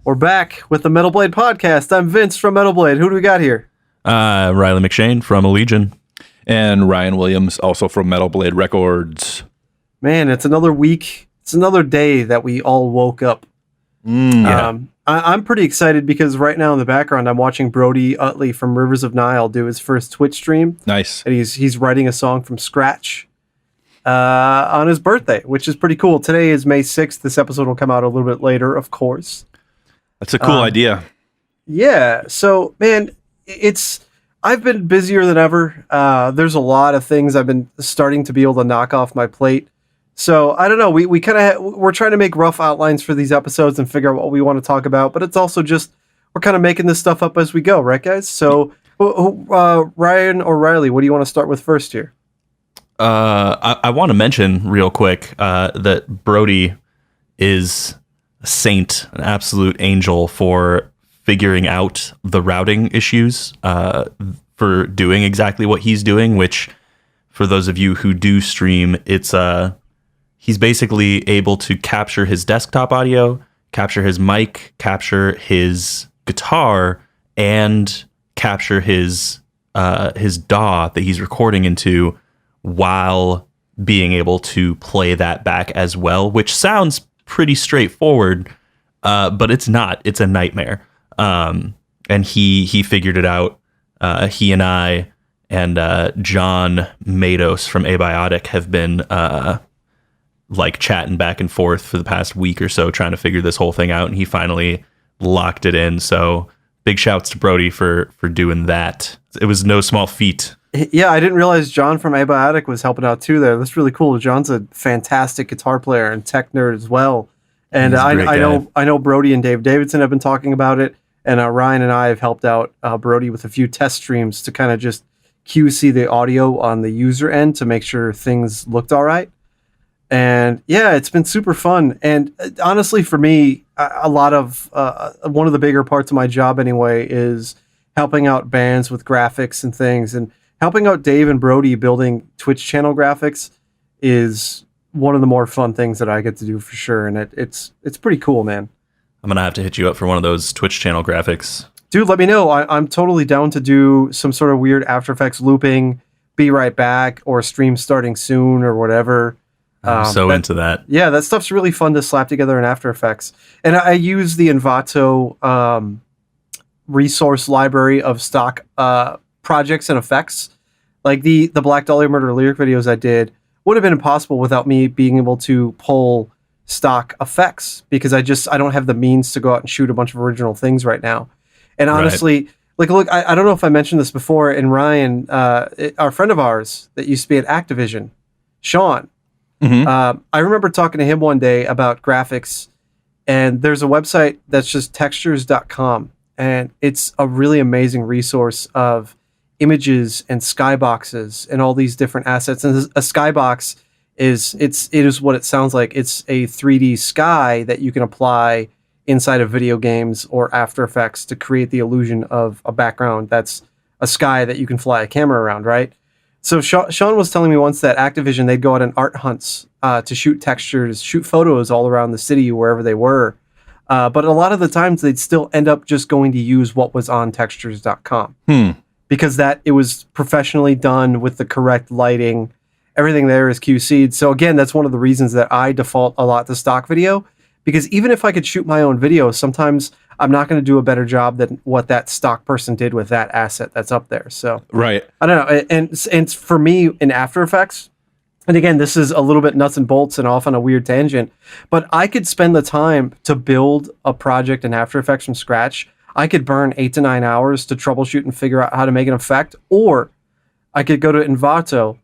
We're back with the Metal Blade podcast. I'm Vince from Metal Blade. Who do we got here? Riley McShane from Allegion. And Ryan Williams, also from Metal Blade Records. Man, it's another week. It's another day that we all woke up. I'm pretty excited because right now in the background, I'm watching Brody Utley from Rivers of Nile do his first Twitch stream. Nice. And he's writing a song from scratch on his birthday, which is pretty cool. Today is May 6th. This episode will come out a little bit later, of course. That's a cool idea. Yeah. So, man, I've been busier than ever. There's a lot of things I've been starting to be able to knock off my plate. So I don't know. We're trying to make rough outlines for these episodes and figure out what we want to talk about. But it's also just we're kind of making this stuff up as we go, right, guys? So Ryan or Riley, what do you want to start with first here? I want to mention real quick that Brody is a saint, an absolute angel for figuring out the routing issues, for doing exactly what he's doing, which for those of you who do stream, he's basically able to capture his desktop audio, capture his mic, capture his guitar, and capture his DAW that he's recording into while being able to play that back as well, which sounds pretty straightforward, but it's not. It's a nightmare. And he figured it out. He and I and John Mados from Abiotic have been like chatting back and forth for the past week or so trying to figure this whole thing out, and he finally locked it in. So big shouts to Brody for doing that. It was no small feat. Yeah, I didn't realize John from Abiotic was helping out too there. That's really cool. John's a fantastic guitar player and tech nerd as well. And I know Brody and Dave Davidson have been talking about it, and Ryan and I have helped out Brody with a few test streams to kind of just QC the audio on the user end to make sure things looked all right. And yeah, it's been super fun. And honestly, for me, a lot of one of the bigger parts of my job anyway is helping out bands with graphics and things, and helping out Dave and Brody building Twitch channel graphics is one of the more fun things that I get to do for sure. And it's pretty cool, man. I'm going to have to hit you up for one of those Twitch channel graphics. Dude, let me know. I'm totally down to do some sort of weird After Effects looping, be right back, or stream starting soon or whatever. I'm so into that. Yeah, that stuff's really fun to slap together in After Effects. And I use the Envato resource library of stock projects and effects. Like the Black Dahlia Murder lyric videos I did would have been impossible without me being able to pull stock effects, because I don't have the means to go out and shoot a bunch of original things right now. And honestly, like, look, I don't know if I mentioned this before, and Ryan, our friend of ours that used to be at Activision, Sean, I remember talking to him one day about graphics, and there's a website that's just textures.com, and it's a really amazing resource of images and skyboxes and all these different assets. And a skybox it is what it sounds like. It's a 3D sky that you can apply inside of video games or After Effects to create the illusion of a background that's a sky that you can fly a camera around, right? So Sean was telling me once that Activision, they'd go out on art hunts to shoot textures, shoot photos all around the city, wherever they were. But a lot of the times they'd still end up just going to use what was on textures.com. Because it was professionally done with the correct lighting. Everything there is QC'd. So again, that's one of the reasons that I default a lot to stock video, because even if I could shoot my own video, sometimes I'm not going to do a better job than what that stock person did with that asset that's up there. So right. I don't know. And for me in After Effects, and again, this is a little bit nuts and bolts and off on a weird tangent, but I could spend the time to build a project in After Effects from scratch. I could burn 8 to 9 hours to troubleshoot and figure out how to make an effect, or I could go to Envato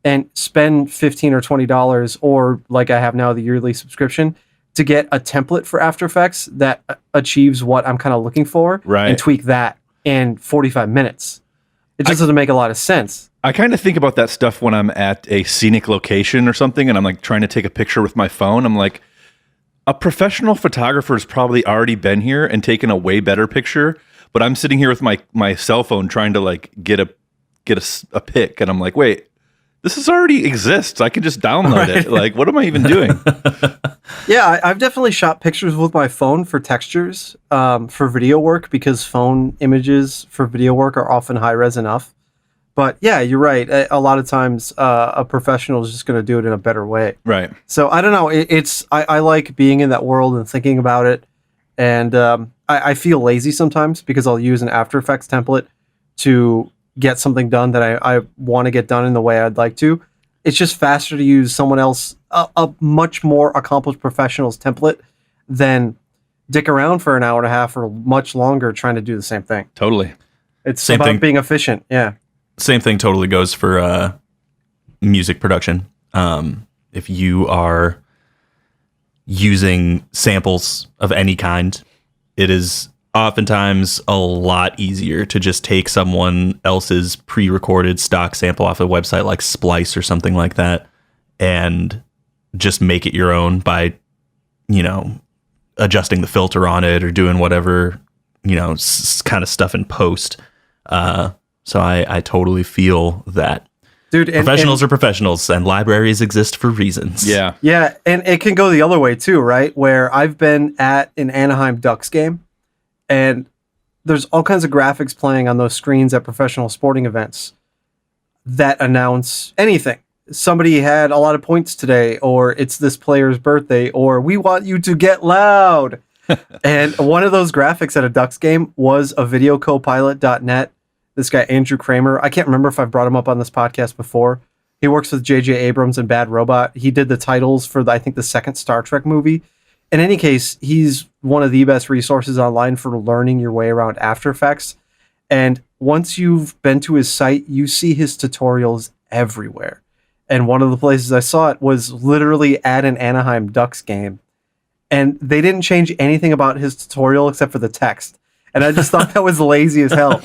and spend $15 or $20, or like I have now, the yearly subscription, to get a template for After Effects that achieves what I'm kind of looking for, right, and tweak that in 45 minutes. It just doesn't make a lot of sense. I kind of think about that stuff when I'm at a scenic location or something, and I'm like trying to take a picture with my phone. I'm like, a professional photographer's probably already been here and taken a way better picture, but I'm sitting here with my cell phone trying to like get a pic, and I'm like, wait, this already exists. I could just download it. Like, what am I even doing? Yeah, I've definitely shot pictures with my phone for textures, for video work, because phone images for video work are often high res enough. But yeah, you're right. A lot of times, a professional is just going to do it in a better way. Right. So I don't know. I like being in that world and thinking about it. And I feel lazy sometimes because I'll use an After Effects template to get something done that I want to get done in the way I'd like to. It's just faster to use someone else, a much more accomplished professional's template, than dick around for an hour and a half or much longer trying to do the same thing. Totally. It's same about thing. Being efficient. Yeah. Same thing totally goes for music production. If you are using samples of any kind, it is oftentimes a lot easier to just take someone else's pre-recorded stock sample off a website like Splice or something like that and just make it your own by, adjusting the filter on it or doing whatever, kind of stuff in post. So I totally feel that. Dude, professionals are professionals, and libraries exist for reasons. Yeah. Yeah, and it can go the other way too, right? Where I've been at an Anaheim Ducks game, and there's all kinds of graphics playing on those screens at professional sporting events that announce anything. Somebody had a lot of points today, or it's this player's birthday, or we want you to get loud. And one of those graphics at a Ducks game was a videocopilot.net. This guy, Andrew Kramer, I can't remember if I've brought him up on this podcast before. He works with J.J. Abrams and Bad Robot. He did the titles for, I think, the second Star Trek movie. In any case, he's one of the best resources online for learning your way around After Effects. And once you've been to his site, you see his tutorials everywhere. And one of the places I saw it was literally at an Anaheim Ducks game. And they didn't change anything about his tutorial except for the text. And I just thought that was lazy as hell,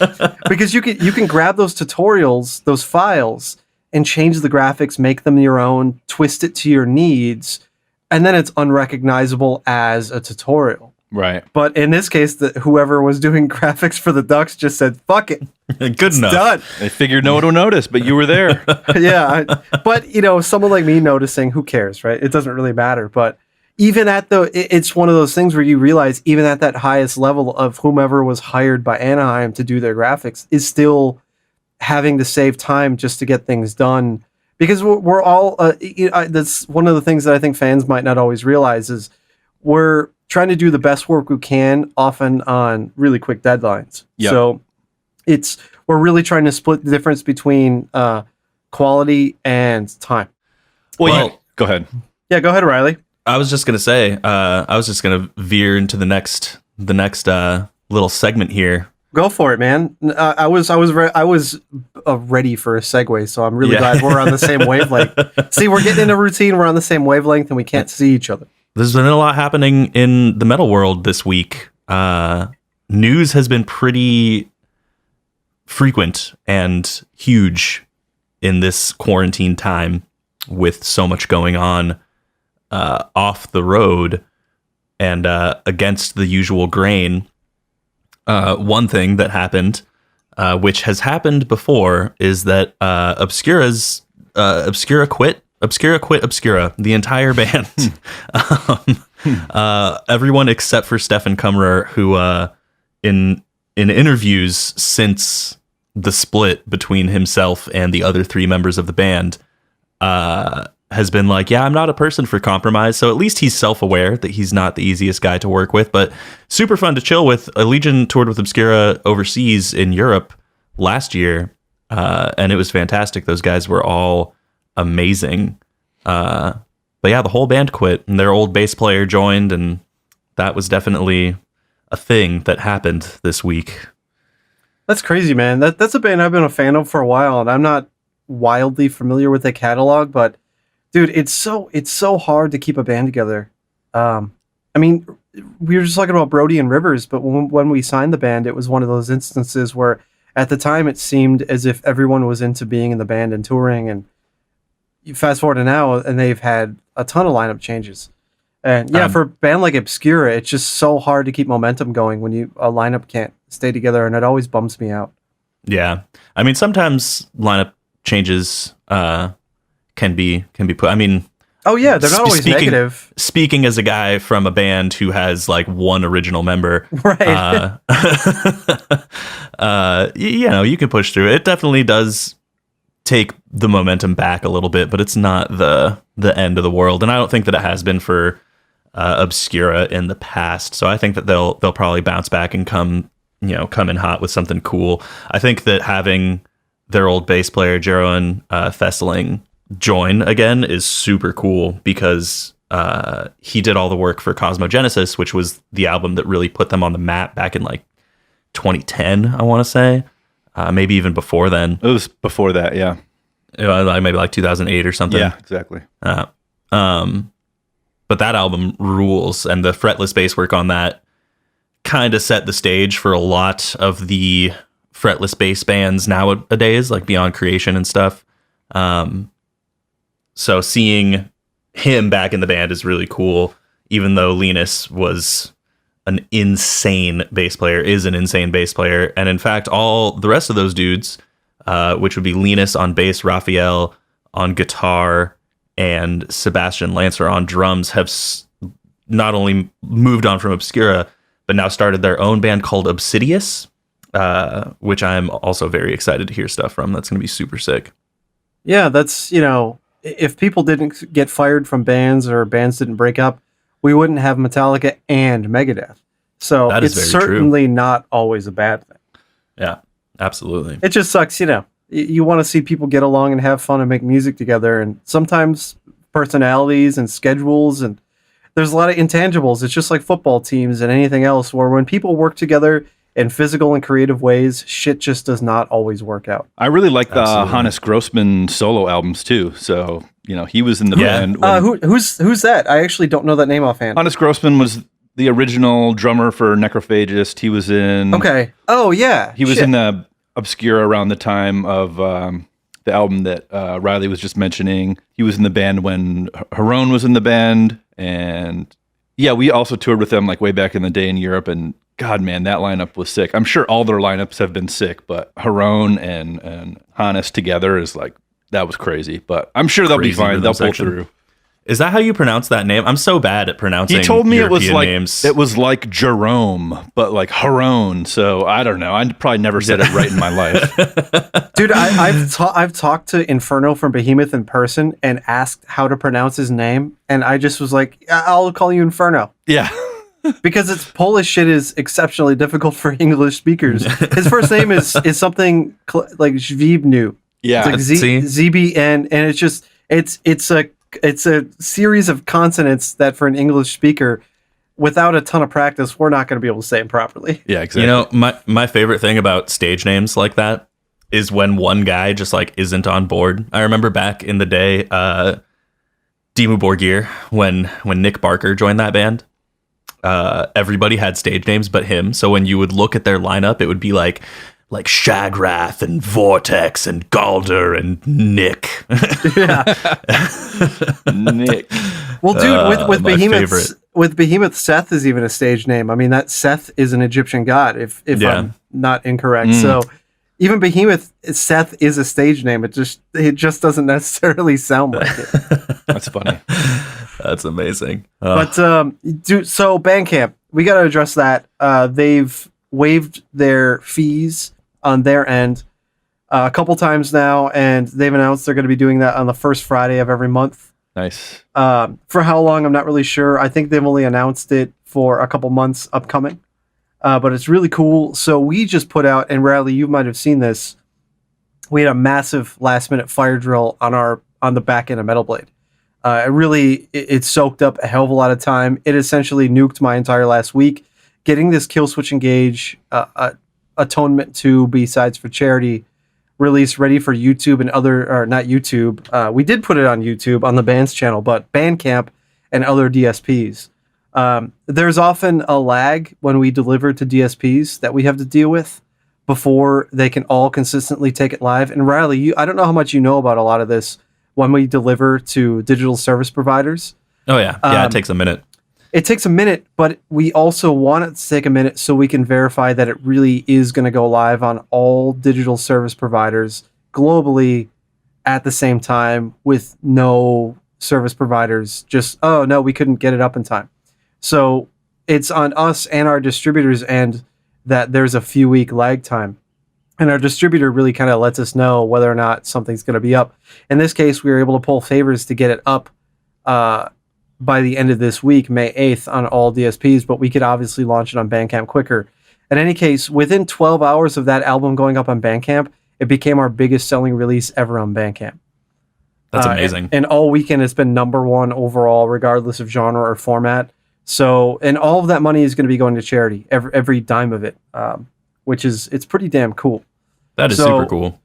because you can grab those tutorials, those files, and change the graphics, make them your own, twist it to your needs, and then it's unrecognizable as a tutorial. Right. But in this case, whoever was doing graphics for the Ducks just said, "Fuck it, good enough." Done. They figured no one will notice, but you were there. Yeah, but someone like me noticing, who cares, right? It doesn't really matter, but. Even at it's one of those things where you realize even at that highest level of whomever was hired by Anaheim to do their graphics is still having to save time just to get things done, because we're all, that's one of the things that I think fans might not always realize is we're trying to do the best work we can, often on really quick deadlines. Yep. So we're really trying to split the difference between quality and time. Well, go ahead. Yeah, go ahead, Riley. I was just gonna say, I was just gonna veer into the next little segment here. Go for it, man. I was ready for a segue, so I'm really glad we're on the same wavelength. See, we're getting in a routine. We're on the same wavelength, and we can't see each other. There's been a lot happening in the metal world this week. News has been pretty frequent and huge in this quarantine time, with so much going on. Off the road and against the usual grain. One thing that happened, which has happened before, is that Obscura quit. Obscura quit Obscura, the entire band. Everyone except for Stefan Kummerer, who in interviews since the split between himself and the other three members of the band, has been like, yeah, I'm not a person for compromise. So at least he's self-aware that he's not the easiest guy to work with, but super fun to chill with. Legion toured with Obscura overseas in Europe last year, and it was fantastic. Those guys were all amazing. But yeah, the whole band quit, and their old bass player joined, and that was definitely a thing that happened this week. That's crazy, man. That's a band I've been a fan of for a while, and I'm not wildly familiar with their catalog, but dude, it's so hard to keep a band together. I mean, we were just talking about Brody and Rivers, but when we signed the band, it was one of those instances where at the time it seemed as if everyone was into being in the band and touring, and you fast forward to now and they've had a ton of lineup changes. And yeah, for a band like Obscura, it's just so hard to keep momentum going when a lineup can't stay together, and it always bums me out. Yeah. I mean, sometimes lineup changes can be put. I mean, Oh yeah, they're not always speaking, negative. Speaking as a guy from a band who has like one original member, Right. you know, you can push through. It definitely does take the momentum back a little bit, but it's not the end of the world. And I don't think that it has been for Obscura in the past. So I think that they'll probably bounce back and come in hot with something cool. I think that having their old bass player Jeroen Thesseling join again is super cool because he did all the work for Cosmogenesis, which was the album that really put them on the map back in like 2010, I want to say. Maybe even before then. It was before that, yeah. Maybe like 2008 or something. Yeah, exactly. But that album rules, and the fretless bass work on that kind of set the stage for a lot of the fretless bass bands nowadays, like Beyond Creation and stuff. So seeing him back in the band is really cool, even though Linus was an insane bass player, and in fact all the rest of those dudes, which would be Linus on bass, Raphael on guitar, and Sebastian Lancer on drums, have not only moved on from Obscura but now started their own band called Obsidious, which I'm also very excited to hear stuff from. That's going to be super sick. Yeah, that's, if people didn't get fired from bands or bands didn't break up, we wouldn't have Metallica and Megadeth. So it's certainly not always a bad thing. Yeah, absolutely. It just sucks, you want to see people get along and have fun and make music together. And sometimes personalities and schedules, and there's a lot of intangibles. It's just like football teams and anything else, where when people work together in physical and creative ways, shit just does not always work out. I really like the Hannes Grossman solo albums too. So, he was in the band. Who's that? I actually don't know that name offhand. Hannes Grossman was the original drummer for Necrophagist. He was in... Okay. Oh, yeah. He was in the Obscura around the time of the album that Riley was just mentioning. He was in the band when Harone was in the band. And yeah, we also toured with them like way back in the day in Europe. And God, man, that lineup was sick. I'm sure all their lineups have been sick, but Harone and Hannes together is like, that was crazy. But I'm sure they'll be fine. They'll pull through. Is that how you pronounce that name? I'm so bad at pronouncing. He told me European names. It was like Jerome, but like Harone. So I don't know. I probably never said it right in my life. Dude, I've talked to Inferno from Behemoth in person and asked how to pronounce his name, and I just was like, I'll call you Inferno. Yeah. Because it's Polish shit is exceptionally difficult for English speakers. His first name is something like Zbigniew. Yeah. It's like ZBN, and it's just it's a series of consonants that for an English speaker, without a ton of practice, we're not going to be able to say them properly. Yeah, exactly. My favorite thing about stage names like that is when one guy just like isn't on board. I remember back in the day, Dimmu Borgir, when Nick Barker joined that band, everybody had stage names but him. So when you would look at their lineup, it would be like Shagrath and Vortex and Galder and Nick. Yeah. Nick. Well, dude, with Behemoth, Seth is even a stage name. I mean, that Seth is an Egyptian god, if I'm not incorrect. So even Behemoth, Seth is a stage name. It just doesn't necessarily sound like it. That's funny. That's amazing. But so Bandcamp, we got to address that. They've waived their fees on their end a couple times now, and they've announced they're going to be doing that on the first Friday of every month. Nice. For how long, I'm not really sure. I think they've only announced it for a couple months upcoming, but it's really cool. So we just put out, and Riley, you might have seen this, we had a massive last-minute fire drill on the back end of Metal Blade. It soaked up a hell of a lot of time. It essentially nuked my entire last week. Getting this Kill Switch Engage Atonement 2 B-Sides for Charity release ready for YouTube and not YouTube. We did put it on YouTube on the band's channel, but Bandcamp and other DSPs. There's often a lag when we deliver to DSPs that we have to deal with before they can all consistently take it live. And Riley, I don't know how much you know about a lot of this when we deliver to digital service providers. Oh, yeah. Yeah, it takes a minute. It takes a minute, but we also want it to take a minute so we can verify that it really is going to go live on all digital service providers globally at the same time with no service providers. Just, oh no, we couldn't get it up in time. So it's on us and our distributors end that there's a few week lag time. And our distributor really kind of lets us know whether or not something's going to be up. In this case, we were able to pull favors to get it up by the end of this week, May 8th, on all DSPs, but we could obviously launch it on Bandcamp quicker. In any case, within 12 hours of that album going up on Bandcamp, it became our biggest selling release ever on Bandcamp. That's amazing. And all weekend it's been number one overall, regardless of genre or format. So, and all of that money is going to be going to charity, every dime of it, which is, it's pretty damn cool. That is super cool.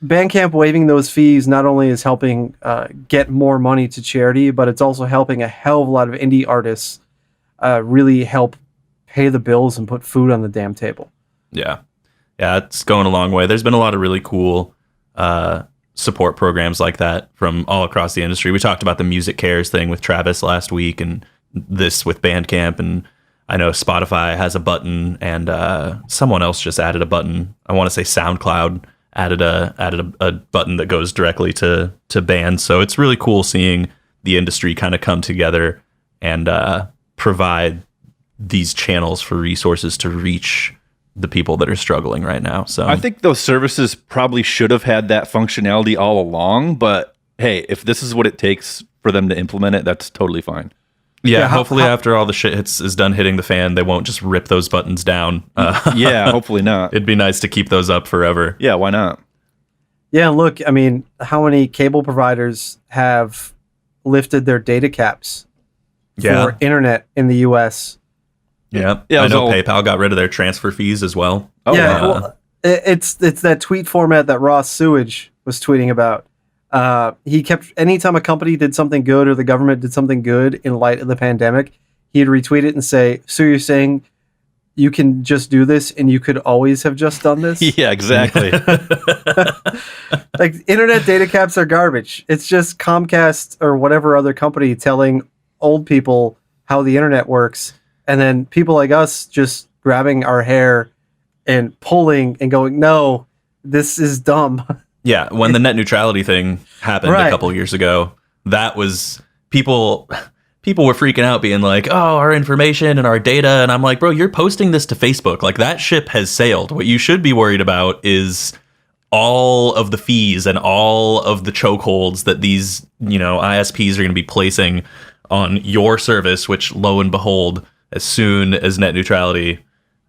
Bandcamp waiving those fees not only is helping get more money to charity, but it's also helping a hell of a lot of indie artists really help pay the bills and put food on the damn table. Yeah. Yeah, it's going a long way. There's been a lot of really cool support programs like that from all across the industry. We talked about the Music Cares thing with Travis last week, and this with Bandcamp, and I know Spotify has a button, and someone else just added a button. I want to say SoundCloud added a button that goes directly to bands. So it's really cool seeing the industry kind of come together and provide these channels for resources to reach the people that are struggling right now. So I think those services probably should have had that functionality all along, but hey, if this is what it takes for them to implement it, that's totally fine. Yeah, hopefully after all the shit is done hitting the fan, they won't just rip those buttons down. Yeah, hopefully not. It'd be nice to keep those up forever. Yeah, why not? Yeah, look, I mean, how many cable providers have lifted their data caps for internet in the U.S.? Yeah, I know PayPal got rid of their transfer fees as well. Oh, yeah, well, it's that tweet format that Ross Sewage was tweeting about. He kept, anytime a company did something good or the government did something good in light of the pandemic, he'd retweet it and say, so you're saying you can just do this and you could always have just done this? Yeah, exactly. Like, internet data caps are garbage. It's just Comcast or whatever other company telling old people how the internet works, and then people like us just grabbing our hair and pulling and going, no, this is dumb. Yeah, when the net neutrality thing happened a couple of years ago, that was people were freaking out, being like, oh, our information and our data. And I'm like, bro, you're posting this to Facebook. Like, that ship has sailed. What you should be worried about is all of the fees and all of the chokeholds that these, ISPs are going to be placing on your service, which, lo and behold, as soon as net neutrality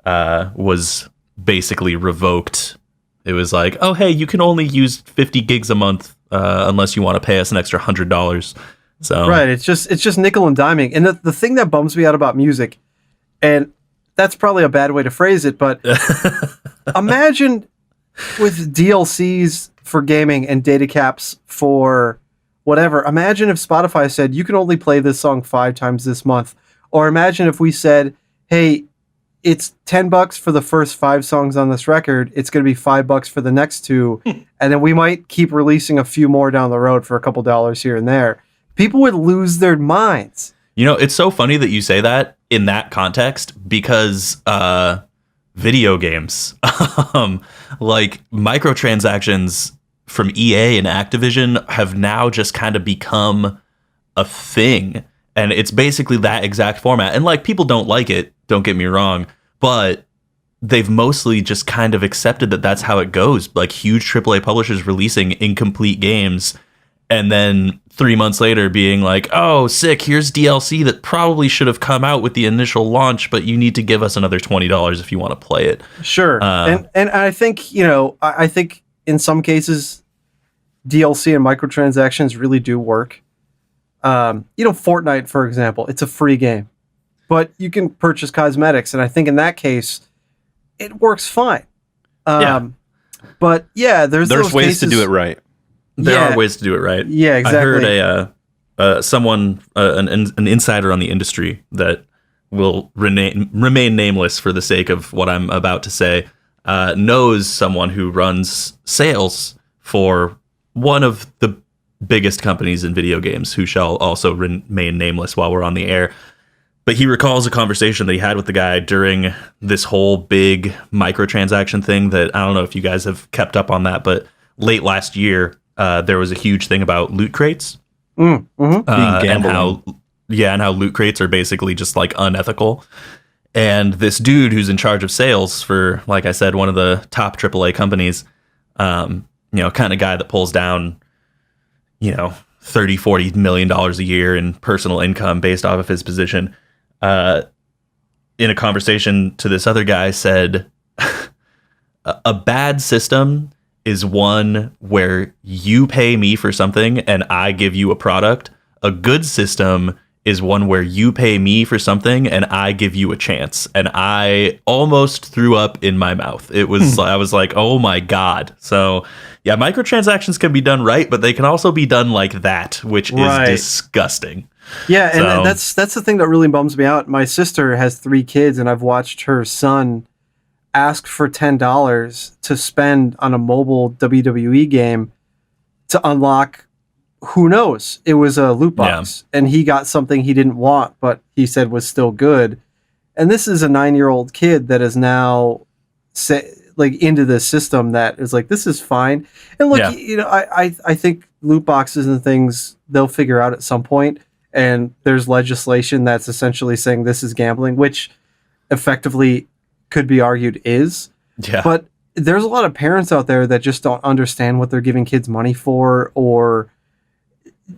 was basically revoked, it was like, oh, hey, you can only use 50 gigs a month unless you want to pay us an extra $100. So right, it's just nickel and diming. And the thing that bums me out about music, and that's probably a bad way to phrase it, but imagine with DLCs for gaming and data caps for whatever. Imagine if Spotify said you can only play this song 5 times this month, or imagine if we said, hey, it's $10 for the first 5 songs on this record. It's going to be $5 for the next 2. And then we might keep releasing a few more down the road for a couple dollars here and there. People would lose their minds. It's so funny that you say that in that context, because video games, like microtransactions from EA and Activision have now just kind of become a thing. And it's basically that exact format. And like, people don't like it, don't get me wrong, but they've mostly just kind of accepted that that's how it goes. Like, huge AAA publishers releasing incomplete games, and then 3 months later being like, oh, sick, here's DLC that probably should have come out with the initial launch, but you need to give us another $20 if you want to play it. Sure. And I think, I think in some cases, DLC and microtransactions really do work. Fortnite, for example, it's a free game, but you can purchase cosmetics, and I think in that case, it works fine. But yeah, there's ways cases, to do it right. There are ways to do it right. Yeah, exactly. I heard someone, an insider on the industry that will remain nameless for the sake of what I'm about to say, knows someone who runs sales for one of the biggest companies in video games, who shall also remain nameless while we're on the air. But he recalls a conversation that he had with the guy during this whole big microtransaction thing that, I don't know if you guys have kept up on that, but late last year, there was a huge thing about loot crates. Being And gambling. how loot crates are basically just like unethical. And this dude who's in charge of sales for, like I said, one of the top AAA companies, kind of guy that pulls down, 30-40 million dollars a year in personal income based off of his position, in a conversation to this other guy said, a bad system is one where you pay me for something and I give you a product. A good system is one where you pay me for something and I give you a chance. And I almost threw up in my mouth. It was, I was like, oh my God. So yeah, microtransactions can be done right, but they can also be done like that, which is disgusting. Yeah, and So- that's the thing that really bums me out. My sister has 3 kids, and I've watched her son ask for $10 to spend on a mobile WWE game to unlock, who knows? It was a loot box, and he got something he didn't want, but he said was still good. And this is a 9-year-old kid that is now into this system that is like, this is fine. And look, I think loot boxes and things they'll figure out at some point. And there's legislation that's essentially saying this is gambling, which effectively could be argued is. Yeah. But there's a lot of parents out there that just don't understand what they're giving kids money for, or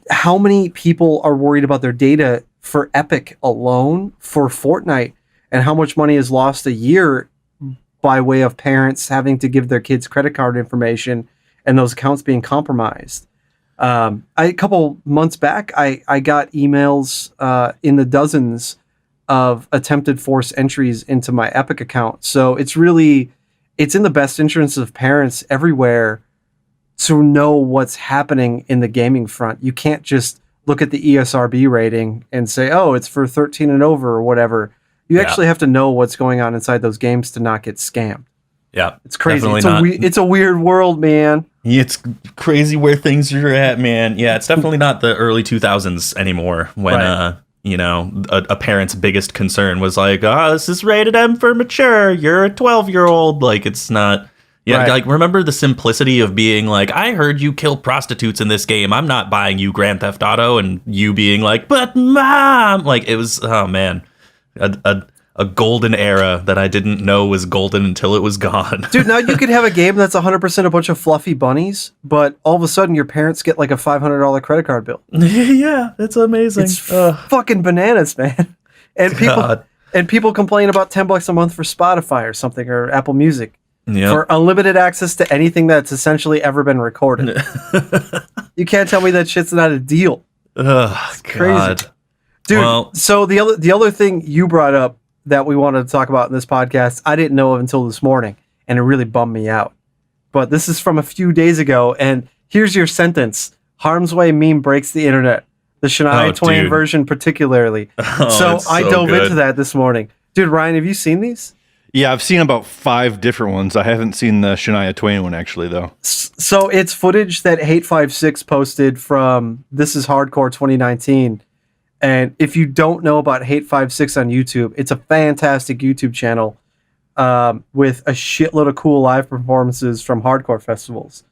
how many people are worried about their data for Epic alone for Fortnite, and how much money is lost a year by way of parents having to give their kids credit card information and those accounts being compromised. A couple months back, I got emails in the dozens of attempted forced entries into my Epic account. So it's in the best interest of parents everywhere to know what's happening in the gaming front. You can't just look at the ESRB rating and say, oh, it's for 13 and over or whatever. You actually have to know what's going on inside those games to not get scammed. Yeah. It's crazy. Definitely It's a weird world, man. It's crazy where things are at, man. Yeah, it's definitely not the early 2000s anymore when, a parent's biggest concern was like, this is rated M for mature. You're a 12-year-old. Like, it's not. Yeah, Right. like, remember the simplicity of being like, I heard you kill prostitutes in this game. I'm not buying you Grand Theft Auto. And you being like, but mom. Like, it was, oh, man. A golden era that I didn't know was golden until it was gone. Dude, now you could have a game that's 100% a bunch of fluffy bunnies, but all of a sudden your parents get like a $500 credit card bill. Yeah, it's amazing. It's fucking bananas, man. And people complain about $10 a month for Spotify or something, or Apple Music. Yep. For unlimited access to anything that's essentially ever been recorded. You can't tell me that shit's not a deal. Oh, crazy. God. Dude, Well- so the other thing you brought up that we wanted to talk about in this podcast, I didn't know of until this morning, and it really bummed me out. But this is from a few days ago, and here's your sentence. Harm's Way meme breaks the internet. The Shania Twain dude. version particularly. Oh, it's I so dove good. into that this morning. Dude, Ryan, have you seen these? Yeah, I've seen about 5 different ones. I haven't seen the Shania Twain one, actually, though. So it's footage that Hate56 posted from This Is Hardcore 2019. And if you don't know about Hate56 on YouTube, it's a fantastic YouTube channel with a shitload of cool live performances from hardcore festivals.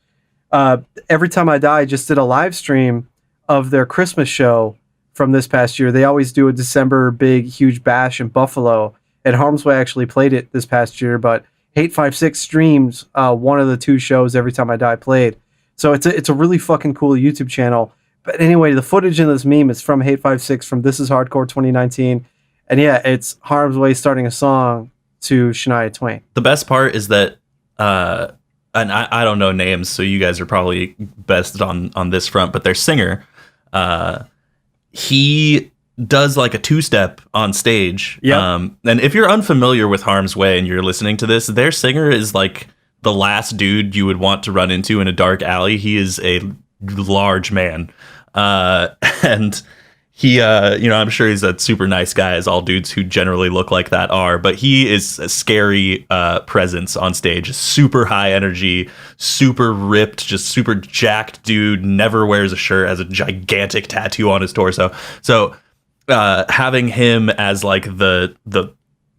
Every Time I Die just did a live stream of their Christmas show from this past year. They always do a December big, huge bash in Buffalo. And Harm's Way actually played it this past year, but Hate56 streams one of the 2 shows Every Time I Die played. So it's a really fucking cool YouTube channel. But anyway, the footage in this meme is from Hate56 from This Is Hardcore 2019. And yeah, it's Harm's Way starting a song to Shania Twain. The best part is that, and I don't know names, so you guys are probably best on this front, but their singer, he does like a 2-step on stage. Yeah. And if you're unfamiliar with Harm's Way and you're listening to this, their singer is like the last dude you would want to run into in a dark alley. He is a large man. And he, I'm sure he's a super nice guy, as all dudes who generally look like that are, but he is a scary presence on stage. Super high energy, super ripped, just super jacked dude, never wears a shirt, has a gigantic tattoo on his torso. So having him as like the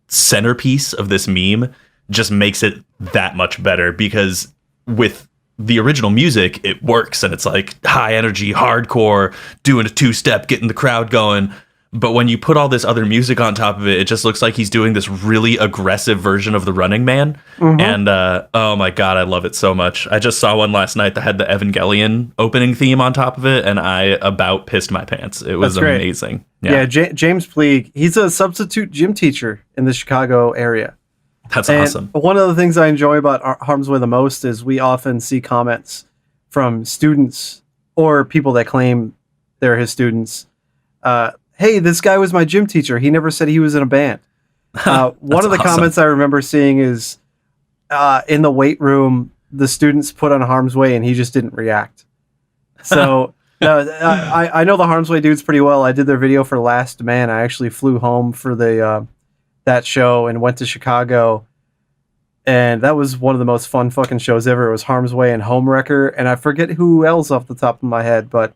centerpiece of this meme just makes it that much better, because with the original music, it works, and it's like high energy, hardcore, doing a 2-step, getting the crowd going. But when you put all this other music on top of it, it just looks like he's doing this really aggressive version of the Running Man. And oh my God, I love it so much. I just saw one last night that had the Evangelion opening theme on top of it, and I about pissed my pants. It was amazing. Yeah, James Pleag, he's a substitute gym teacher in the Chicago area. That's awesome. One of the things I enjoy about Harm's Way the most is we often see comments from students or people that claim they're his students. Hey, this guy was my gym teacher. He never said he was in a band. One of the comments I remember seeing is in the weight room, the students put on Harm's Way and he just didn't react. So I know the Harm's Way dudes pretty well. I did their video for Last Man. I actually flew home for that show and went to Chicago. And that was one of the most fun fucking shows ever. It was Harm's Way and Homewrecker. And I forget who else off the top of my head, but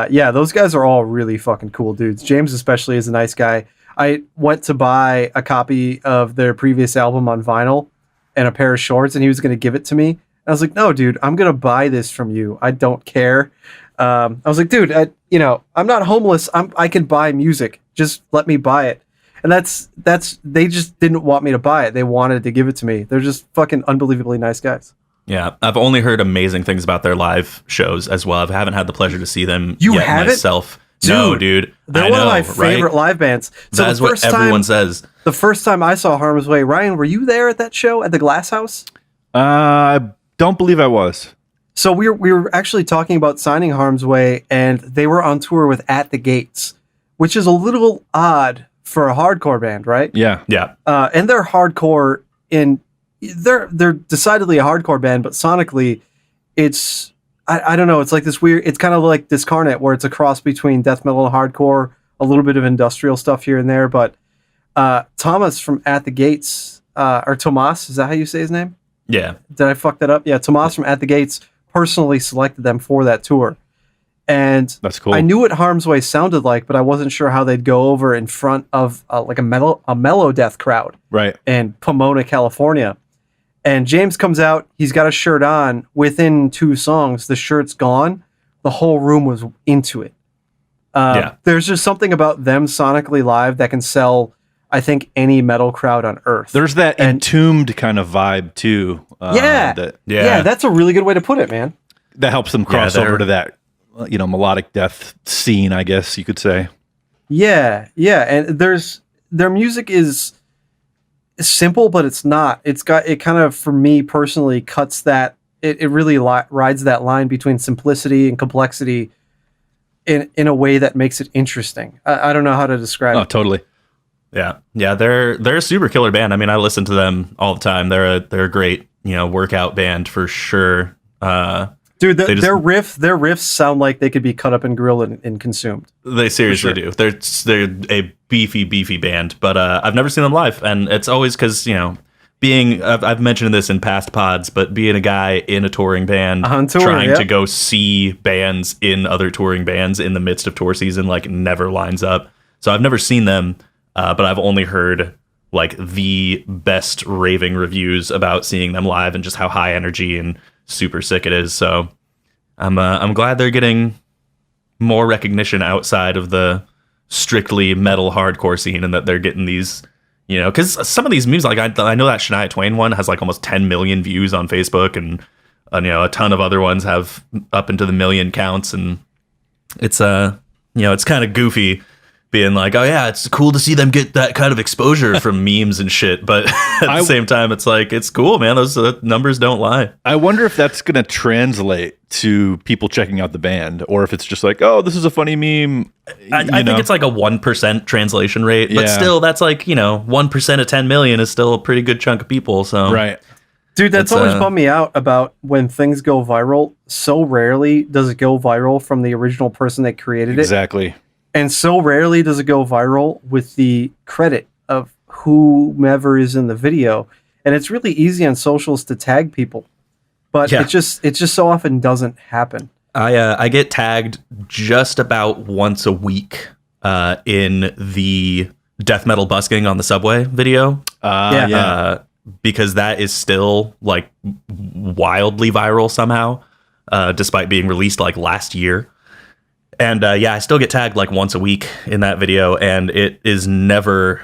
yeah, those guys are all really fucking cool dudes. James especially is a nice guy. I went to buy a copy of their previous album on vinyl and a pair of shorts, and he was going to give it to me. I was like, no, dude, I'm going to buy this from you. I don't care. I was like, dude, I'm not homeless. I can buy music. Just let me buy it. And they just didn't want me to buy it. They wanted to give it to me. They're just fucking unbelievably nice guys. Yeah, I've only heard amazing things about their live shows as well. I haven't had the pleasure to see them yet myself. Dude, no, dude. They're one of my favorite live bands. So that's what everyone says. The first time I saw Harm's Way, Ryan, were you there at that show at the Glass House? I don't believe I was. So we were actually talking about signing Harm's Way, and they were on tour with At the Gates, which is a little odd for a hardcore band, right? Yeah. Yeah. And they're hardcore they're decidedly a hardcore band, but sonically it's I don't know, it's like this weird, it's kind of like Discarnate, where it's a cross between death metal and hardcore, a little bit of industrial stuff here and there. But Thomas from At the Gates, or Tomas, is that how you say his name? Yeah. Did I fuck that up? Yeah, Tomas from At the Gates personally selected them for that tour. And that's cool. I knew what Harm's Way sounded like, but I wasn't sure how they'd go over in front of like a mellow death crowd, right, in Pomona, California. And James comes out, he's got a shirt on. Within 2 songs, the shirt's gone. The whole room was into it. There's just something about them sonically live that can sell, I think, any metal crowd on earth. There's that entombed kind of vibe too. That's a really good way to put it, man. That helps them cross over to that, melodic death scene, I guess you could say. Yeah, and their music is simple, but it's not. It kind of, for me personally, cuts that. It really rides that line between simplicity and complexity in a way that makes it interesting. I don't know how to describe it. Oh, totally. Yeah, they're a super killer band. I mean, I listen to them all the time. They're a great workout band for sure. Dude, their riffs sound like they could be cut up and grilled and consumed. They seriously do. They're a beefy band, but I've never seen them live, and it's always because I've mentioned this in past pods, but being a guy in a touring band, trying to go see bands in other touring bands in the midst of tour season, never lines up. So I've never seen them, but I've only heard the best raving reviews about seeing them live and just how high energy and super sick it is. So I'm glad they're getting more recognition outside of the strictly metal hardcore scene, and that they're getting these, because some of these music, I know that Shania Twain one has almost 10 million views on Facebook, and a ton of other ones have up into the million counts, and it's it's kind of goofy being like, oh yeah, it's cool to see them get that kind of exposure from memes and shit. But at the same time, it's it's cool, man. Those numbers don't lie. I wonder if that's going to translate to people checking out the band, or if it's just oh, this is a funny meme. I think it's a 1% translation rate, but still, that's 1% of 10 million is still a pretty good chunk of people. So right. Dude, that's always bummed me out about when things go viral. So rarely does it go viral from the original person that created it. Exactly. And so rarely does it go viral with the credit of whomever is in the video. And it's really easy on socials to tag people, but it just so often doesn't happen. I get tagged just about once a week in the death metal busking on the subway video. because that is still like wildly viral somehow, despite being released like last year. And yeah, I still get tagged like once a week in that video, and it is never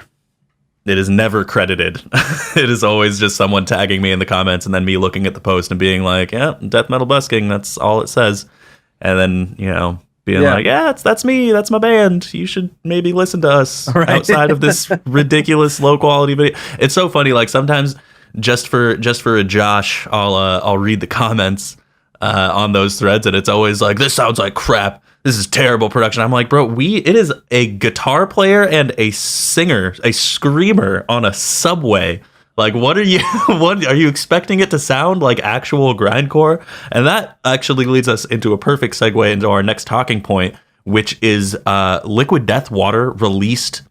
credited. It is always just someone tagging me in the comments and then me looking at the post and being like, yeah, death metal busking, that's all it says. And then, you know, being like, yeah, that's me, that's my band, you should maybe listen to us outside of this ridiculous low quality video. It's so funny, like sometimes just for a Josh, I'll read the comments on those threads, and it's always like, this sounds like crap, this is terrible production. I'm like, bro, it is a guitar player and a singer, a screamer on a subway. Like, what are you expecting it to sound like actual grindcore? And that actually leads us into a perfect segue into our next talking point, which is Liquid Death Water released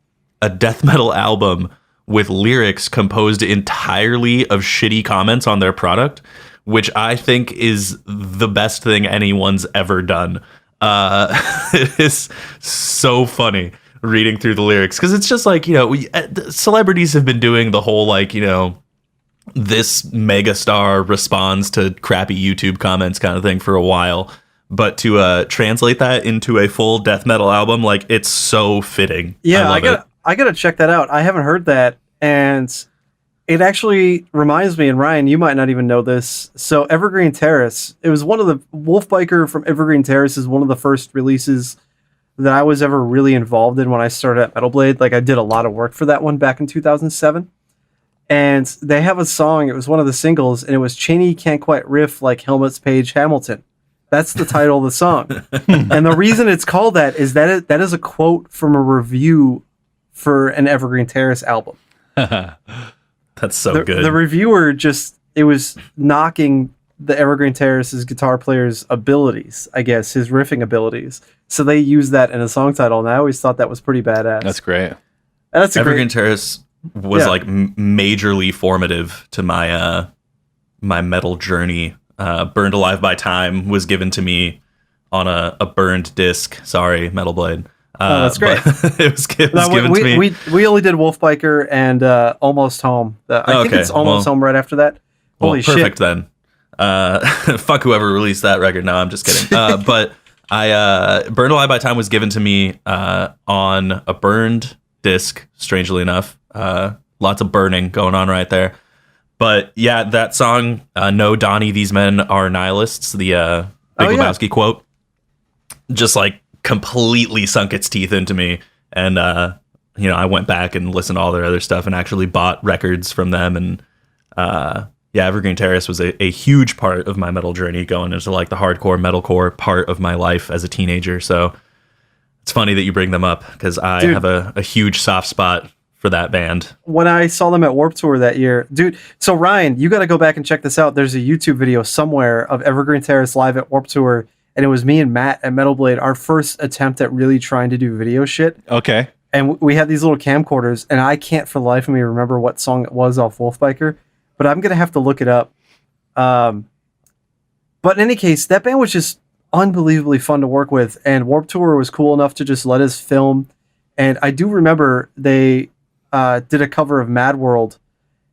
a death metal album with lyrics composed entirely of shitty comments on their product, which I think is the best thing anyone's ever done. It is so funny reading through the lyrics, because it's just like, you know, celebrities have been doing the whole, like, you know, this megastar responds to crappy YouTube comments kind of thing for a while, but to translate that into a full death metal album, like, it's so fitting. Yeah, I gotta check that out. I haven't heard that, and it actually reminds me, and Ryan, you might not even know this. So Evergreen Terrace, it was one of the Wolfbiker from Evergreen Terrace is one of the first releases that I was ever really involved in when I started at Metal Blade. Like, I did a lot of work for that one back in 2007. And they have a song, it was one of the singles, and it was Cheney Can't Quite Riff Like Helmet's Page Hamilton. That's the title of the song. And the reason it's called that is that that is a quote from a review for an Evergreen Terrace album. That's so good. The reviewer it was knocking the Evergreen Terrace's guitar player's abilities, I guess, his riffing abilities. So they used that in a song title, and I always thought that was pretty badass. That's great. Evergreen Terrace was like majorly formative to my my metal journey. Burned Alive by Time was given to me on a burned disc. Sorry, Metal Blade. That's great. It was given to me. We only did Wolfbiker and Almost Home. I think it's Almost Home right after that. Holy shit. Perfect then. Fuck whoever released that record. No, I'm just kidding. But Burned Alive by Time was given to me on a burned disc, strangely enough. Lots of burning going on right there. But yeah, that song, No Donnie, These Men Are Nihilists, the Big Lebowski quote, just like completely sunk its teeth into me. And, you know, I went back and listened to all their other stuff and actually bought records from them. And yeah, Evergreen Terrace was a huge part of my metal journey, going into like the hardcore metalcore part of my life as a teenager. So it's funny that you bring them up, because I have a huge soft spot for that band. When I saw them at Warped Tour that year, dude. So Ryan, you got to go back and check this out. There's a YouTube video somewhere of Evergreen Terrace live at Warped Tour, and it was me and Matt at Metal Blade, our first attempt at really trying to do video shit. Okay. And we had these little camcorders, and I can't for the life of me remember what song it was off Wolfbiker, but I'm gonna have to look it up. But in any case, that band was just unbelievably fun to work with, and Warped Tour was cool enough to just let us film. And I do remember they did a cover of Mad World,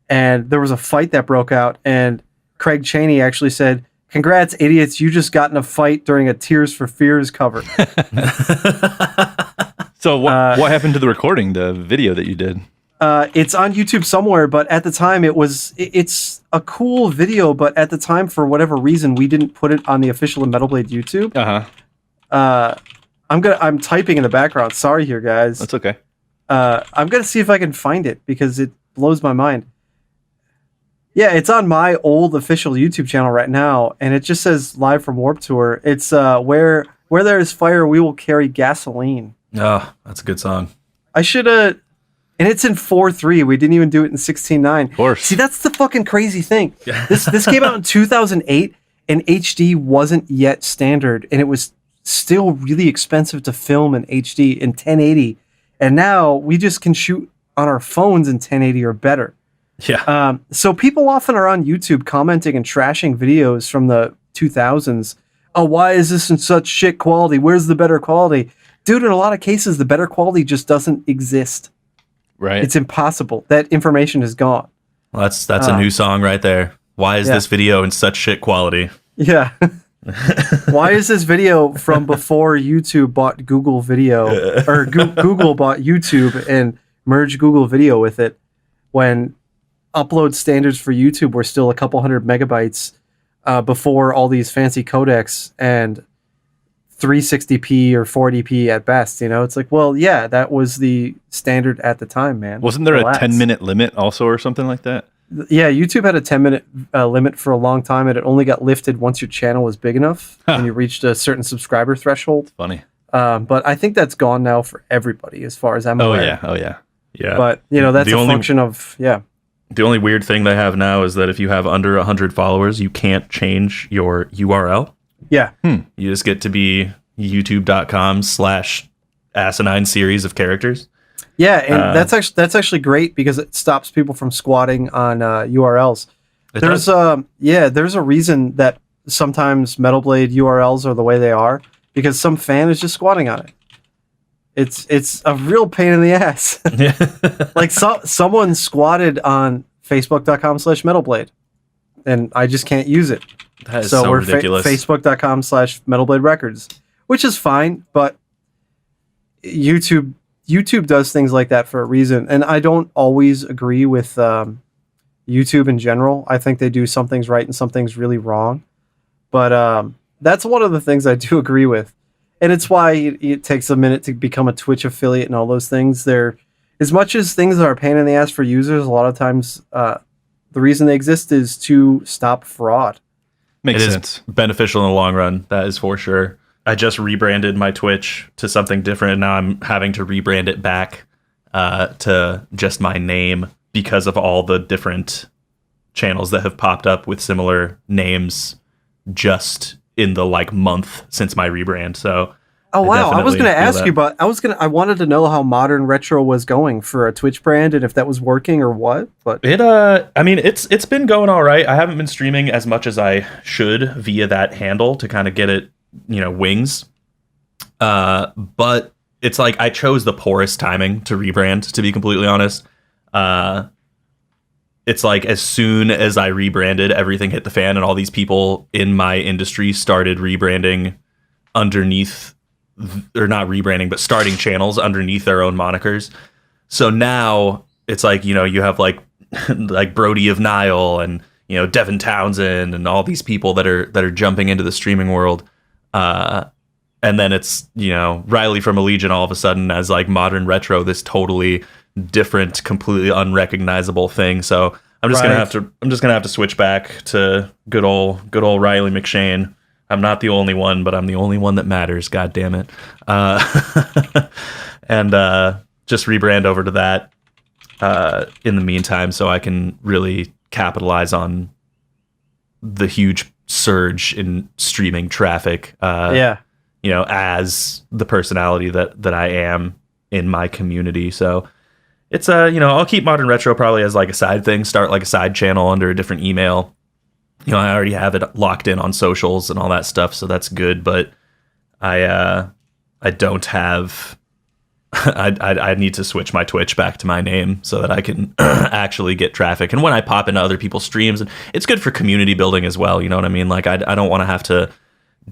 and there was a fight that broke out, and Craig Cheney actually said, "Congrats, idiots, you just got in a fight during a Tears for Fears cover." So what happened to the recording, the video that you did? It's on YouTube somewhere, but at the time it's a cool video, but at the time, for whatever reason, we didn't put it on the official Metal Blade YouTube. I'm typing in the background. Sorry here, guys. That's okay. I'm gonna see if I can find it, because it blows my mind. Yeah, it's on my old official YouTube channel right now, and it just says live from Warped Tour. It's where there is fire, we will carry gasoline. Oh, that's a good song. I should have, and it's in 4/3. We didn't even do it in 16/9. Of course. See, that's the fucking crazy thing. This came out in 2008, and HD wasn't yet standard, and it was still really expensive to film in HD in 1080. And now we just can shoot on our phones in 1080 or better. Yeah. So people often are on YouTube commenting and trashing videos from the 2000s. Oh, why is this in such shit quality? Where's the better quality? Dude, in a lot of cases, the better quality just doesn't exist. Right. It's impossible. That information is gone. Well, that's a new song right there. Why is this video in such shit quality? Yeah. Why is this video from before YouTube bought Google Video, or Google bought YouTube and merged Google Video with it, when upload standards for YouTube were still a couple hundred megabytes before all these fancy codecs and 360p or 40p at best? You know, it's like, well, yeah, that was the standard at the time, man. Wasn't there a 10-minute limit also or something like that? Yeah, YouTube had a 10-minute limit for a long time, and it only got lifted once your channel was big enough and you reached a certain subscriber threshold. Funny. But I think that's gone now for everybody, as far as I'm aware. Oh yeah. But, you know, that's function of, The only weird thing they have now is that if you have under 100 followers, you can't change your URL. Yeah. You just get to be youtube.com/asinine series of characters. Yeah, and that's actually great because it stops people from squatting on URLs. There's a reason that sometimes Metal Blade URLs are the way they are, because some fan is just squatting on it. It's a real pain in the ass. Like someone squatted on facebook.com/metalblade, and I just can't use it. That is so we're ridiculous. Facebook.com/metalblade records, which is fine, but YouTube does things like that for a reason, and I don't always agree with YouTube in general. I think they do some things right and some things really wrong, but that's one of the things I do agree with, and it's why it takes a minute to become a Twitch affiliate and all those things. They're, as much as things are a pain in the ass for users, a lot of times the reason they exist is to stop fraud. Makes sense. It is beneficial in the long run, that is for sure. I just rebranded my Twitch to something different, and now I'm having to rebrand it back to just my name because of all the different channels that have popped up with similar names just in the month since my rebrand. So I was going to ask you, but I wanted to know how Modern Retro was going for a Twitch brand and if that was working or what. But it's been going all right. I haven't been streaming as much as I should via that handle to kind of get it, wings. But it's like I chose the poorest timing to rebrand, to be completely honest. It's like as soon as I rebranded, everything hit the fan, and all these people in my industry started rebranding underneath, or not rebranding, but starting channels underneath their own monikers. So now it's like, you have like Brody of Nile and, Devin Townsend and all these people that are jumping into the streaming world. And then it's, Riley from Allegiant all of a sudden as like Modern Retro, this totally different, completely unrecognizable thing. So I'm just gonna have to switch back to good old Riley McShane. I'm not the only one, but I'm the only one that matters. God damn it. And just rebrand over to that in the meantime, so I can really capitalize on the huge surge in streaming traffic. As the personality that I am in my community. So it's I'll keep Modern Retro probably as like a side thing, start like a side channel under a different email. I already have it locked in on socials and all that stuff, so that's good. But I don't have. I need to switch my Twitch back to my name so that I can actually get traffic. And when I pop into other people's streams, and it's good for community building as well. You know what I mean? Like I don't want to have to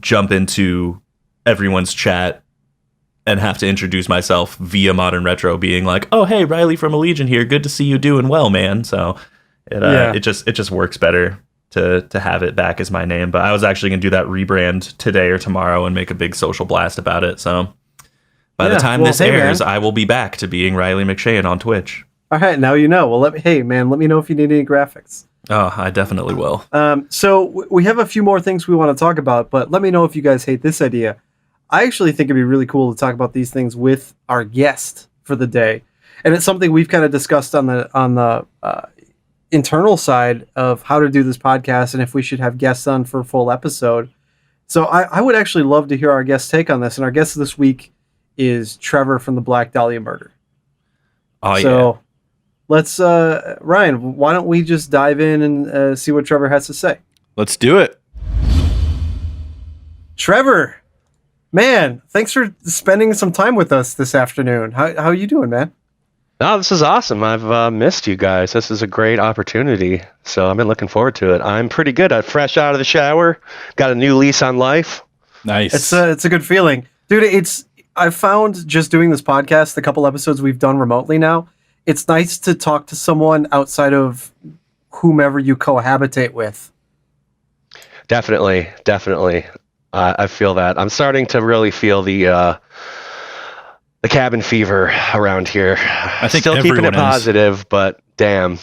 jump into everyone's chat and have to introduce myself via Modern Retro, being like, "Oh, hey, Riley from Allegiant here. Good to see you doing well, man." So it just works better to have it back as my name. But I was actually going to do that rebrand today or tomorrow and make a big social blast about it. So by the time this airs, I will be back to being Riley McShane on Twitch. All right, now you know. Well, let me know if you need any graphics. Oh, I definitely will. So we have a few more things we want to talk about, but let me know if you guys hate this idea. I actually think it'd be really cool to talk about these things with our guest for the day, and it's something we've kind of discussed on the internal side of how to do this podcast and if we should have guests on for a full episode. So I would actually love to hear our guest's take on this, and our guest this week is Trevor from the Black Dahlia Murder. Oh, yeah. So let's, Ryan, why don't we just dive in and see what Trevor has to say? Let's do it. Trevor, man, thanks for spending some time with us this afternoon. How are you doing, man? No, this is awesome. I've missed you guys. This is a great opportunity. So I've been looking forward to it. I'm pretty good. I'm fresh out of the shower. Got a new lease on life. Nice. It's a good feeling, dude. I found just doing this podcast, the couple episodes we've done remotely now, it's nice to talk to someone outside of whomever you cohabitate with. Definitely. I feel that. I'm starting to really feel the cabin fever around here. I think still keeping it everyone is. positive, but damn,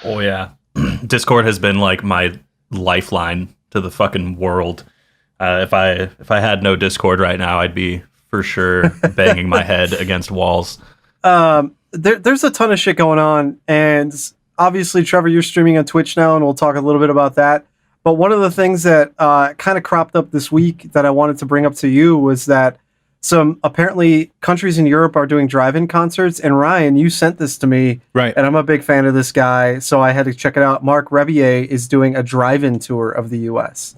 Oh yeah, Discord has been like my lifeline to the fucking world. If I had no Discord right now, I'd be for sure banging my head against walls. There's a ton of shit going on, and obviously, Trevor, you're streaming on Twitch now, and we'll talk a little bit about that. But one of the things that kind of cropped up this week that I wanted to bring up to you was that some apparently countries in Europe are doing drive-in concerts. And Ryan, you sent this to me, Right. and I'm a big fan of this guy, so I had to check it out. Marc Rebier is doing a drive-in tour of the U.S.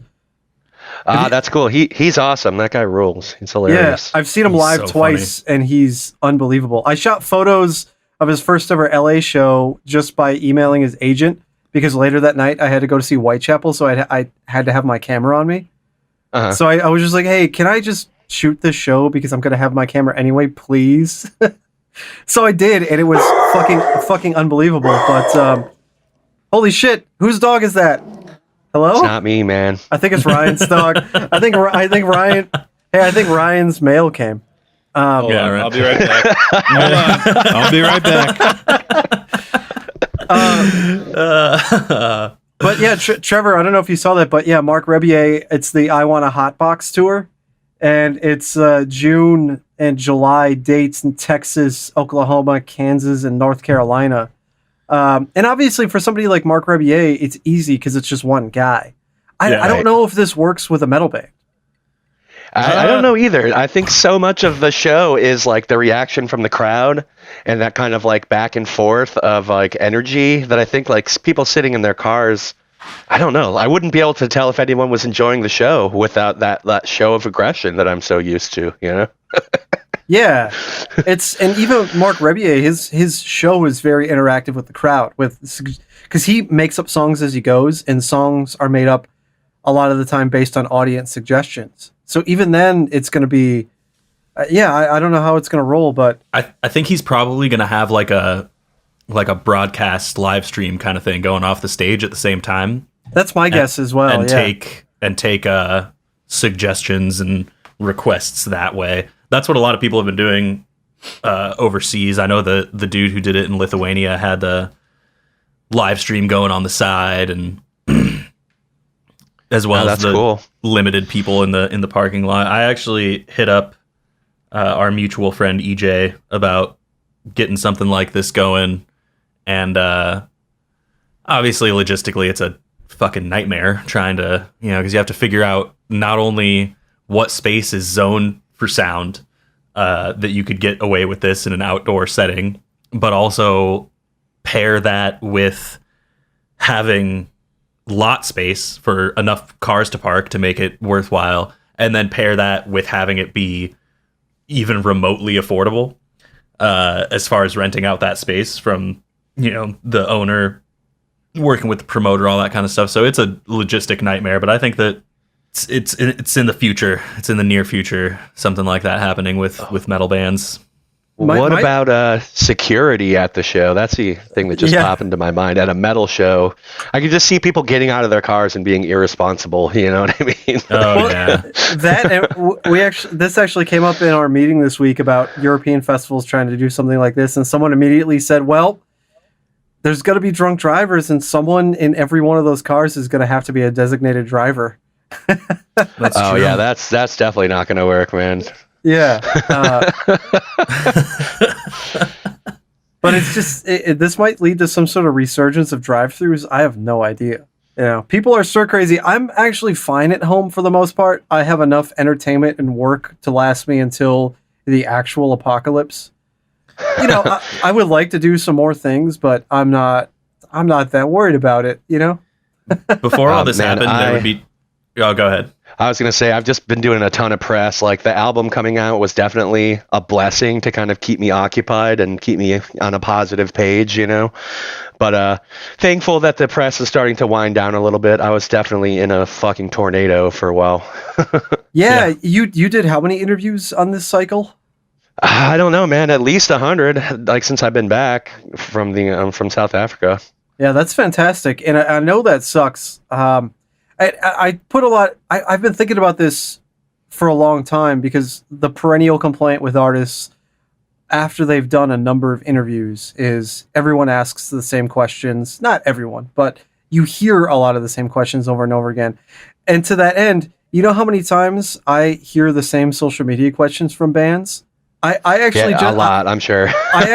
That's cool. He's awesome. That guy rules. He's hilarious. Yeah, I've seen him He's live so twice, and he's unbelievable. I shot photos of his first ever LA show just by emailing his agent, because later that night I had to go to see Whitechapel, so I had to have my camera on me. Uh-huh. So I was just like, hey, can I just shoot this show because I'm going to have my camera anyway, please? So I did, and it was fucking unbelievable. But holy shit, whose dog is that? Hello? It's not me, man. I think it's Ryan's dog. I think Ryan. Hey, I think Ryan's mail came. Yeah, right. I'll be right back. Hold on. I'll be right back. But yeah, Trevor, I don't know if you saw that, but yeah, Marc Rebier, it's the I Want a Hotbox tour, and it's June and July dates in Texas, Oklahoma, Kansas, and North Carolina. And obviously for somebody like Marc Rebier, it's easy because it's just one guy. I don't know if this works with a metal band. I don't know either. I think so much of the show is like the reaction from the crowd and that kind of like back and forth of like energy that I think like people sitting in their cars, I don't know. I wouldn't be able to tell if anyone was enjoying the show without that show of aggression that I'm so used to, Yeah, and even Marc Rebier, his show is very interactive with the crowd, because he makes up songs as he goes, and songs are made up a lot of the time based on audience suggestions. So even then, it's going to be, I don't know how it's going to roll, but I think he's probably going to have like a broadcast live stream kind of thing going off the stage at the same time. that's my guess as well. And Yeah. take suggestions and requests that way. That's what a lot of people have been doing overseas. I know the dude who did it in Lithuania had the live stream going on the side, and as well as the cool. limited people in the parking lot. I actually hit up our mutual friend EJ about getting something like this going, and obviously logistically it's a fucking nightmare trying to, because you have to figure out not only what space is zoned for sound that you could get away with this in an outdoor setting, but also pair that with having lot space for enough cars to park to make it worthwhile, and then pair that with having it be even remotely affordable as far as renting out that space from the owner, working with the promoter, all that kind of stuff. So it's a logistic nightmare, but I think that it's in the future. It's in the near future, something like that happening with metal bands. What about security at the show? That's the thing that just popped into my mind. At a metal show, I could just see people getting out of their cars and being irresponsible. You know what I mean? Oh yeah. This actually came up in our meeting this week about European festivals trying to do something like this, and someone immediately said, "Well, there's going to be drunk drivers, and someone in every one of those cars is going to have to be a designated driver." That's true. Yeah, that's definitely not going to work, man. Yeah. But it's just, this might lead to some sort of resurgence of drive-thrus. I have no idea. People are stir crazy. I'm actually fine at home for the most part. I have enough entertainment and work to last me until the actual apocalypse. I would like to do some more things, but I'm not that worried about it, Before all this man, happened, there would be. Oh, go ahead. I was gonna say I've just been doing a ton of press. Like the album coming out was definitely a blessing to kind of keep me occupied and keep me on a positive page, you know. But thankful that the press is starting to wind down a little bit. I was definitely in a fucking tornado for a while. Yeah, you did how many interviews on this cycle? I don't know, man. At least 100, like since I've been back from the from South Africa. Yeah, that's fantastic, and I know that sucks. I put a lot. I've been thinking about this for a long time because the perennial complaint with artists after they've done a number of interviews is everyone asks the same questions. Not everyone, but you hear a lot of the same questions over and over again. And to that end, you know how many times I hear the same social media questions from bands? I actually a lot, I'm sure. I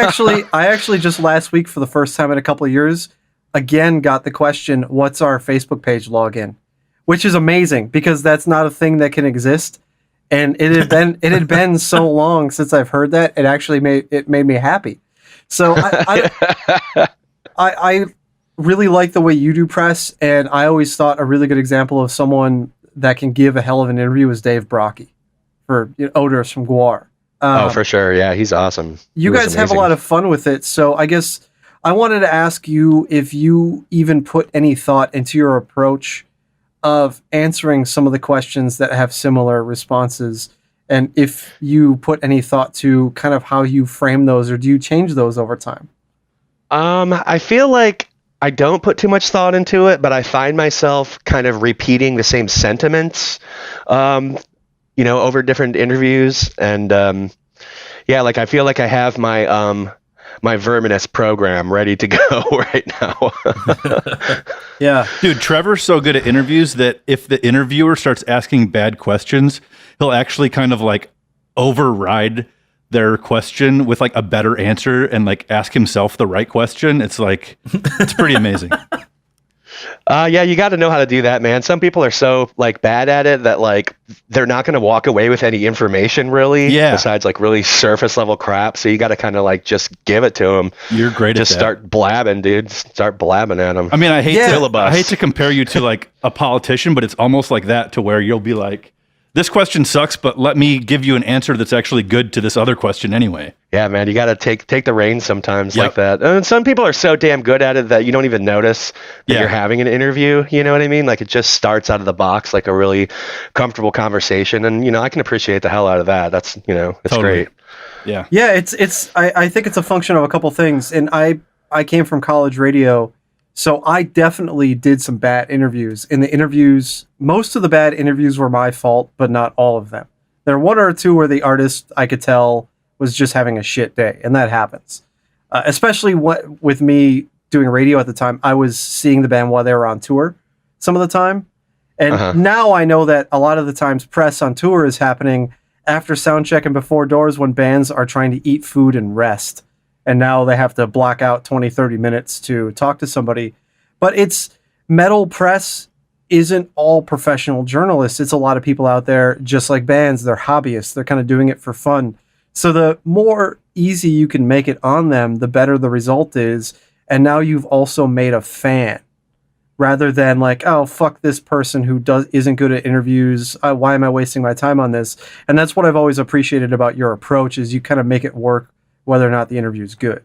actually just last week for the first time in a couple of years again got the question, "What's our Facebook page login?" Which is amazing because that's not a thing that can exist. And it had been so long since I've heard that it actually made me happy. So I really like the way you do press, and I always thought a really good example of someone that can give a hell of an interview is Dave Brocky for Odors from Gwar. Oh, for sure. Yeah, he's awesome. You guys have a lot of fun with it. So I guess I wanted to ask you if you even put any thought into your approach of answering some of the questions that have similar responses, and if you put any thought to kind of how you frame those, or do you change those over time? I feel like I don't put too much thought into it, but I find myself kind of repeating the same sentiments, over different interviews. And like I feel like I have my my Verminous program ready to go right now. Yeah. Dude, Trevor's so good at interviews that if the interviewer starts asking bad questions, he'll actually kind of like override their question with like a better answer and like ask himself the right question. It's like, it's pretty amazing. Yeah, you got to know how to do that, man. Some people are so like bad at it that like they're not going to walk away with any information really, besides like really surface level crap. So you got to kind of like just give it to them. You're great just at that. Start blabbing, dude. Start blabbing at them. I mean, I hate to compare you to like a politician, but it's almost like that, to where you'll be like, this question sucks, but let me give you an answer that's actually good to this other question anyway. Yeah, man, you got to take the reins sometimes like that. And some people are so damn good at it that you don't even notice that you're having an interview. You know what I mean? Like it just starts out of the box like a really comfortable conversation. And, I can appreciate the hell out of that. That's, it's Totally. great. Yeah. Yeah, I think it's a function of a couple things. And I came from college radio, so I definitely did some bad interviews. In the interviews, most of the bad interviews were my fault, but not all of them. There were one or two where the artist, I could tell, was just having a shit day, and that happens. Especially with me doing radio at the time, I was seeing the band while they were on tour some of the time. And now I know that a lot of the times press on tour is happening after sound check and before doors when bands are trying to eat food and rest. And now they have to block out 20, 30 minutes to talk to somebody. But it's metal press isn't all professional journalists. It's a lot of people out there, just like bands, they're hobbyists. They're kind of doing it for fun. So the more easy you can make it on them, the better the result is. And now you've also made a fan, rather than like, oh, fuck this person who isn't good at interviews. Why am I wasting my time on this? And that's what I've always appreciated about your approach, is you kind of make it work whether or not the interview is good.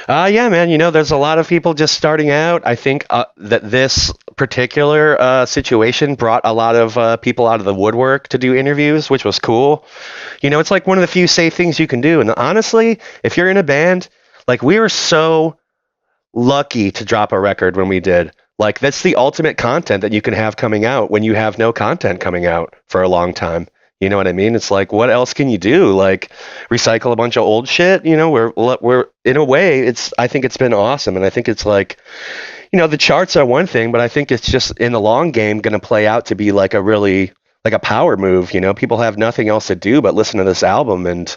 Yeah, man. There's a lot of people just starting out. I think that this particular situation brought a lot of people out of the woodwork to do interviews, which was cool. It's like one of the few safe things you can do. And honestly, if you're in a band, like we were so lucky to drop a record when we did. Like that's the ultimate content that you can have coming out when you have no content coming out for a long time. You know what I mean? It's like, what else can you do? Like recycle a bunch of old shit. We're in a way, I think it's been awesome. And I think it's like, the charts are one thing, but I think it's just in the long game going to play out to be like a really, like a power move. People have nothing else to do but listen to this album. And,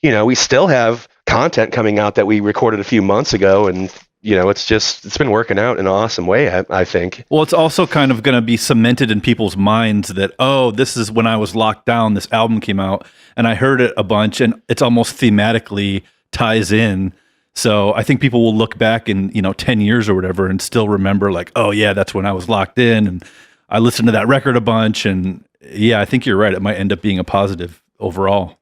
we still have content coming out that we recorded a few months ago. And, it's been working out in an awesome way, I think. Well, it's also kind of going to be cemented in people's minds that, oh, this is when I was locked down, this album came out, and I heard it a bunch, and it's almost thematically ties in. So I think people will look back in, 10 years or whatever and still remember like, oh yeah, that's when I was locked in and I listened to that record a bunch, and yeah, I think you're right. It might end up being a positive overall.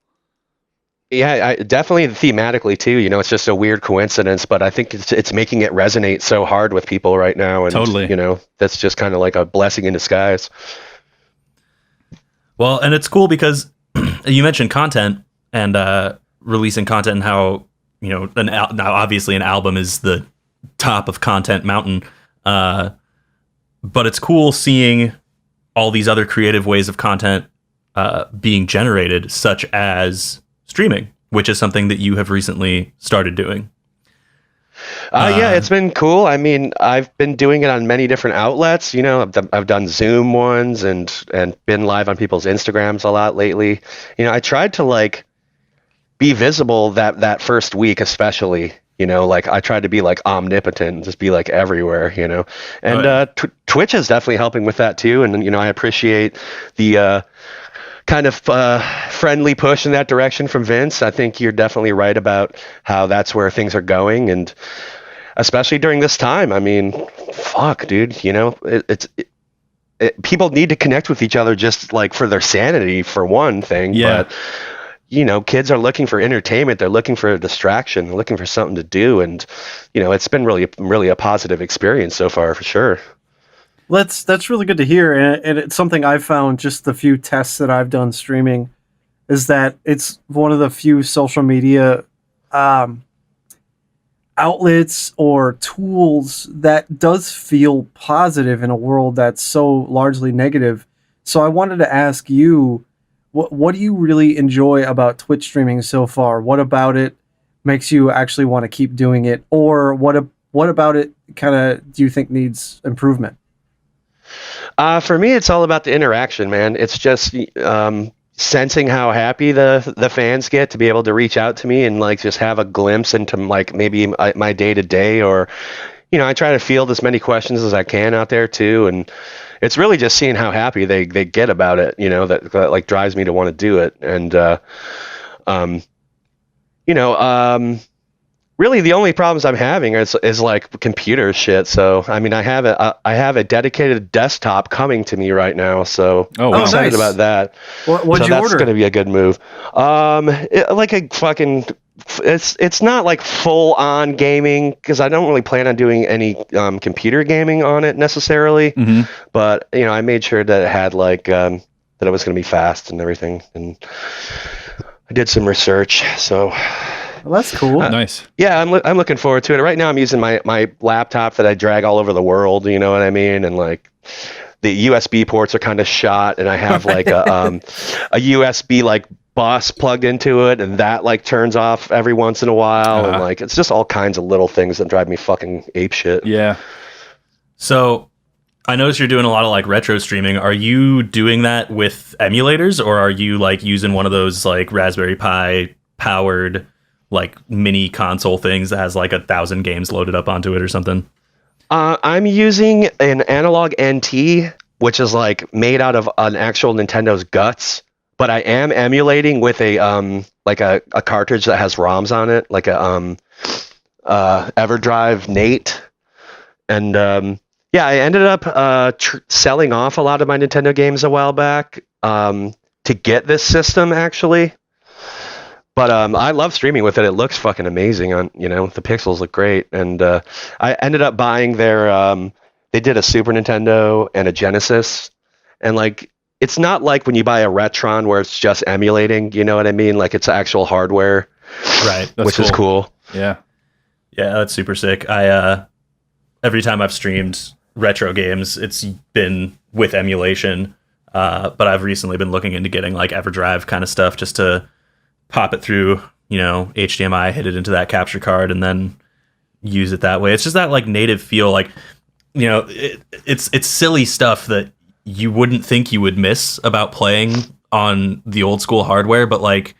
Yeah, definitely thematically too. You know, it's just a weird coincidence, but I think it's making it resonate so hard with people right now, and Totally. you know, that's just kind of like a blessing in disguise. Well, and it's cool because you mentioned content and releasing content and how, you know, now obviously an album is the top of content mountain, but it's cool seeing all these other creative ways of content being generated, such as streaming, which is something that you have recently started doing. Yeah, it's been cool. I mean, I've been doing it on many different outlets. You know, I've done Zoom ones and been live on people's Instagrams a lot lately. You know, I tried to like be visible that first week, especially. You know, like I tried to be like omnipotent and just be like everywhere. You know, and Right. Twitch is definitely helping with that too. And you know, I appreciate the kind of friendly push in that direction from Vince. I think you're definitely right about how that's where things are going, and especially during this time. I mean, fuck, dude. You know, people need to connect with each other just like for their sanity, for one thing. Yeah. But you know, kids are looking for entertainment. They're looking for a distraction. They're looking for something to do, and you know, it's been really a positive experience so far, for sure. That's really good to hear, and it's something I've found just the few tests that I've done streaming is that it's one of the few social media outlets or tools that does feel positive in a world that's so largely negative. So I wanted to ask you, what do you really enjoy about Twitch streaming so far? What about it makes you actually want to keep doing it, or what about it kind of do you think needs improvement? For me, it's all about the interaction, man. It's just sensing how happy the fans get to be able to reach out to me and like just have a glimpse into like maybe my day to day, or you know, I try to field as many questions as I can out there too, and it's really just seeing how happy they get about it. You know, that like drives me to want to do it, and you know, really, the only problems I'm having is like computer shit. So, I mean, I have a dedicated desktop coming to me right now. So, Oh, I'm wow. excited Nice. about that. What'd So you that's order? going to be a good move. Like a fucking, it's not like full on gaming because I don't really plan on doing any computer gaming on it necessarily. Mm-hmm. But you know, I made sure that it had like that it was going to be fast and everything, and I did some research. So. Well, that's cool. Nice. Yeah, I'm looking forward to it. Right now, I'm using my laptop that I drag all over the world. You know what I mean? And like the USB ports are kind of shot, and I have like a USB like bus plugged into it, and that like turns off every once in a while, and like it's just all kinds of little things that drive me fucking apeshit. Yeah. So I noticed you're doing a lot of like retro streaming. Are you doing that with emulators, or are you like using one of those like Raspberry Pi powered like mini console things that has like 1,000 games loaded up onto it or something? I'm using an analog NT, which is like made out of an actual Nintendo's guts, but I am emulating with a like a cartridge that has ROMs on it, like a EverDrive Nate, and yeah, I ended up selling off a lot of my Nintendo games a while back to get this system actually. But I love streaming with it. It looks fucking amazing on, you know, the pixels look great. And I ended up buying their, they did a Super Nintendo and a Genesis. And like, it's not like when you buy a Retron where it's just emulating, you know what I mean? Like it's actual hardware, Right. which is cool. Yeah. Yeah, that's super sick. I every time I've streamed retro games, it's been with emulation. But I've recently been looking into getting like EverDrive kind of stuff just to pop it through, you know, HDMI, hit it into that capture card, and then use it that way. It's just that like native feel, like, you know, it's silly stuff that you wouldn't think you would miss about playing on the old school hardware, but like,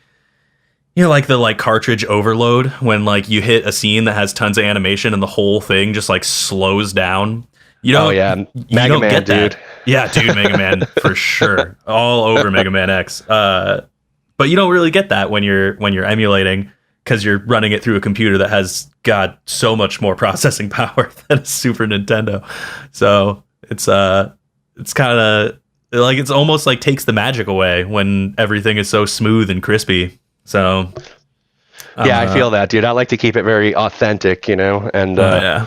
you know, like the like cartridge overload when like you hit a scene that has tons of animation and the whole thing just like slows down. You know, Oh yeah, you Mega don't Man, get that. dude. Yeah, dude, Mega Man for sure, all over Mega Man X. But you don't really get that when you're emulating, because you're running it through a computer that has got so much more processing power than a Super Nintendo. So it's it's kind of like it's almost like takes the magic away when everything is so smooth and crispy. So yeah, I feel that, dude. I like to keep it very authentic, and yeah.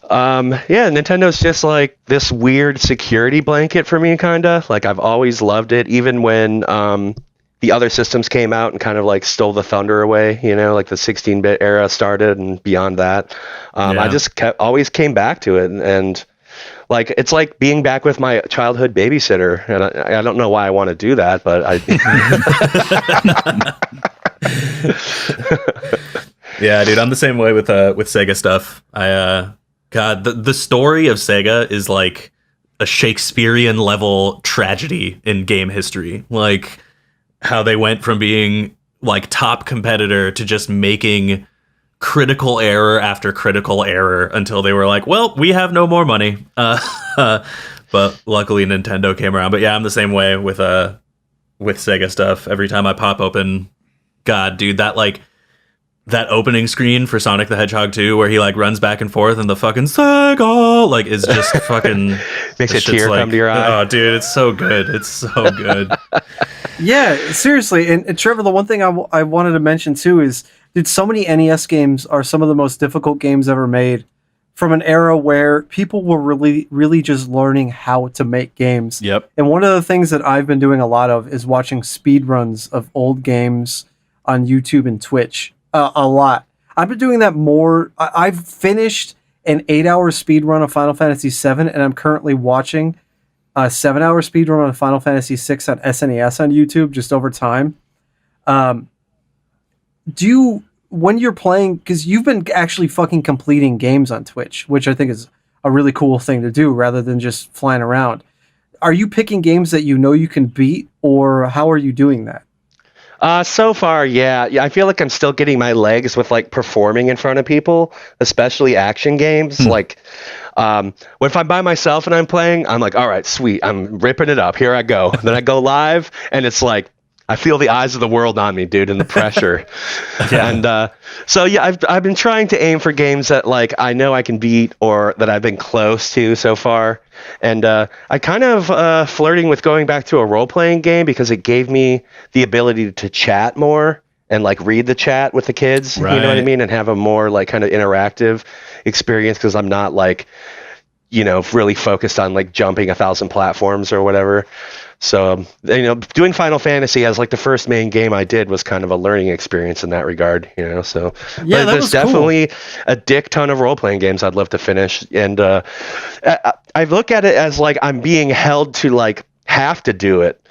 Nintendo's just like this weird security blanket for me, kind of. Like, I've always loved it, even when the other systems came out and kind of like stole the thunder away, like the 16-bit era started and beyond that. I just always came back to it, and like, it's like being back with my childhood babysitter, and I don't know why I want to do that, but I. Yeah, dude, I'm the same way with Sega stuff. God, the story of Sega is like a Shakespearean level tragedy in game history. Like how they went from being like top competitor to just making critical error after critical error until they were like, well, we have no more money. But luckily Nintendo came around. But yeah, I'm the same way with Sega stuff. Every time I pop open, God, dude, that opening screen for Sonic the Hedgehog 2 where he like runs back and forth and the fucking Sega like is just fucking makes a tear come to your eye. Oh, dude, it's so good. It's so good. Yeah, seriously. And Trevor, the one thing I wanted to mention too is, dude, so many NES games are some of the most difficult games ever made, from an era where people were really, really just learning how to make games. Yep. And one of the things that I've been doing a lot of is watching speedruns of old games on YouTube and Twitch. A lot. I've been doing that more. I've finished an 8-hour speedrun of Final Fantasy VII, and I'm currently watching a 7-hour speedrun of Final Fantasy VI on SNES on YouTube just over time. When you're playing, because you've been actually fucking completing games on Twitch, which I think is a really cool thing to do rather than just flying around. Are you picking games that you know you can beat, or how are you doing that? So far, yeah. I feel like I'm still getting my legs with like performing in front of people, especially action games. Like, if I'm by myself and I'm playing, I'm like, all right, sweet, I'm ripping it up. Here I go. Then I go live, and it's like, I feel the eyes of the world on me, dude, and the pressure. Yeah. And so yeah, I've been trying to aim for games that like I know I can beat or that I've been close to so far. And I kind of flirting with going back to a role-playing game because it gave me the ability to chat more and like read the chat with the kids. Right. You know what I mean? And have a more like kind of interactive experience, because I'm not like, really focused on like jumping 1,000 platforms or whatever. So, doing Final Fantasy as like the first main game I did was kind of a learning experience in that regard, so. Yeah, but there's definitely a dick ton of role-playing games I'd love to finish. And I look at it as like I'm being held to like have to do it,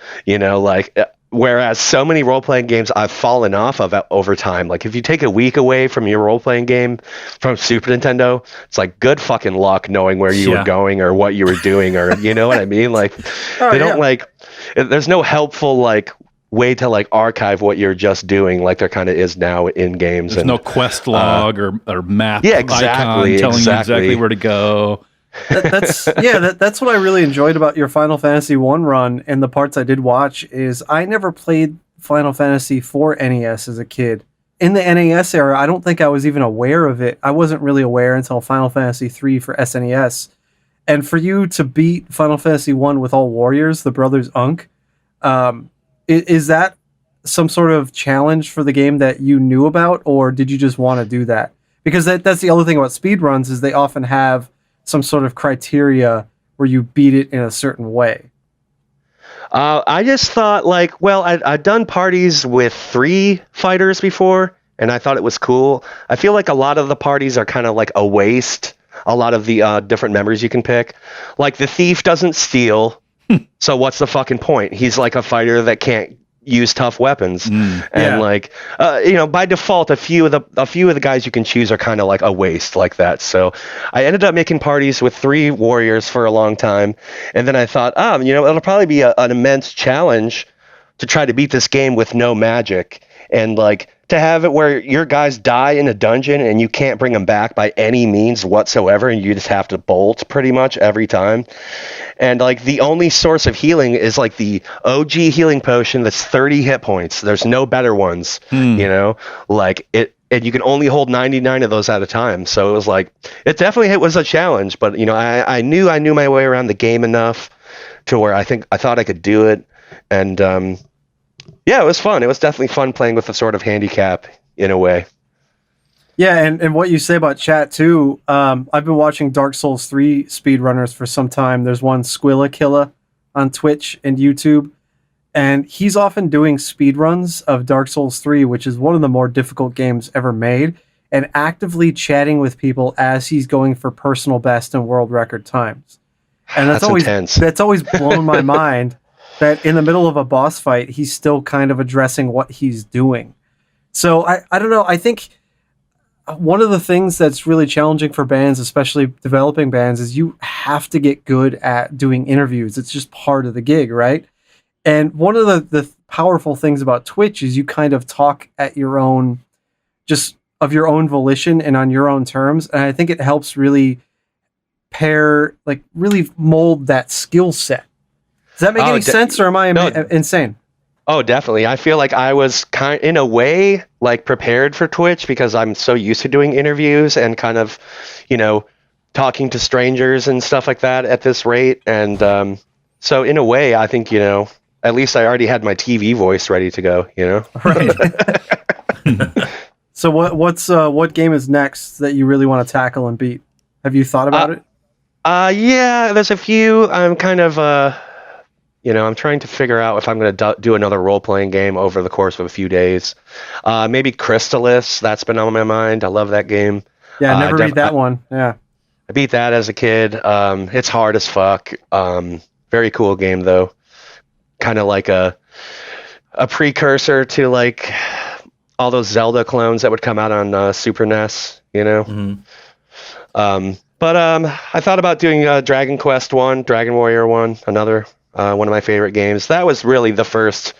whereas so many role-playing games I've fallen off of over time. Like if you take a week away from your role-playing game from Super Nintendo, it's like good fucking luck knowing where you were going or what you were doing, or you know what I mean? Like they don't like, there's no helpful like way to like archive what you're just doing like there kind of is now in games. There's no quest log or map icon telling you exactly where to go. That's what I really enjoyed about your Final Fantasy 1 run, and the parts I did watch is I never played Final Fantasy for NES as a kid. In the NES era, I don't think I was even aware of it. I wasn't really aware until Final Fantasy 3 for SNES. And for you to beat Final Fantasy 1 with all warriors, the Brothers Unk, is that some sort of challenge for the game that you knew about, or did you just want to do that? Because that's the other thing about speedruns is they often have some sort of criteria where you beat it in a certain way. I just thought like, well, I'd done parties with 3 fighters before, and I thought it was cool. I feel like a lot of the parties are kind of like a waste. A lot of the different members you can pick. Like the thief doesn't steal, so what's the fucking point? He's like a fighter that can't use tough weapons, and like by default, a few of the guys you can choose are kind of like a waste like that. So I ended up making parties with 3 warriors for a long time, and then I thought, it'll probably be an immense challenge to try to beat this game with no magic, and like to have it where your guys die in a dungeon and you can't bring them back by any means whatsoever, and you just have to bolt pretty much every time. And like the only source of healing is like the OG healing potion that's 30 hit points. There's no better ones, like it. And you can only hold 99 of those at a time. So it was like, it was a challenge, but I knew my way around the game enough to where I thought I could do it. And yeah, it was fun. It was definitely fun playing with a sort of handicap in a way. Yeah, and what you say about chat too, I've been watching Dark Souls 3 speedrunners for some time. There's one Squilla Killa on Twitch and YouTube, and he's often doing speedruns of Dark Souls 3, which is one of the more difficult games ever made, and actively chatting with people as he's going for personal best and world record times. And that's always intense. That's always blown my mind that in the middle of a boss fight, he's still kind of addressing what he's doing. So I don't know, I think one of the things that's really challenging for bands, especially developing bands, is you have to get good at doing interviews. It's just part of the gig, right? And one of the powerful things about Twitch is you kind of talk at your own, just of your own volition and on your own terms. And I think it helps really really mold that skill set. Does that make any sense, or am I insane? Oh, definitely. I feel like I was in a way, like prepared for Twitch because I'm so used to doing interviews and kind of, talking to strangers and stuff like that at this rate. And so in a way, I think, at least I already had my TV voice ready to go, Right. So what game is next that you really want to tackle and beat? Have you thought about it? Yeah, there's a few. I'm kind of, I'm trying to figure out if I'm going to do another role-playing game over the course of a few days. Maybe Crystalis. That's been on my mind. I love that game. Yeah, I never beat that one. Yeah. I beat that as a kid. It's hard as fuck. Very cool game, though. Kind of like a precursor to, like, all those Zelda clones that would come out on Super NES, Mm-hmm. But I thought about doing Dragon Quest 1, Dragon Warrior 1, another one of my favorite games. That was really the first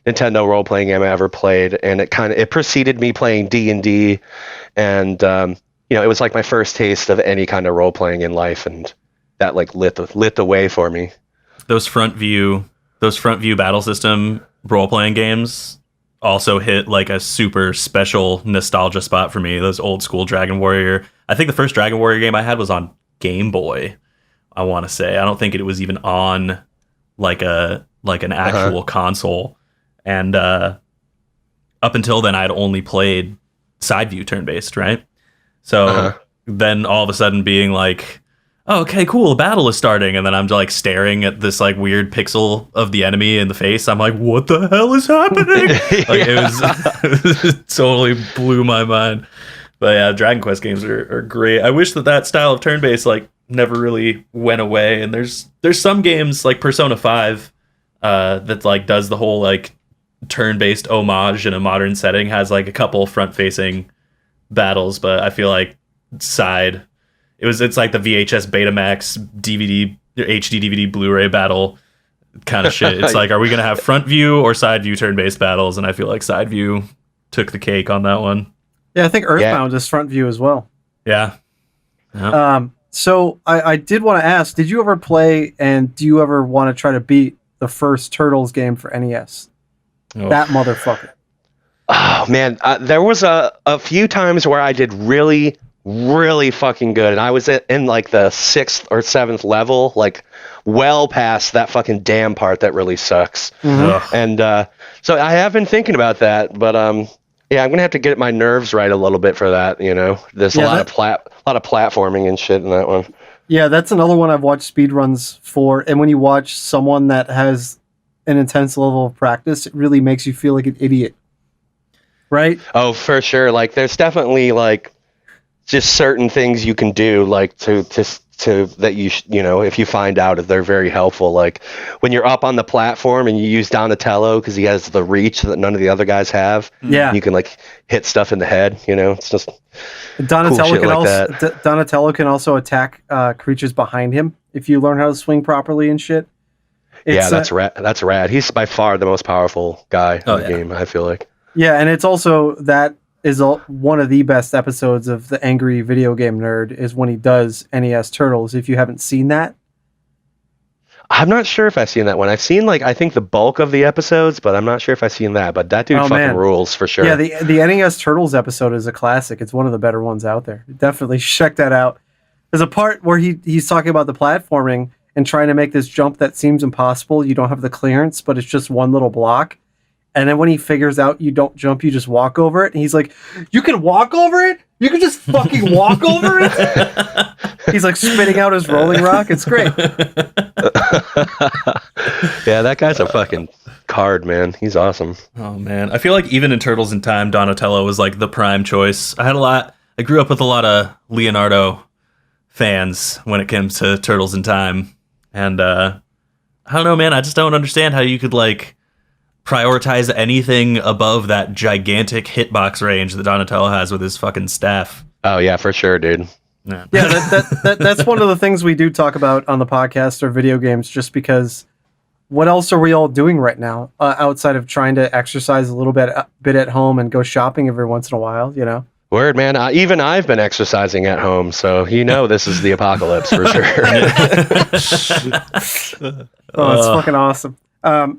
Nintendo role-playing game I ever played, and it preceded me playing D&D, and it was like my first taste of any kind of role-playing in life, and that like lit the way for me. Those front view battle system role-playing games also hit like a super special nostalgia spot for me. Those old school Dragon Warrior. I think the first Dragon Warrior game I had was on Game Boy, I want to say. I don't think it was even on like an actual console. And up until then, I'd only played side view turn-based, right? So then all of a sudden being like, oh, okay, cool, a battle is starting. And then I'm like staring at this like weird pixel of the enemy in the face. I'm like, what the hell is happening? It totally blew my mind. But yeah, Dragon Quest games are great. I wish that style of turn-based like never really went away. And there's some games like Persona 5 that like does the whole like turn-based homage in a modern setting, has like a couple front-facing battles, but I feel like it's like the VHS Betamax DVD HD DVD Blu-ray battle kind of shit. It's like, are we gonna have front view or side view turn-based battles? And I feel like side view took the cake on that one. Yeah, I think Earthbound is front view as well. Yeah. So I did want to ask, did you ever play, and do you ever want to try to beat the first Turtles game for NES? Oh. That motherfucker. Oh man, there was a few times where I did really, really fucking good, and I was in like the 6th or 7th level, like well past that fucking damn part that really sucks. Mm-hmm. And so I have been thinking about that, but yeah, I'm gonna have to get my nerves right a little bit for that. There's a lot of platforming and shit in that one. Yeah, that's another one I've watched speedruns for, and when you watch someone that has an intense level of practice, it really makes you feel like an idiot. Right? Oh, for sure. Like, there's definitely like just certain things you can do, like to that if you find out if they're very helpful. Like when you're up on the platform and you use Donatello because he has the reach that none of the other guys have. Yeah, you can like hit stuff in the head. It's just Donatello cool shit can Donatello can also attack creatures behind him if you learn how to swing properly and shit. That's rad. That's rad. He's by far the most powerful guy in the game, I feel like. Yeah, and it's also that is one of the best episodes of The Angry Video Game Nerd is when he does NES Turtles. If you haven't seen that, I'm not sure if I've seen that one. I've seen I think the bulk of the episodes, but I'm not sure if I've seen that. But that dude rules for sure. Yeah, the NES Turtles episode is a classic. It's one of the better ones out there. Definitely check that out. There's a part where he's talking about the platforming, and trying to make this jump that seems impossible. You don't have the clearance, but it's just one little block. And then when he figures out you don't jump, you just walk over it. And he's like, you can walk over it? You can just fucking walk over it? He's like spitting out his Rolling Rock. It's great. Yeah, that guy's a fucking card, man. He's awesome. Oh man, I feel like even in Turtles in Time, Donatello was like the prime choice. I grew up with a lot of Leonardo fans when it comes to Turtles in Time, and I don't know, man. I just don't understand how you could like prioritize anything above that gigantic hitbox range that Donatello has with his fucking staff. Oh yeah, for sure, dude. Yeah, that's one of the things we do talk about on the podcast or video games, just because what else are we all doing right now outside of trying to exercise a little bit at home and go shopping every once in a while, you know? Word, man. Even I've been exercising at home, so this is the apocalypse for sure. Oh, it's fucking awesome.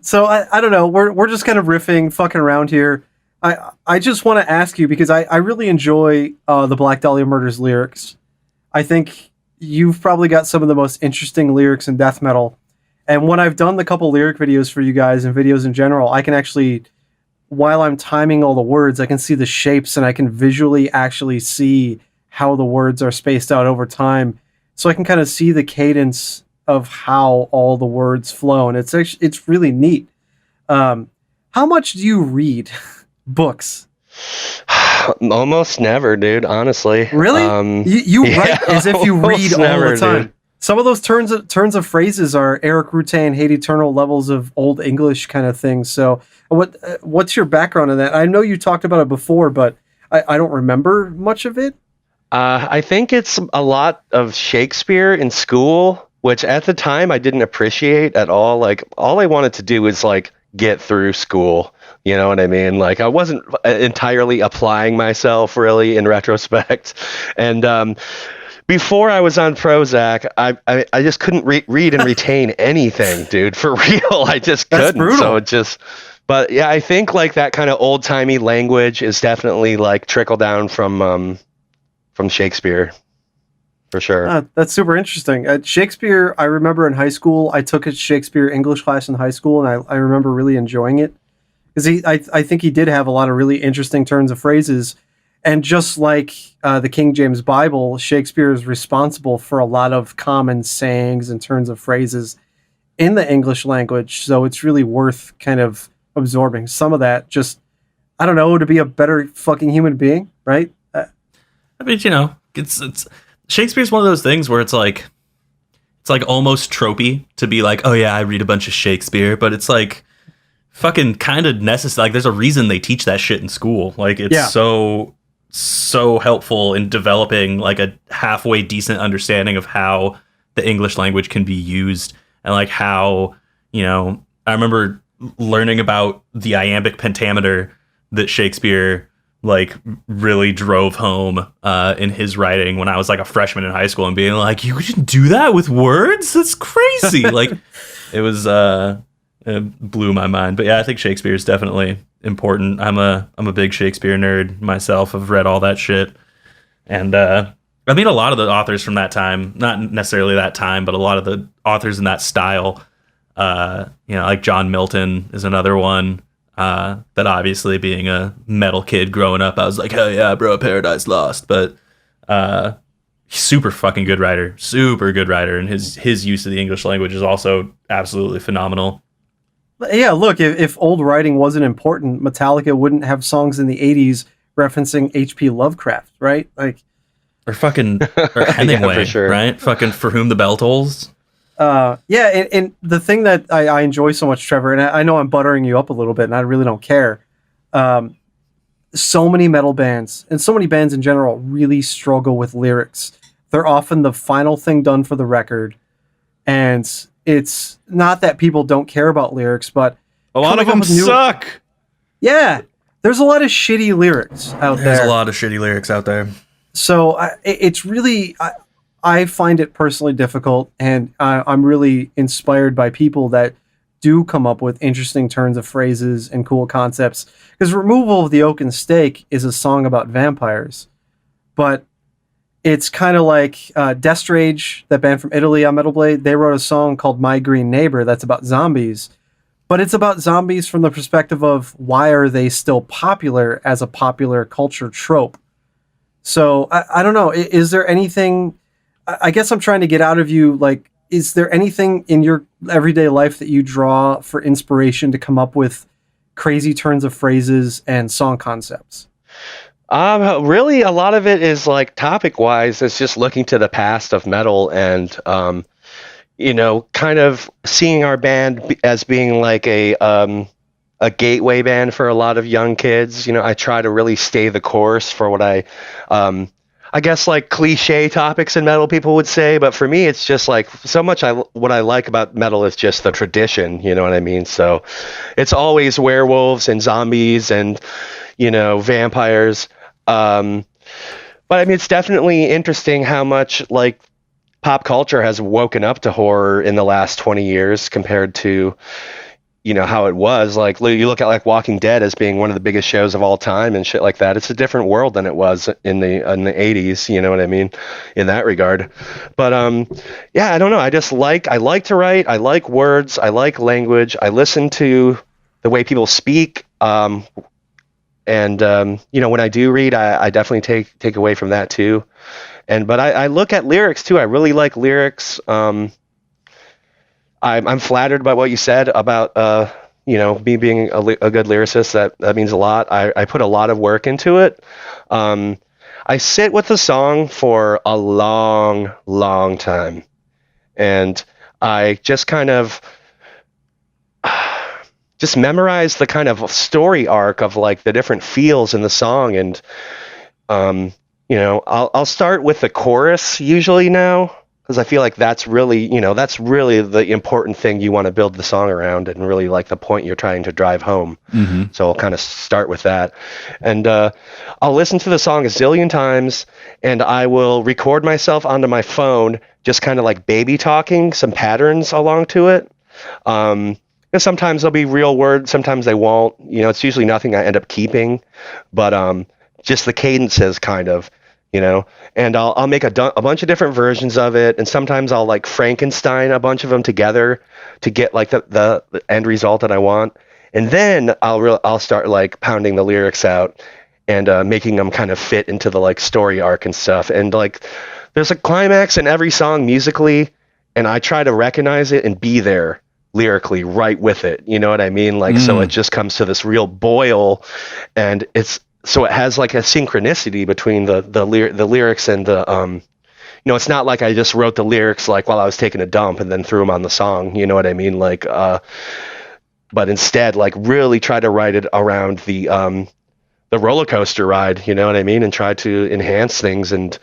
So I don't know. We're just kind of riffing, fucking around here. I just want to ask you, because I really enjoy the Black Dahlia Murders lyrics. I think you've probably got some of the most interesting lyrics in death metal. And when I've done the couple lyric videos for you guys and videos in general, I can actually, while I'm timing all the words, I can see the shapes and I can visually actually see how the words are spaced out over time. So I can kind of see the cadence of how all the words flow. And it's really neat. How much do you read books? Almost never, dude, honestly. Really? You write as if you read all the time. Dude. Some of those turns of phrases are Eric Rutain, Hate Eternal levels of Old English kind of things. So what's your background in that? I know you talked about it before, but I don't remember much of it. I think it's a lot of Shakespeare in school, which at the time I didn't appreciate at all. Like, all I wanted to do was like get through school. You know what I mean? Like, I wasn't entirely applying myself really in retrospect. And before I was on Prozac, I just couldn't read and retain anything, dude. For real, I just couldn't. Brutal. But yeah, I think like that kind of old timey language is definitely like trickled down from Shakespeare, for sure. That's super interesting. Shakespeare, I remember in high school, I took a Shakespeare English class in high school, and I remember really enjoying it. Because I think he did have a lot of really interesting turns of phrases. And just like the King James Bible, Shakespeare is responsible for a lot of common sayings and turns of phrases in the English language. So it's really worth kind of absorbing some of that. Just, I don't know, to be a better fucking human being, right? I mean, you know, it's Shakespeare's one of those things where it's like almost tropey to be like, oh yeah, I read a bunch of Shakespeare, but it's like fucking kind of necessary. Like, there's a reason they teach that shit in school. Like, it's so helpful in developing like a halfway decent understanding of how the English language can be used, and like how, you know, I remember learning about the iambic pentameter that Shakespeare like really drove home in his writing when I was like a freshman in high school, and being like, you can do that with words? That's crazy. Like, it was it blew my mind. But yeah, I think Shakespeare is definitely important. I'm a big Shakespeare nerd myself. I've read all that shit. And I mean, a lot of the authors from that time, not necessarily that time, but a lot of the authors in that style, you know, like John Milton is another one. That obviously, being a metal kid growing up, I was like, hell yeah, bro, Paradise Lost. But super fucking good writer, and his use of the English language is also absolutely phenomenal. Yeah, look, if old writing wasn't important, Metallica wouldn't have songs in the 80s referencing H.P. Lovecraft, right? Like, or Hemingway, yeah, for sure. Right? Fucking For Whom the Bell Tolls. Yeah, and the thing that I enjoy so much, Trevor, and I know I'm buttering you up a little bit, and I really don't care. So many metal bands, and so many bands in general, really struggle with lyrics. They're often the final thing done for the record, and it's not that people don't care about lyrics, but a lot of them suck. Yeah, there's a lot of shitty lyrics out there. There's a lot of shitty lyrics out there. So it's really, I find it personally difficult, and I'm really inspired by people that do come up with interesting turns of phrases and cool concepts. Because Removal of the Oaken Stake is a song about vampires, but it's kind of like Death Rage, that band from Italy on Metal Blade. They wrote a song called My Green Neighbor that's about zombies, but it's about zombies from the perspective of why are they still popular as a popular culture trope. So I don't know. Is there anything, I guess I'm trying to get out of you, like, is there anything in your everyday life that you draw for inspiration to come up with crazy turns of phrases and song concepts? Really, a lot of it is like topic wise. It's just looking to the past of metal and, kind of seeing our band as being like a gateway band for a lot of young kids. I try to really stay the course for what I guess like cliche topics in metal people would say, but for me, it's just like so much. What I like about metal is just the tradition. You know what I mean? So it's always werewolves and zombies and, vampires. But I mean, it's definitely interesting how much like pop culture has woken up to horror in the last 20 years compared to, how it was. Like you look at like Walking Dead as being one of the biggest shows of all time and shit like that. It's a different world than it was in the 80s. You know what I mean? In that regard. But, yeah, I don't know. I like to write. I like words. I like language. I listen to the way people speak. And when I do read, I definitely take away from that too. But I look at lyrics too. I really like lyrics. I'm flattered by what you said about me being a good lyricist. That means a lot. I put a lot of work into it. I sit with the song for a long, long time, and I just kind of just memorize the kind of story arc of like the different feels in the song. And, I'll start with the chorus usually now, because I feel like that's really the important thing you want to build the song around and really like the point you're trying to drive home. Mm-hmm. So I'll kind of start with that. And I'll listen to the song a zillion times, and I will record myself onto my phone, just kind of like baby talking some patterns along to it. Sometimes they'll be real words, sometimes they won't. It's usually nothing I end up keeping, but just the cadences kind of, and I'll make a bunch of different versions of it, and sometimes I'll like Frankenstein a bunch of them together to get like the end result that I want, and then I'll start like pounding the lyrics out and making them kind of fit into the like story arc and stuff. And like there's a climax in every song musically, and I try to recognize it and be there lyrically right with it. You know what I mean? Like, so it just comes to this real boil, and it has like a synchronicity between the lyrics and the, it's not like I just wrote the lyrics like while I was taking a dump and then threw them on the song. You know what I mean? Like, but instead like really try to write it around the roller coaster ride, you know what I mean? And try to enhance things. And,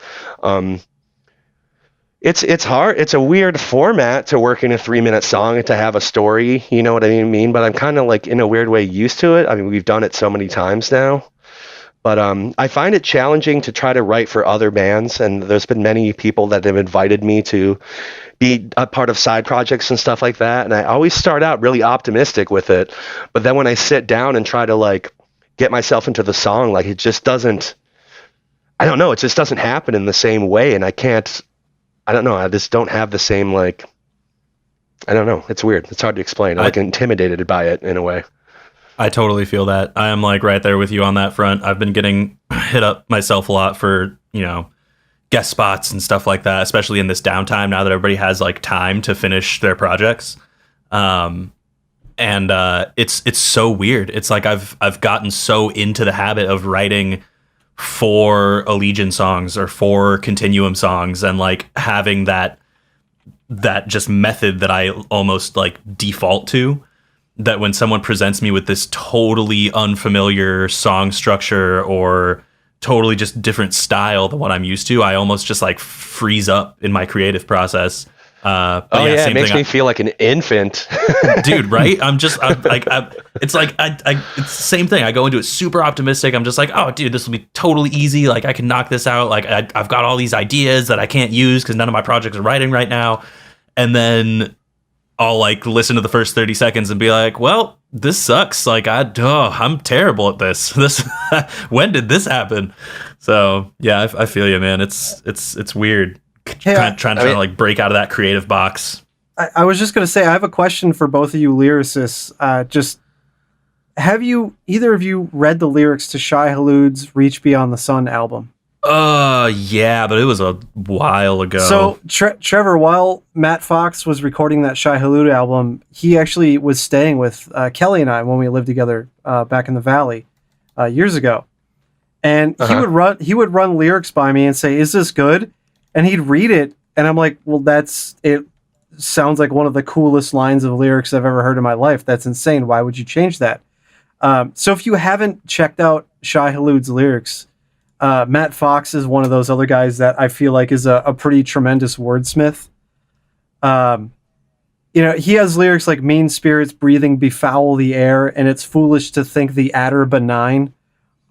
It's hard. It's a weird format to work in a 3-minute song and to have a story, you know what I mean? But I'm kind of like in a weird way used to it. I mean, we've done it so many times now, but I find it challenging to try to write for other bands. And there's been many people that have invited me to be a part of side projects and stuff like that. And I always start out really optimistic with it. But then when I sit down and try to like get myself into the song, like it just doesn't happen in the same way. And I don't know. I just don't have the same, like, I don't know. It's weird. It's hard to explain. I'm like intimidated by it in a way. I totally feel that. I am like right there with you on that front. I've been getting hit up myself a lot for, guest spots and stuff like that, especially in this downtime now that everybody has like time to finish their projects. It's so weird. It's like I've gotten so into the habit of writing for Allegiant songs or for Continuum songs, and like having that just method that I almost like default to, that when someone presents me with this totally unfamiliar song structure or totally just different style than what I'm used to, I almost just like freeze up in my creative process. It makes me feel like an infant, dude. Right? It's the same thing. I go into it super optimistic. I'm just like, oh, dude, this will be totally easy. Like I can knock this out. Like I've got all these ideas that I can't use because none of my projects are writing right now. And then I'll like listen to the first 30 seconds and be like, well, this sucks. Like I'm terrible at this. When did this happen? So yeah, I feel you, man. It's weird. Trying to like break out of that creative box. I was just going to say, I have a question for both of you lyricists. Have either of you read the lyrics to Shai Hulud's Reach Beyond the Sun album? Yeah, but it was a while ago. So Trevor, while Matt Fox was recording that Shai Hulud album, he actually was staying with Kelly and I when we lived together back in the Valley years ago. And he would run lyrics by me and say, "Is this good?" And he'd read it, and I'm like, "Well, it sounds like one of the coolest lines of lyrics I've ever heard in my life. That's insane. Why would you change that?" So if you haven't checked out Shai Hulud's lyrics, Matt Fox is one of those other guys that I feel like is a pretty tremendous wordsmith. He has lyrics like "mean spirits breathing befoul the air, and it's foolish to think the adder benign."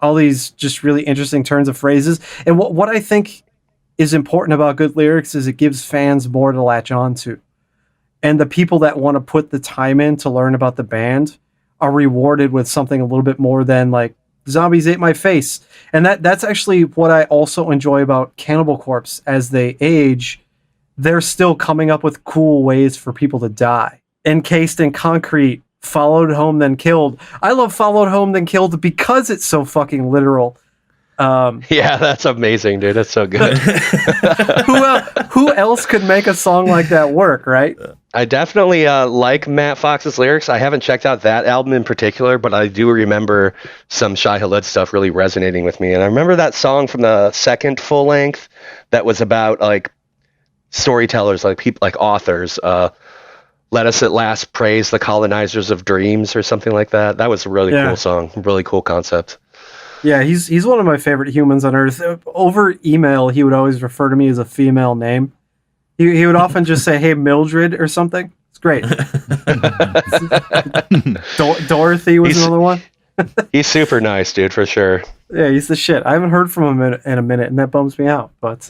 All these just really interesting turns of phrases. And what I think is important about good lyrics is it gives fans more to latch on to. And the people that want to put the time in to learn about the band are rewarded with something a little bit more than like "Zombies ate my face." And that's actually what I also enjoy about Cannibal Corpse. As they age, they're still coming up with cool ways for people to die. Encased in concrete, followed home then killed. I love "followed home then killed" because it's so fucking literal. Yeah, that's amazing, dude. That's so good. Who else could make a song like that work, right? I definitely like Matt Fox's lyrics. I haven't checked out that album in particular, but I do remember some Shai Hulud stuff really resonating with me. And I remember that song from the second full length that was about like storytellers, like people, like authors. "Let us at last praise the colonizers of dreams" or something like that. That was a really cool song, really cool concept. Yeah, he's one of my favorite humans on earth. Over email, he would always refer to me as a female name. He would often just say, "Hey, Mildred," or something. It's great. Dorothy was another one. He's super nice, dude, for sure. Yeah, he's the shit. I haven't heard from him in a minute, and that bums me out. But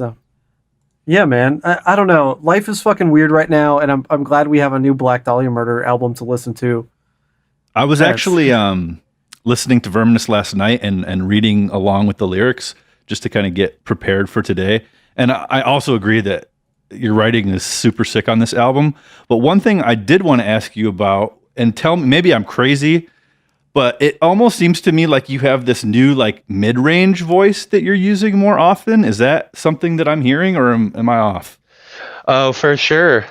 yeah, man, I don't know. Life is fucking weird right now, and I'm glad we have a new Black Dahlia Murder album to listen to. I was actually listening to Verminous last night and reading along with the lyrics just to kind of get prepared for today. And I also agree that your writing is super sick on this album. But one thing I did want to ask you about, and tell me, maybe I'm crazy, but it almost seems to me like you have this new like mid-range voice that you're using more often. Is that something that I'm hearing, or am I off? Oh, for sure.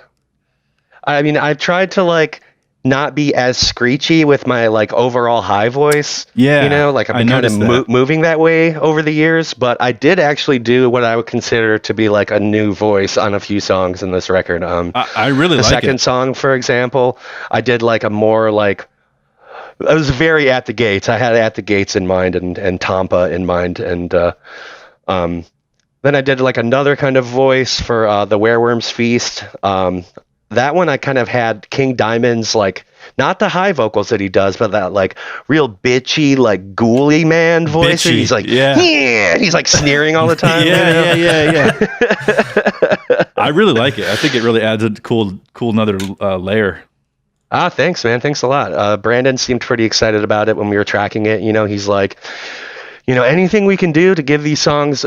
I mean, I've tried to like not be as screechy with my like overall high voice. Yeah, like I've been kind of moving that way over the years, but I did actually do what I would consider to be like a new voice on a few songs in this record. I really the like second it. song, for example, I did like a more like, I was very At the Gates. I had At the Gates in mind and Tampa in mind. And then I did like another kind of voice for the Wereworm's Feast. That one I kind of had King Diamond's like, not the high vocals that he does, but that like real bitchy, like ghouly man voice. Bitchy, he's like, yeah. He's like sneering all the time. Yeah. I really like it. I think it really adds a cool another layer. Thanks, man. Thanks a lot. Brandon seemed pretty excited about it when we were tracking it. He's like, anything we can do to give these songs,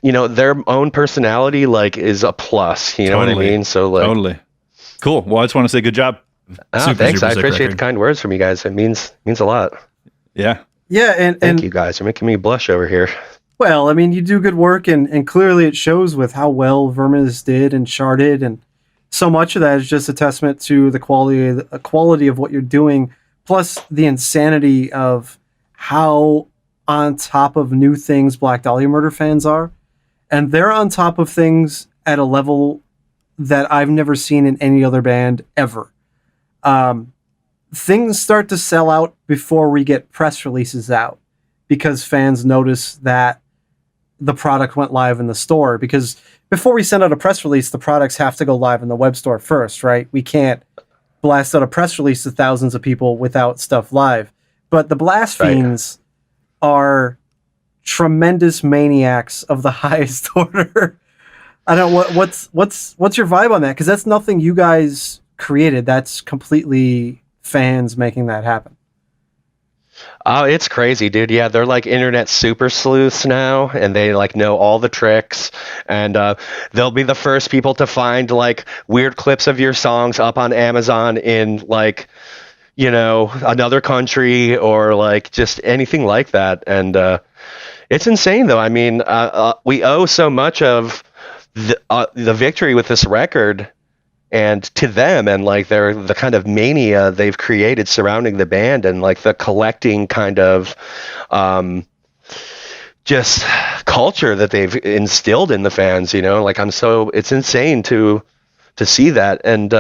their own personality, like, is a plus. You know what I mean? So, like, totally. Cool. Well, I just want to say good job. Thanks. I appreciate the kind words from you guys. It means a lot. Yeah. Yeah, and thank you guys. You're making me blush over here. Well, I mean, you do good work, and clearly it shows with how well Verminous did and charted, and so much of that is just a testament to the quality of what you're doing, plus the insanity of how on top of new things Black Dahlia Murder fans are, and they're on top of things at a level that I've never seen in any other band ever. Things start to sell out before we get press releases out, because fans notice that the product went live in the store. Because before we send out a press release, the products have to go live in the web store first, right? We can't blast out a press release to thousands of people without stuff live. But the Blast Fiends are tremendous maniacs of the highest order. I don't know what's your vibe on that, because that's nothing you guys created. That's completely fans making that happen. Oh, it's crazy, dude. Yeah, they're like internet super sleuths now, and they like know all the tricks, and they'll be the first people to find like weird clips of your songs up on Amazon in like, you know, another country or like just anything like that. And it's insane, though. I mean, we owe so much of the victory with this record and to them, and like the kind of mania they've created surrounding the band, and like the collecting kind of just culture that they've instilled in the fans, you know. Like it's insane to see that. And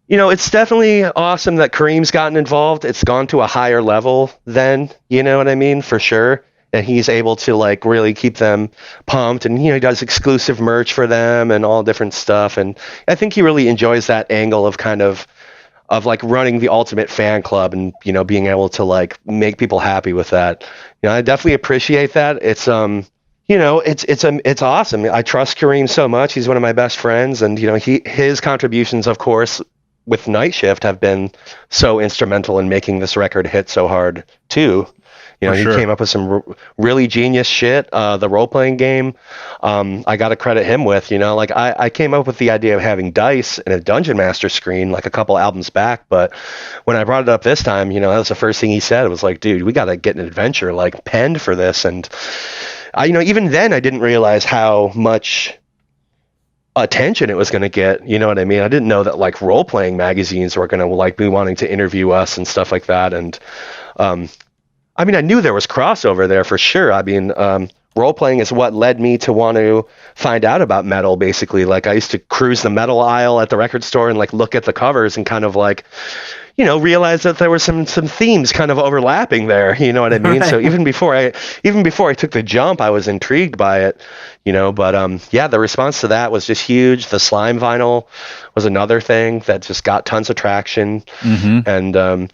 you know, it's definitely awesome that Kareem's gotten involved. It's gone to a higher level then, you know what I mean, for sure. And he's able to like really keep them pumped, and you know, he does exclusive merch for them and all different stuff. And I think he really enjoys that angle of kind of like running the ultimate fan club, and you know, being able to like make people happy with that. You know, I definitely appreciate that. It's you know, it's awesome. I trust Kareem so much. He's one of my best friends, and you know, his contributions, of course, with Night Shift have been so instrumental in making this record hit so hard too. You know, he came up with some really genius shit. The role-playing game, I got to credit him with. You know, like I came up with the idea of having dice in a Dungeon Master screen like a couple albums back, but when I brought it up this time, you know, that was the first thing he said. It was like, dude, we got to get an adventure like penned for this. And you know, even then, I didn't realize how much attention it was going to get. You know what I mean? I didn't know that like role-playing magazines were going to like be wanting to interview us and stuff like that. And I mean, I knew there was crossover there for sure. I mean, role-playing is what led me to want to find out about metal, basically. Like, I used to cruise the metal aisle at the record store and, like, look at the covers and kind of, like, you know, realize that there were some themes kind of overlapping there, you know what I mean? Right. So even before I took the jump, I was intrigued by it, you know. But, yeah, the response to that was just huge. The Slime vinyl was another thing that just got tons of traction. Mm-hmm. And,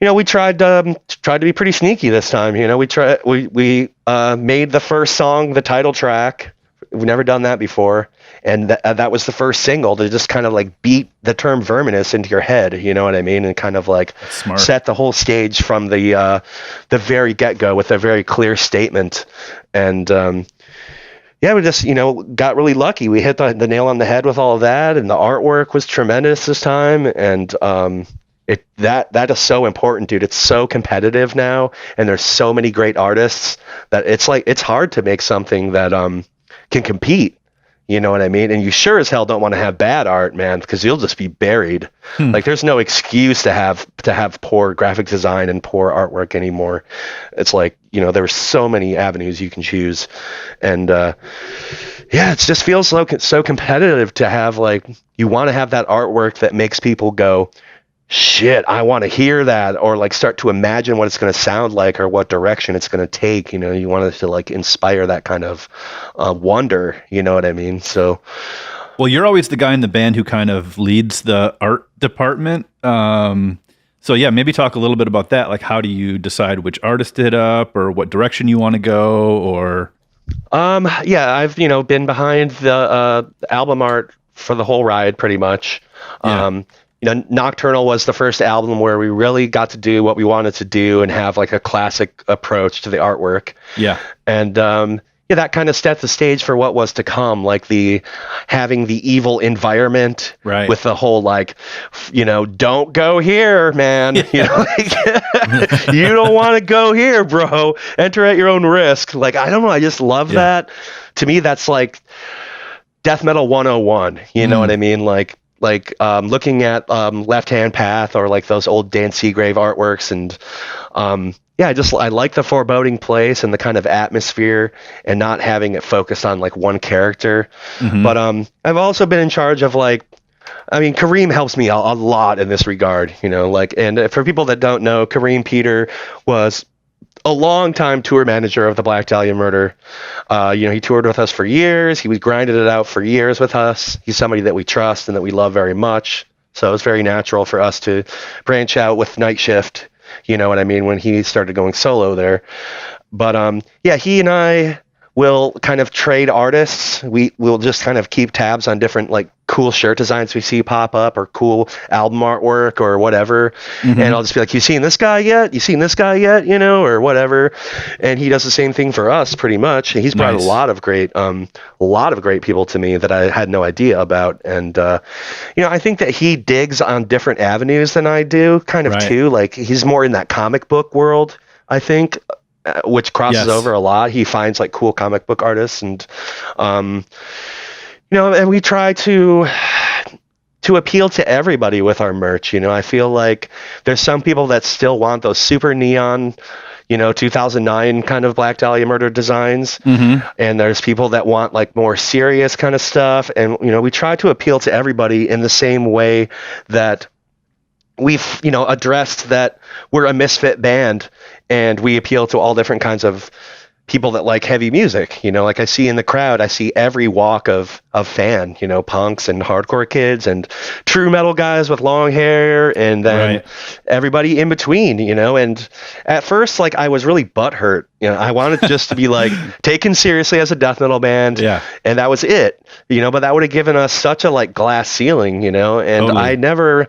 you know, we tried to be pretty sneaky this time. You know, we made the first song the title track. We've never done that before, and that was the first single to just kind of like beat the term Verminous into your head. You know what I mean? And kind of like set the whole stage from the very get-go with a very clear statement. And yeah, we just, you know, got really lucky. We hit the nail on the head with all of that, and the artwork was tremendous this time. And that is so important, dude. It's so competitive now, and there's so many great artists that it's hard to make something that can compete. You know what I mean? And you sure as hell don't want to have bad art, man, because you'll just be buried. Like, there's no excuse to have poor graphic design and poor artwork anymore. It's like, you know, there's so many avenues you can choose, and yeah, it just feels so competitive to have, like, you want to have that artwork that makes people go, shit, I want to hear that, or like start to imagine what it's going to sound like or what direction it's going to take. You know, you want it to like inspire that kind of wonder. You know what I mean? So, well, you're always the guy in the band who kind of leads the art department. So yeah, maybe talk a little bit about that. Like, how do you decide which artist did up, or what direction you want to go, or? Yeah, I've, you know, been behind the album art for the whole ride pretty much. Yeah. You know, Nocturnal was the first album where we really got to do what we wanted to do and have like a classic approach to the artwork. Yeah. And yeah, that kind of set the stage for what was to come, like having the evil environment, right, with the whole like, you know, don't go here, man. Yeah. You know, like, you don't want to go here, bro. Enter at your own risk. Like, I don't know, I just love that. To me, that's like death metal 101. You know what I mean? Like looking at Left Hand Path, or like those old Dan Seagrave artworks, and yeah, I like the foreboding place and the kind of atmosphere, and not having it focused on like one character. Mm-hmm. But I've also been in charge of, like, I mean, Kareem helps me a lot in this regard, you know, like, and for people that don't know, Kareem Peter was a long-time tour manager of the Black Dahlia Murder. You know, he toured with us for years. He was grinded it out for years with us. He's somebody that we trust and that we love very much. So it's very natural for us to branch out with Night Shift. You know what I mean? When he started going solo there. But yeah, he and I we'll kind of trade artists. We'll just kind of keep tabs on different like cool shirt designs we see pop up or cool album artwork or whatever. And I'll just be like, you seen this guy yet? You seen this guy yet? You know, or whatever. And he does the same thing for us pretty much. He's brought Nice. a lot of great people to me that I had no idea about. And, you know, I think that he digs on different avenues than I do kind of Right. too. Like he's more in that comic book world, I think, which crosses Yes. over a lot. He finds like cool comic book artists and, you know, and we try to appeal to everybody with our merch. You know, I feel like there's some people that still want those super neon, you know, 2009 kind of Black Dahlia murder designs. And there's people that want like more serious kind of stuff. And, you know, we try to appeal to everybody in the same way that we've, you know, addressed that we're a misfit band and we appeal to all different kinds of people that like heavy music. You know, like I see in the crowd, I see every walk of fan, you know, punks and hardcore kids and true metal guys with long hair and then Right. everybody in between, you know. And at first, like I was really butthurt. You know, I wanted just to be like taken seriously as a death metal band. Yeah. And that was it, you know, but that would have given us such a like glass ceiling, you know, and Totally. I never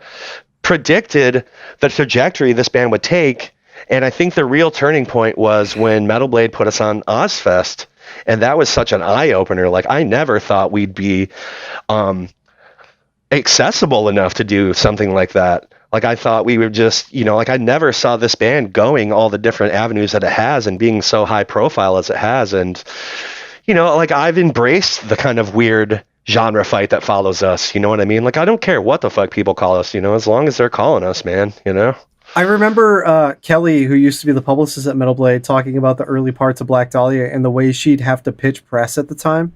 predicted the trajectory this band would take. And I think the real turning point was when Metal Blade put us on Ozfest. And that was such an eye opener. Like I never thought we'd be accessible enough to do something like that. Like I thought we would just, you know, like I never saw this band going all the different avenues that it has and being so high profile as it has. And, you know, like I've embraced the kind of weird genre fight that follows us. You know what I mean? Like I don't care what the fuck people call us, you know, as long as they're calling us, man, you know? I remember Kelly, who used to be the publicist at Metal Blade, talking about the early parts of Black Dahlia and the way she'd have to pitch press at the time.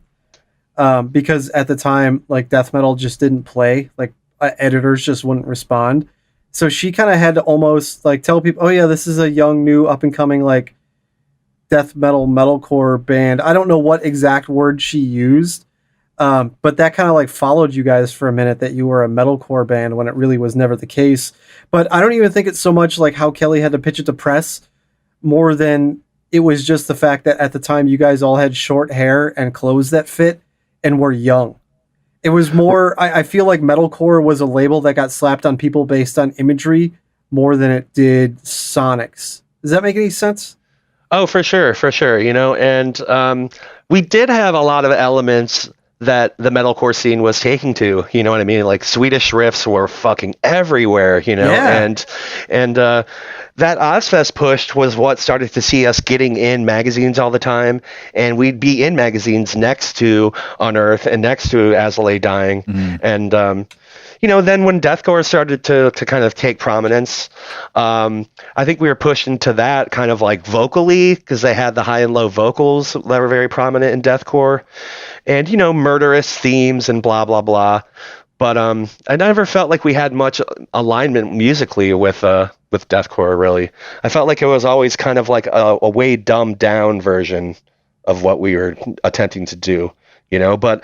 Because at the time, like death metal just didn't play, like editors just wouldn't respond. So she kind of had to almost like tell people, oh yeah, this is a young, new, up and coming like death metal, metalcore band. I don't know what exact word she used. But that kind of like followed you guys for a minute that you were a metalcore band when it really was never the case. But I don't even think it's so much like how Kelly had to pitch it to press more than it was just the fact that at the time you guys all had short hair and clothes that fit and were young. It was more, I feel like metalcore was a label that got slapped on people based on imagery more than it did sonics. Does that make any sense? Oh, for sure. You know, and we did have a lot of elements that the metalcore scene was taking to, you know what I mean? Like Swedish riffs were fucking everywhere, you know, Yeah. and that Ozfest push was what started to see us getting in magazines all the time, and we'd be in magazines next to Unearth and next to As I Lay Dying, and you know, then when deathcore started to kind of take prominence, I think we were pushed into that kind of like vocally because they had the high and low vocals that were very prominent in deathcore, and you know, murderous themes and blah blah blah. But I never felt like we had much alignment musically with deathcore. Really, I felt like it was always kind of like a way dumbed down version of what we were attempting to do. You know, but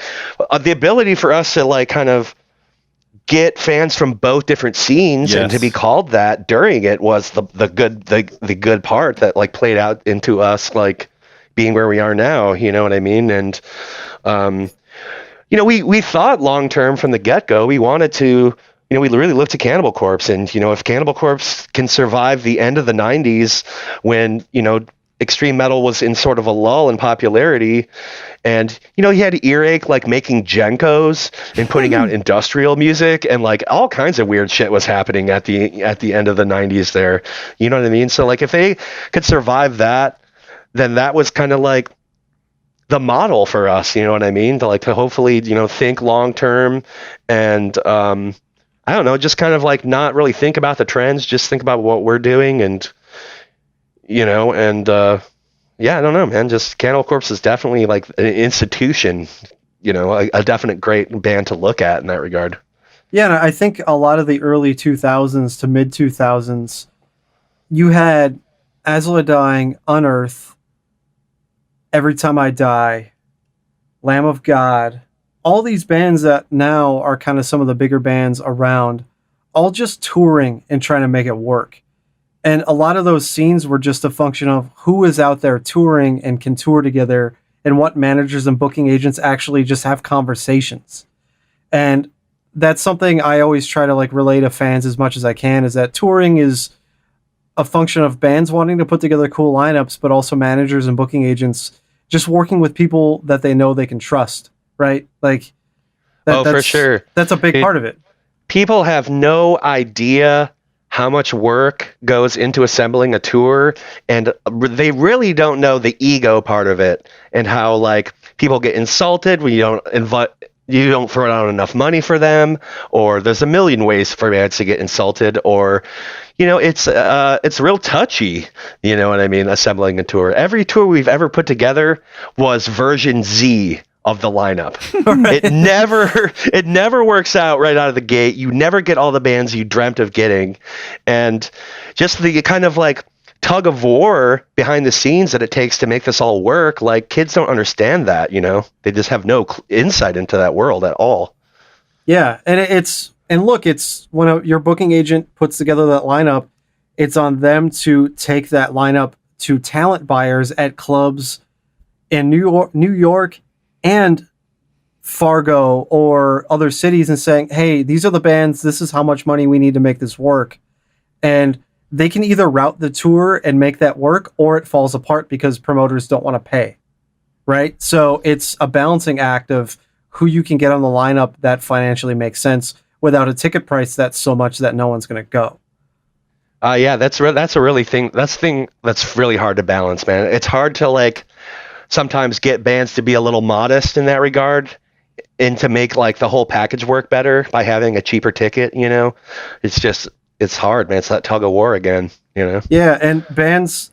the ability for us to like kind of get fans from both different scenes and to be called that during it was the good part that like played out into us like being where we are now, you know what I mean? And you know, we thought long term from the get-go. We wanted to, you know, we really looked to Cannibal Corpse, and you know, if Cannibal Corpse can survive the end of the 90s when, you know, extreme metal was in sort of a lull in popularity, and you know, he had earache like making Genkos and putting out industrial music, and like all kinds of weird shit was happening at the end of the 90s there, you know what I mean? So like if they could survive that, then that was kind of like the model for us, you know what I mean? To hopefully, you know, think long term and I don't know, just kind of like not really think about the trends, just think about what we're doing, and you know, and yeah, I don't know, man. Just Cannibal Corpse is definitely like an institution, you know, a definite great band to look at in that regard. Yeah, and I think a lot of the early 2000s to mid 2000s, you had As I Lay Dying, Unearth, Every Time I Die, Lamb of God, all these bands that now are kind of some of the bigger bands around, all just touring and trying to make it work. And a lot of those scenes were just a function of who is out there touring and can tour together and what managers and booking agents actually just have conversations. And that's something I always try to like relay to fans as much as I can, is that touring is a function of bands wanting to put together cool lineups, but also managers and booking agents just working with people that they know they can trust, right? Like, for sure. That's a big part of it. People have no idea how much work goes into assembling a tour, and they really don't know the ego part of it, and how like people get insulted when you don't throw out enough money for them, or there's a million ways for bands to get insulted, or it's real touchy, you know what I mean, assembling a tour. Every tour we've ever put together was version Z of the lineup. Right. It never works out right out of the gate. You never get all the bands you dreamt of getting, and just the kind of like tug of war behind the scenes that it takes to make this all work. Like, kids don't understand that, you know, they just have no insight into that world at all. Yeah. And it's when your booking agent puts together that lineup, it's on them to take that lineup to talent buyers at clubs in New York and Fargo or other cities, and saying, hey, these are the bands, this is how much money we need to make this work. And they can either route the tour and make that work, or it falls apart because promoters don't want to pay, right? So it's a balancing act of who you can get on the lineup that financially makes sense without a ticket price that's so much that no one's going to go. Yeah, that's a thing that's really hard to balance, man. It's hard to like sometimes get bands to be a little modest in that regard, and to make like the whole package work better by having a cheaper ticket, you know. It's hard, man. It's that tug of war again, you know. Yeah, and bands,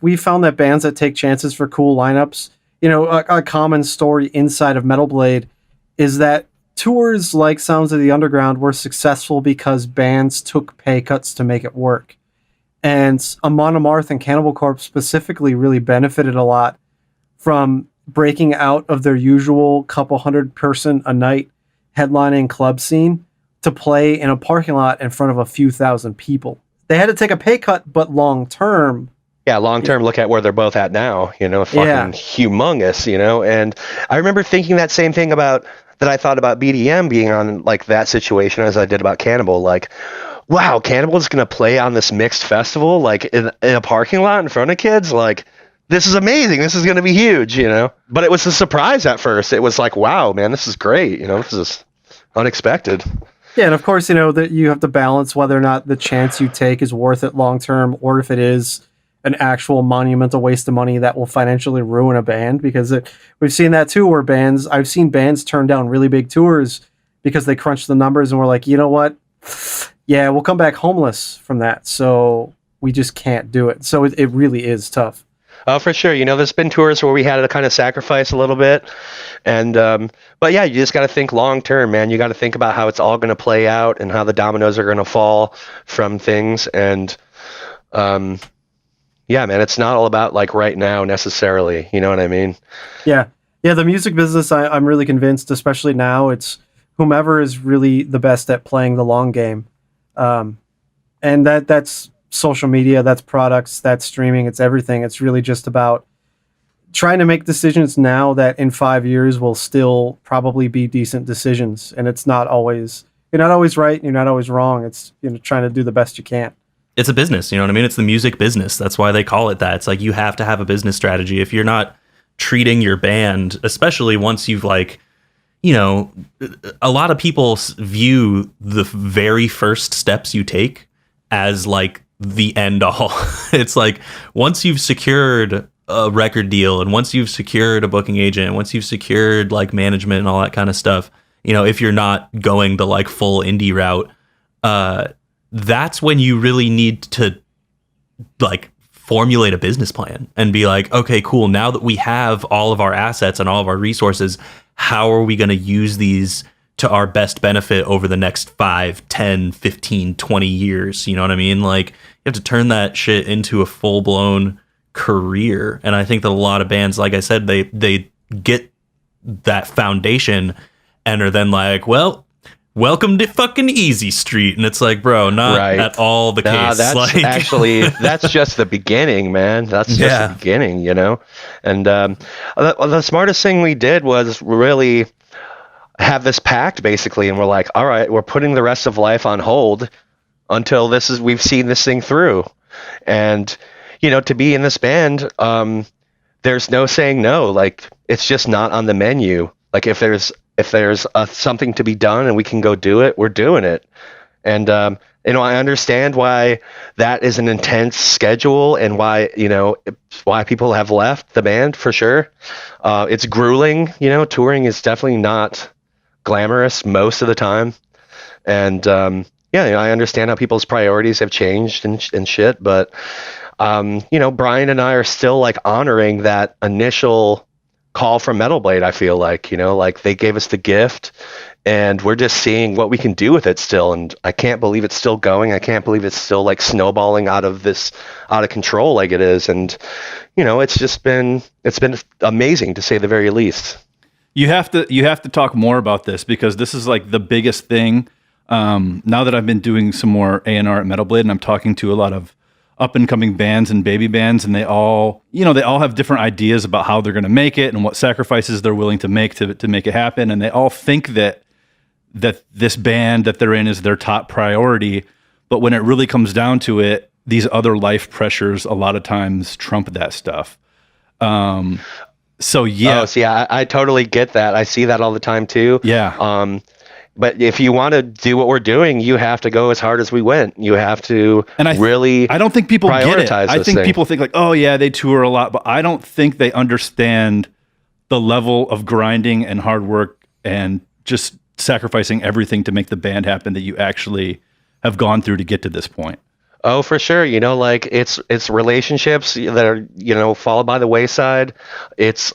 we found that bands that take chances for cool lineups, you know, a common story inside of Metal Blade is that tours like Sounds of the Underground were successful because bands took pay cuts to make it work. And Amon Amarth and Cannibal Corpse specifically really benefited a lot from breaking out of their usual couple hundred person a night headlining club scene to play in a parking lot in front of a few thousand people. They had to take a pay cut, but long term. Yeah, long term, look at where they're both at now, you know, fucking humongous, you know. And I remember thinking that same thing that I thought about BDM being on like that situation as I did about Cannibal. Like, wow, Cannibal's going to play on this mixed festival, like in a parking lot in front of kids. Like, this is amazing. This is going to be huge, you know. But it was a surprise at first. It was like, wow, man, this is great. You know, this is unexpected. Yeah, and of course, you know, that you have to balance whether or not the chance you take is worth it long term, or if it is an actual monumental waste of money that will financially ruin a band. Because we've seen that too, where I've seen bands turn down really big tours because they crunched the numbers and were like, you know what? Yeah, we'll come back homeless from that. So we just can't do it. So it really is tough. Oh, for sure. You know, there's been tours where we had to kind of sacrifice a little bit. And, but yeah, you just got to think long term, man. You got to think about how it's all going to play out and how the dominoes are going to fall from things. And, yeah, man, it's not all about like right now necessarily. You know what I mean? Yeah. Yeah. The music business, I'm really convinced, especially now, it's whomever is really the best at playing the long game. And that's social media, that's products, that's streaming, it's everything. It's really just about trying to make decisions now that in 5 years will still probably be decent decisions. And it's not always, you're not always right and you're not always wrong. It's, you know, trying to do the best you can. It's a business, you know what I mean? It's the music business. That's why they call it that. It's like you have to have a business strategy. If you're not treating your band, especially once you've like, you know, a lot of people view the very first steps you take as like the end all. It's like once you've secured a record deal and once you've secured a booking agent, once you've secured like management and all that kind of stuff, you know, if you're not going the like full indie route, that's when you really need to like formulate a business plan and be like, okay, cool. Now that we have all of our assets and all of our resources, how are we going to use these to our best benefit over the next 5, 10, 15, 20 years? You know what I mean? Like you have to turn that shit into a full blown career. And I think that a lot of bands, like I said, they get that foundation and are then like, well, welcome to fucking Easy Street. And it's like, bro, not at all the case. That's just the beginning, man. That's just the beginning, you know? And the smartest thing we did was really have this pact, basically. And we're like, all right, we're putting the rest of life on hold until we've seen this thing through. And, you know, to be in this band, there's no saying no. Like, it's just not on the menu. Like, if there's something to be done and we can go do it, we're doing it. And, you know, I understand why that is an intense schedule and why people have left the band, for sure. It's grueling, you know, touring is definitely not glamorous most of the time. And, yeah, you know, I understand how people's priorities have changed and shit, but, you know, Brian and I are still like honoring that initial call from Metal Blade. I feel like, you know, like they gave us the gift and we're just seeing what we can do with it still. And I can't believe it's still going. I can't believe it's still like snowballing out of control like it is. And, you know, it's been amazing to say the very least. You have to talk more about this because this is like the biggest thing. Now that I've been doing some more A&R at Metal Blade and I'm talking to a lot of up and coming bands and baby bands, and they all have different ideas about how they're going to make it and what sacrifices they're willing to make to make it happen. And they all think that this band that they're in is their top priority. But when it really comes down to it, these other life pressures a lot of times trump that stuff. So yeah. Oh, see, I totally get that. I see that all the time too. Yeah. But if you want to do what we're doing, you have to go as hard as we went. You have to I don't think people get it. I think thing. People think like, oh yeah, they tour a lot, but I don't think they understand the level of grinding and hard work and just sacrificing everything to make the band happen that you actually have gone through to get to this point. Oh, for sure. You know, like it's relationships that are, you know, fall by the wayside. It's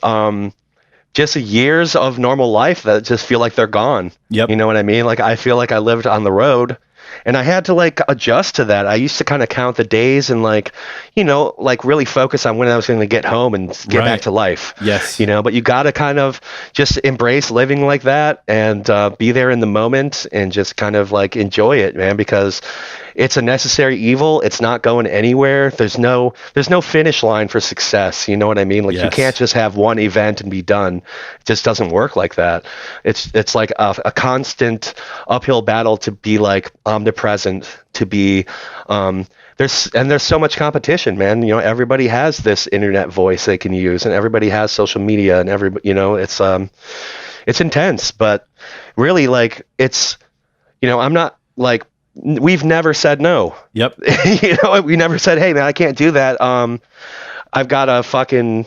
just years of normal life that just feel like they're gone. Yep. You know what I mean? Like I feel like I lived on the road and I had to like adjust to that. I used to kind of count the days and like, you know, like really focus on when I was going to get home and get back to life. Yes. You know, but you got to kind of just embrace living like that and be there in the moment and just kind of like enjoy it, man, because it's a necessary evil. It's not going anywhere. There's no finish line for success. You know what I mean? Like you can't just have one event and be done. It just doesn't work like that. It's like a constant uphill battle to be like omnipresent, to be there's so much competition, man. You know, everybody has this internet voice they can use and everybody has social media and everybody, you know, it's intense, but really like it's, you know, I'm not like, we've never said no. Yep. You know, we never said, hey man, I can't do that. I've got a fucking,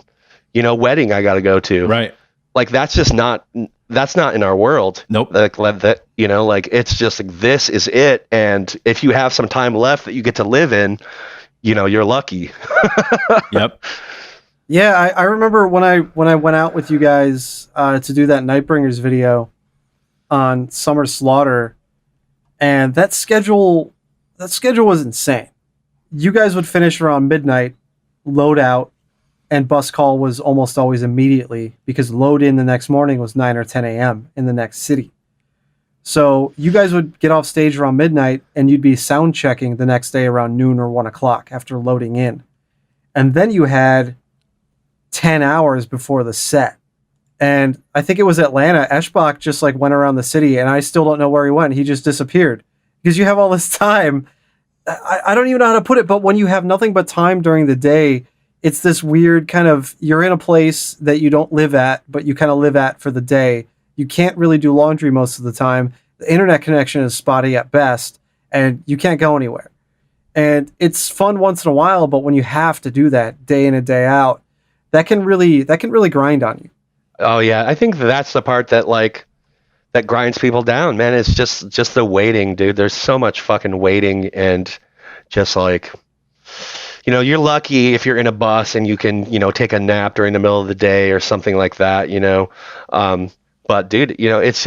you know, wedding I got to go to. Right. Like that's not in our world. Nope. Like that, you know, like it's just like, this is it. And if you have some time left that you get to live in, you know, you're lucky. Yep. Yeah. I remember when I went out with you guys to do that Nightbringers video on Summer Slaughter, and that schedule was insane. You guys would finish around midnight, load out, and bus call was almost always immediately because load in the next morning was 9 or 10 a.m. in the next city. So you guys would get off stage around midnight and you'd be sound checking the next day around noon or 1 o'clock after loading in. And then you had 10 hours before the set. And I think it was Atlanta. Eschbach just like went around the city and I still don't know where he went. He just disappeared because you have all this time. I don't even know how to put it, but when you have nothing but time during the day, it's this weird kind of, you're in a place that you don't live at, but you kind of live at for the day. You can't really do laundry most of the time. The internet connection is spotty at best and you can't go anywhere. And it's fun once in a while, but when you have to do that day in and day out, that can really grind on you. Oh yeah, I think that's the part that like that grinds people down, man. It's just the waiting, dude. There's so much fucking waiting and just like, you know, you're lucky if you're in a bus and you can, you know, take a nap during the middle of the day or something like that, you know. But dude, you know, it's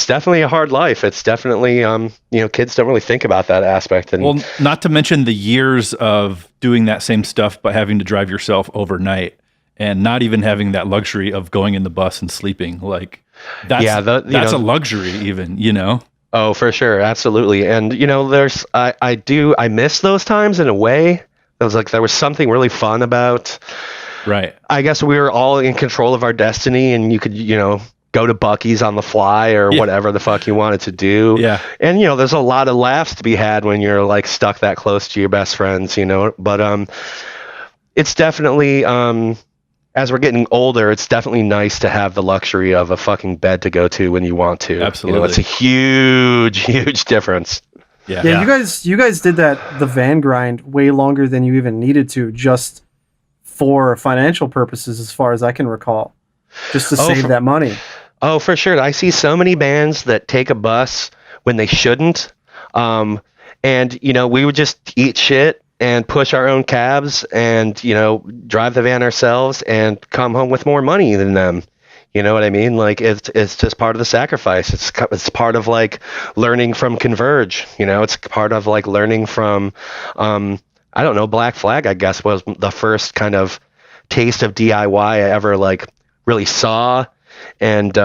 definitely a hard life. It's definitely, you know, kids don't really think about that aspect. And well, not to mention the years of doing that same stuff, but having to drive yourself overnight and not even having that luxury of going in the bus and sleeping. Like, That's a luxury even, you know? Oh, for sure. Absolutely. And, you know, I miss those times in a way. It was like there was something really fun about, right. I guess we were all in control of our destiny, and you could, you know, go to Buc-ee's on the fly or whatever the fuck you wanted to do. Yeah. And, you know, there's a lot of laughs to be had when you're like stuck that close to your best friends, you know, but it's definitely, as we're getting older, it's definitely nice to have the luxury of a fucking bed to go to when you want to. Absolutely. You know, it's a huge difference. Yeah. You guys did the van grind way longer than you even needed to, just for financial purposes, as far as I can recall, just to save that money. Oh, for sure. I see so many bands that take a bus when they shouldn't. And, you know, we would just eat shit and push our own cabs and, you know, drive the van ourselves and come home with more money than them. You know what I mean? Like, it's just part of the sacrifice. It's part of like learning from Converge. You know, it's part of like learning from, I don't know, Black Flag, I guess, was the first kind of taste of DIY I ever like really saw. And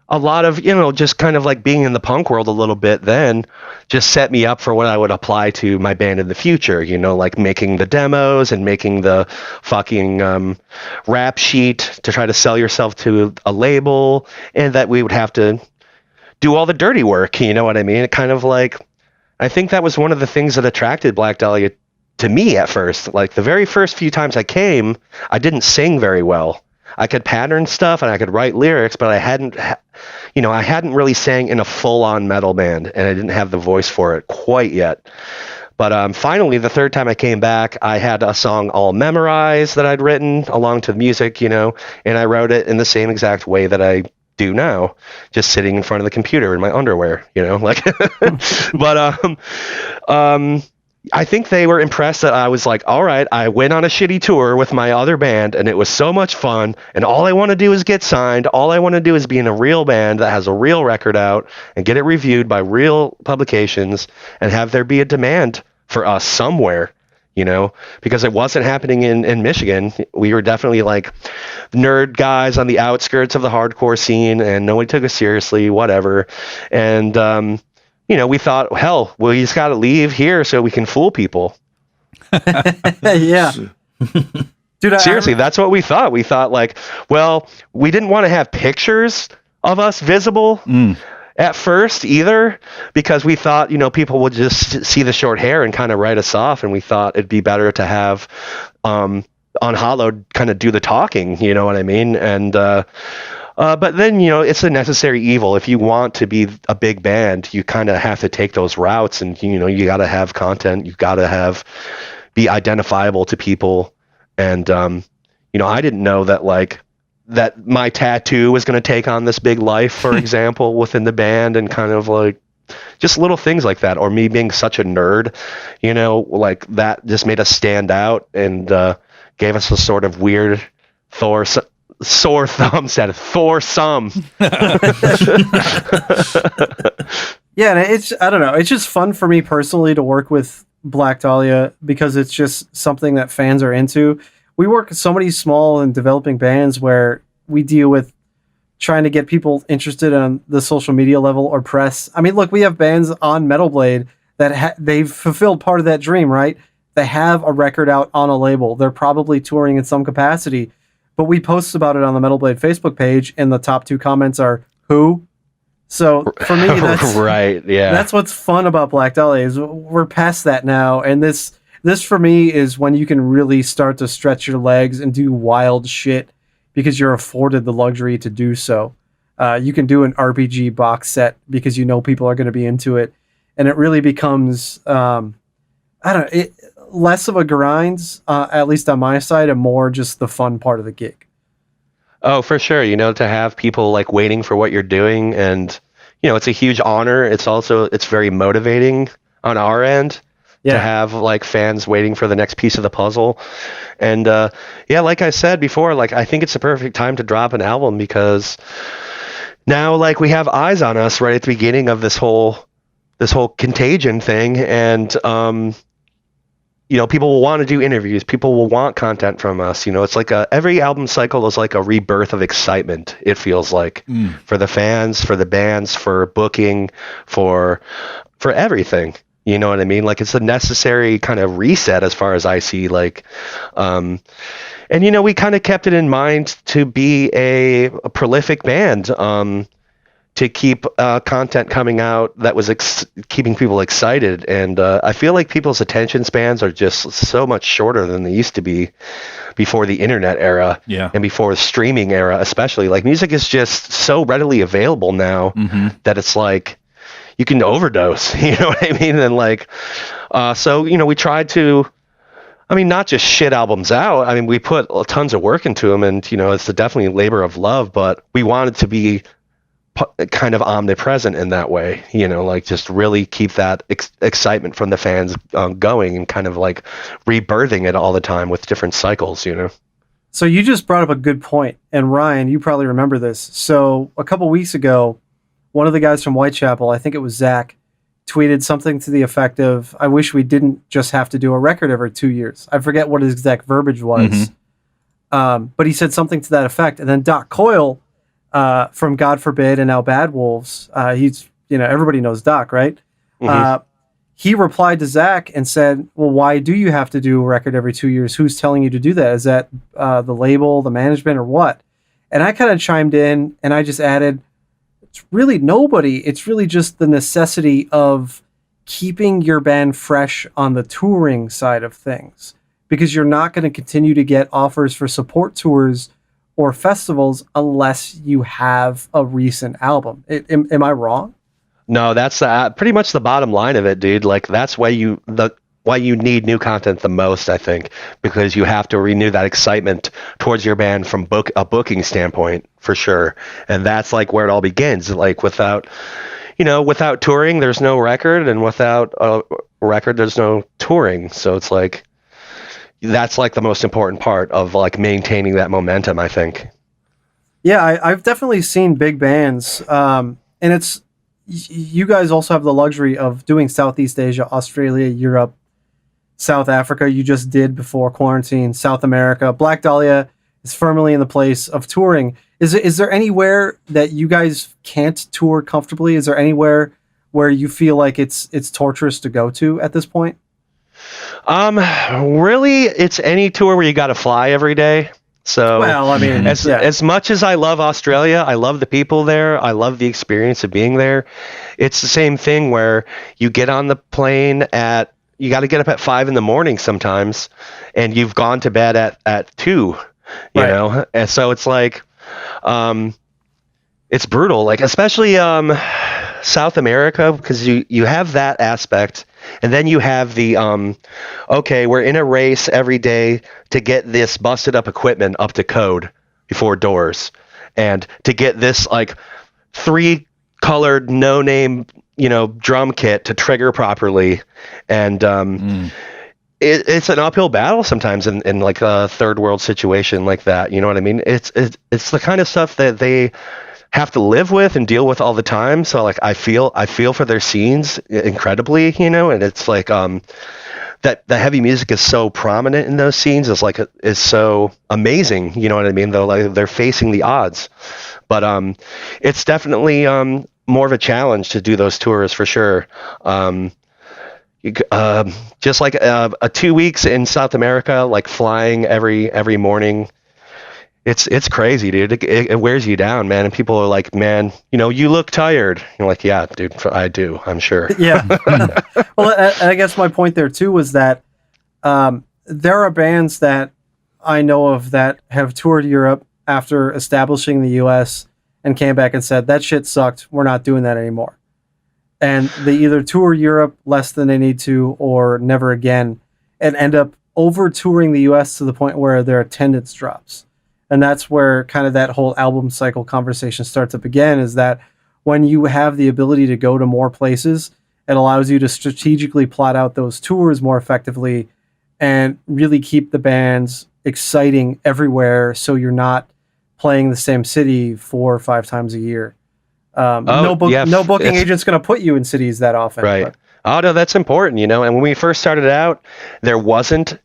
a lot of, you know, just kind of like being in the punk world a little bit then just set me up for what I would apply to my band in the future, you know, like making the demos and making the fucking rap sheet to try to sell yourself to a label, and that we would have to do all the dirty work, you know what I mean? It kind of like, I think that was one of the things that attracted Black Dahlia to me at first. Like the very first few times I came, I didn't sing very well. I could pattern stuff and I could write lyrics, but I hadn't really sang in a full-on metal band, and I didn't have the voice for it quite yet. But finally, the third time I came back, I had a song all memorized that I'd written along to the music, you know, and I wrote it in the same exact way that I do now, just sitting in front of the computer in my underwear, you know, like, but I think they were impressed that I was like, all right, I went on a shitty tour with my other band and it was so much fun, and all I want to do is get signed. All I want to do is be in a real band that has a real record out and get it reviewed by real publications and have there be a demand for us somewhere, you know, because it wasn't happening in Michigan. We were definitely like nerd guys on the outskirts of the hardcore scene, and nobody took us seriously, whatever. And, you know, we thought, hell, well, you just got to leave here so we can fool people. Yeah. Dude, seriously, that's what we thought. We thought like, well, we didn't want to have pictures of us visible at first either, because we thought, you know, people would just see the short hair and kind of write us off. And we thought it'd be better to have Unhallowed kind of do the talking, you know what I mean? And, but then, you know, it's a necessary evil. If you want to be a big band, you kind of have to take those routes, and, you know, you got to have content. You've got to be identifiable to people. And, you know, I didn't know that my tattoo was going to take on this big life, for example, within the band, and kind of like just little things like that, or me being such a nerd, you know, like that just made us stand out and gave us a sort of weird sore thumb status. Thor-some. Yeah, and I don't know, it's just fun for me personally to work with Black Dahlia because it's just something that fans are into. We work with so many small and developing bands where we deal with trying to get people interested on the social media level or press. I mean, look, we have bands on Metal Blade that they've fulfilled part of that dream, right? They have a record out on a label. They're probably touring in some capacity. But we post about it on the Metal Blade Facebook page, and the top 2 comments are, who? So for me, that's right. Yeah. That's what's fun about Black Dahlia is we're past that now. And this for me is when you can really start to stretch your legs and do wild shit because you're afforded the luxury to do so. You can do an RPG box set because you know people are going to be into it. And it really becomes, less of a grind, at least on my side, and more just the fun part of the gig. Oh, for sure. You know, to have people like waiting for what you're doing, and, you know, it's a huge honor. It's very motivating on our end to have like fans waiting for the next piece of the puzzle. And like I said before, like I think it's the perfect time to drop an album because now like we have eyes on us right at the beginning of this whole contagion thing. And, people will want to do interviews. People will want content from us. It's like every album cycle is like a rebirth of excitement. It feels like for the fans, for the bands, for booking, for everything. You know what I mean? Like it's a necessary kind of reset as far as I see. Like, and we kind of kept it in mind to be a prolific band. To keep content coming out that was keeping people excited. And I feel like people's attention spans are just so much shorter than they used to be before the internet era and before the streaming era, especially. Like music is just so readily available now that it's like you can overdose, you know what I mean? And like, so, we tried to, not just shit albums out. We put tons of work into them and, it's definitely a labor of love, but we wanted to be kind of omnipresent in that way, like just really keep that excitement from the fans going and kind of like rebirthing it all the time with different cycles, So you just brought up a good point, and Ryan, you probably remember this. So a couple weeks ago, one of the guys from Whitechapel, I think it was Zach, tweeted something to the effect of, I wish we didn't just have to do a record every 2 years. I forget what his exact verbiage was, but he said something to that effect. And then Doc Coyle, from God Forbid and now Bad Wolves, he's, everybody knows Doc, right? He replied to Zach and said, well, why do you have to do a record every 2 years? Who's telling you to do that? Is that the label, the management, or what? And I kind of chimed in and I just added, it's really nobody. It's really just the necessity of keeping your band fresh on the touring side of things, because you're not going to continue to get offers for support tours or festivals unless you have a recent album. Am I wrong? No, that's pretty much the bottom line of it, dude. Like that's why you need new content the most, I think, because you have to renew that excitement towards your band from a booking standpoint, for sure. And that's like where it all begins. Like without touring, there's no record, and without a record, there's no touring. So it's like, that's like the most important part of like maintaining that momentum, I think. Yeah, I've definitely seen big bands, and it's, you guys also have the luxury of doing Southeast Asia, Australia, Europe, South Africa. You just did before quarantine, South America. Black Dahlia is firmly in the place of touring. Is there anywhere that you guys can't tour comfortably? Is there anywhere where you feel like it's torturous to go to at this point? Really, it's any tour where you got to fly every day. So, well, as much as I love Australia, I love the people there, I love the experience of being there. It's the same thing where you get on the plane you got to get up at 5 a.m. sometimes, and you've gone to bed at 2, you know? And so it's like, it's brutal, like, especially, South America, because you have that aspect. And then you have the, okay, we're in a race every day to get this busted up equipment up to code before doors, and to get this like 3-colored no name, drum kit to trigger properly. And it's an uphill battle sometimes in like a third world situation like that. You know what I mean? It's the kind of stuff that they have to live with and deal with all the time. So like I feel for their scenes incredibly, and it's like that the heavy music is so prominent in those scenes is so amazing, you know what I mean? Though like they're facing the odds. But it's definitely more of a challenge to do those tours for sure. Just like a 2 weeks in South America, like flying every morning. It's crazy, dude. It wears you down, man. And people are like, man, you look tired. You're like, yeah, dude, I do, I'm sure. Yeah. Well, I guess my point there too was that there are bands that I know of that have toured Europe after establishing the US and came back and said, that shit sucked. We're not doing that anymore. And they either tour Europe less than they need to or never again, and end up over touring the US to the point where their attendance drops. And that's where kind of that whole album cycle conversation starts up again, is that when you have the ability to go to more places, it allows you to strategically plot out those tours more effectively and really keep the bands exciting everywhere, so you're not playing the same city 4 or 5 times a year. No booking agent's going to put you in cities that often. Right. But. Oh no, that's important, you know. And when we first started out, there wasn't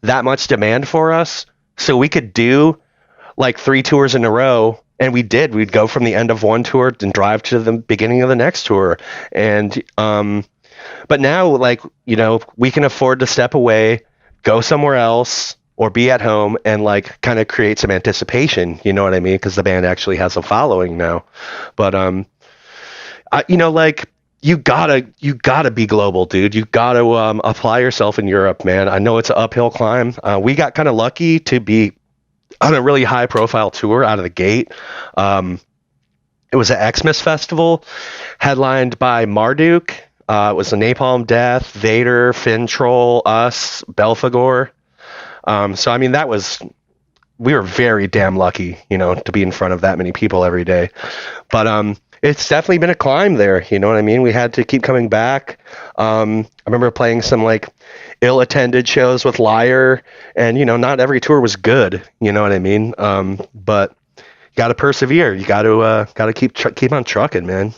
that much demand for us, so we could do like 3 tours in a row, and we did. We'd go from the end of one tour and drive to the beginning of the next tour, and but now, like, you know, we can afford to step away, go somewhere else, or be at home and like kind of create some anticipation. You know what I mean? Because the band actually has a following now, but you know, like. You gotta be global, dude. You gotta apply yourself in Europe, man. I know it's an uphill climb. We got kind of lucky to be on a really high profile tour out of the gate. It was an Xmas festival headlined by Marduk. It was the Napalm Death, Vader, Fintroll, us, Belphegor. So I mean, we were very damn lucky, you know, to be in front of that many people every day. But it's definitely been a climb there. You know what I mean? We had to keep coming back. I remember playing some like ill-attended shows with Lyre, and you know, not every tour was good. You know what I mean? But you got to persevere. You got to keep on trucking, man.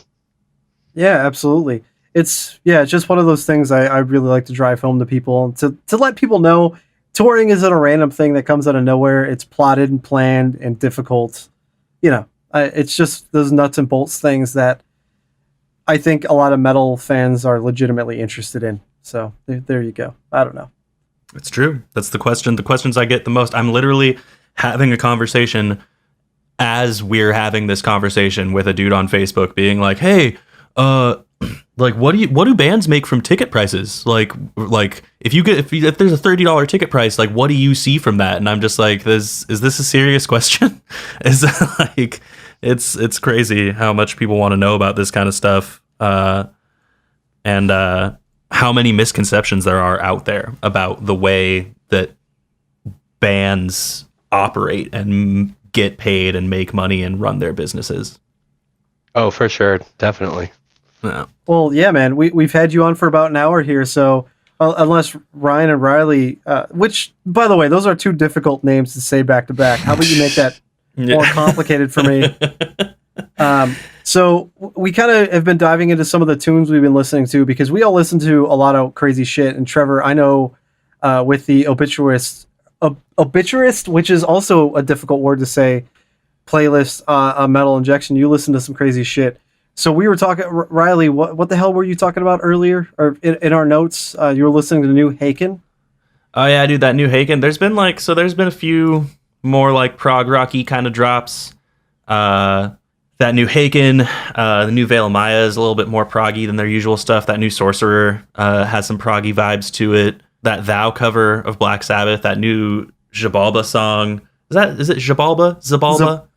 Yeah, absolutely. It's just one of those things I really like to drive home to people, to let people know touring isn't a random thing that comes out of nowhere. It's plotted and planned and difficult. You know. It's just those nuts and bolts things that I think a lot of metal fans are legitimately interested in. So there you go. I don't know. It's true. That's the question. The questions I get the most. I'm literally having a conversation as we're having this conversation with a dude on Facebook being like, hey, like what do bands make from ticket prices? Like if there's a $30 ticket price, like what do you see from that? And I'm just like, is this a serious question? Is that like it's crazy how much people want to know about this kind of stuff, and how many misconceptions there are out there about the way that bands operate and get paid and make money and run their businesses. Oh, for sure, definitely. Yeah. Well, yeah, man, we've had you on for about an hour here, so unless Ryan and Riley, which, by the way, those are 2 difficult names to say back to back. How about you make that more complicated for me? So we kind of have been diving into some of the tunes we've been listening to, because we all listen to a lot of crazy shit. And Trevor, I know with the obituarist, which is also a difficult word to say, playlist, Metal Injection, you listen to some crazy shit. So we were talking, Riley, what the hell were you talking about earlier? Or in our notes, you were listening to the new Haken? Oh yeah, dude, that new Haken. There's been a few more like prog rocky kind of drops. That new Haken, the new Veil of Maya is a little bit more proggy than their usual stuff. That new Sorcerer has some proggy vibes to it. That Thou cover of Black Sabbath, that new Zabalba song. Is it Zabalba?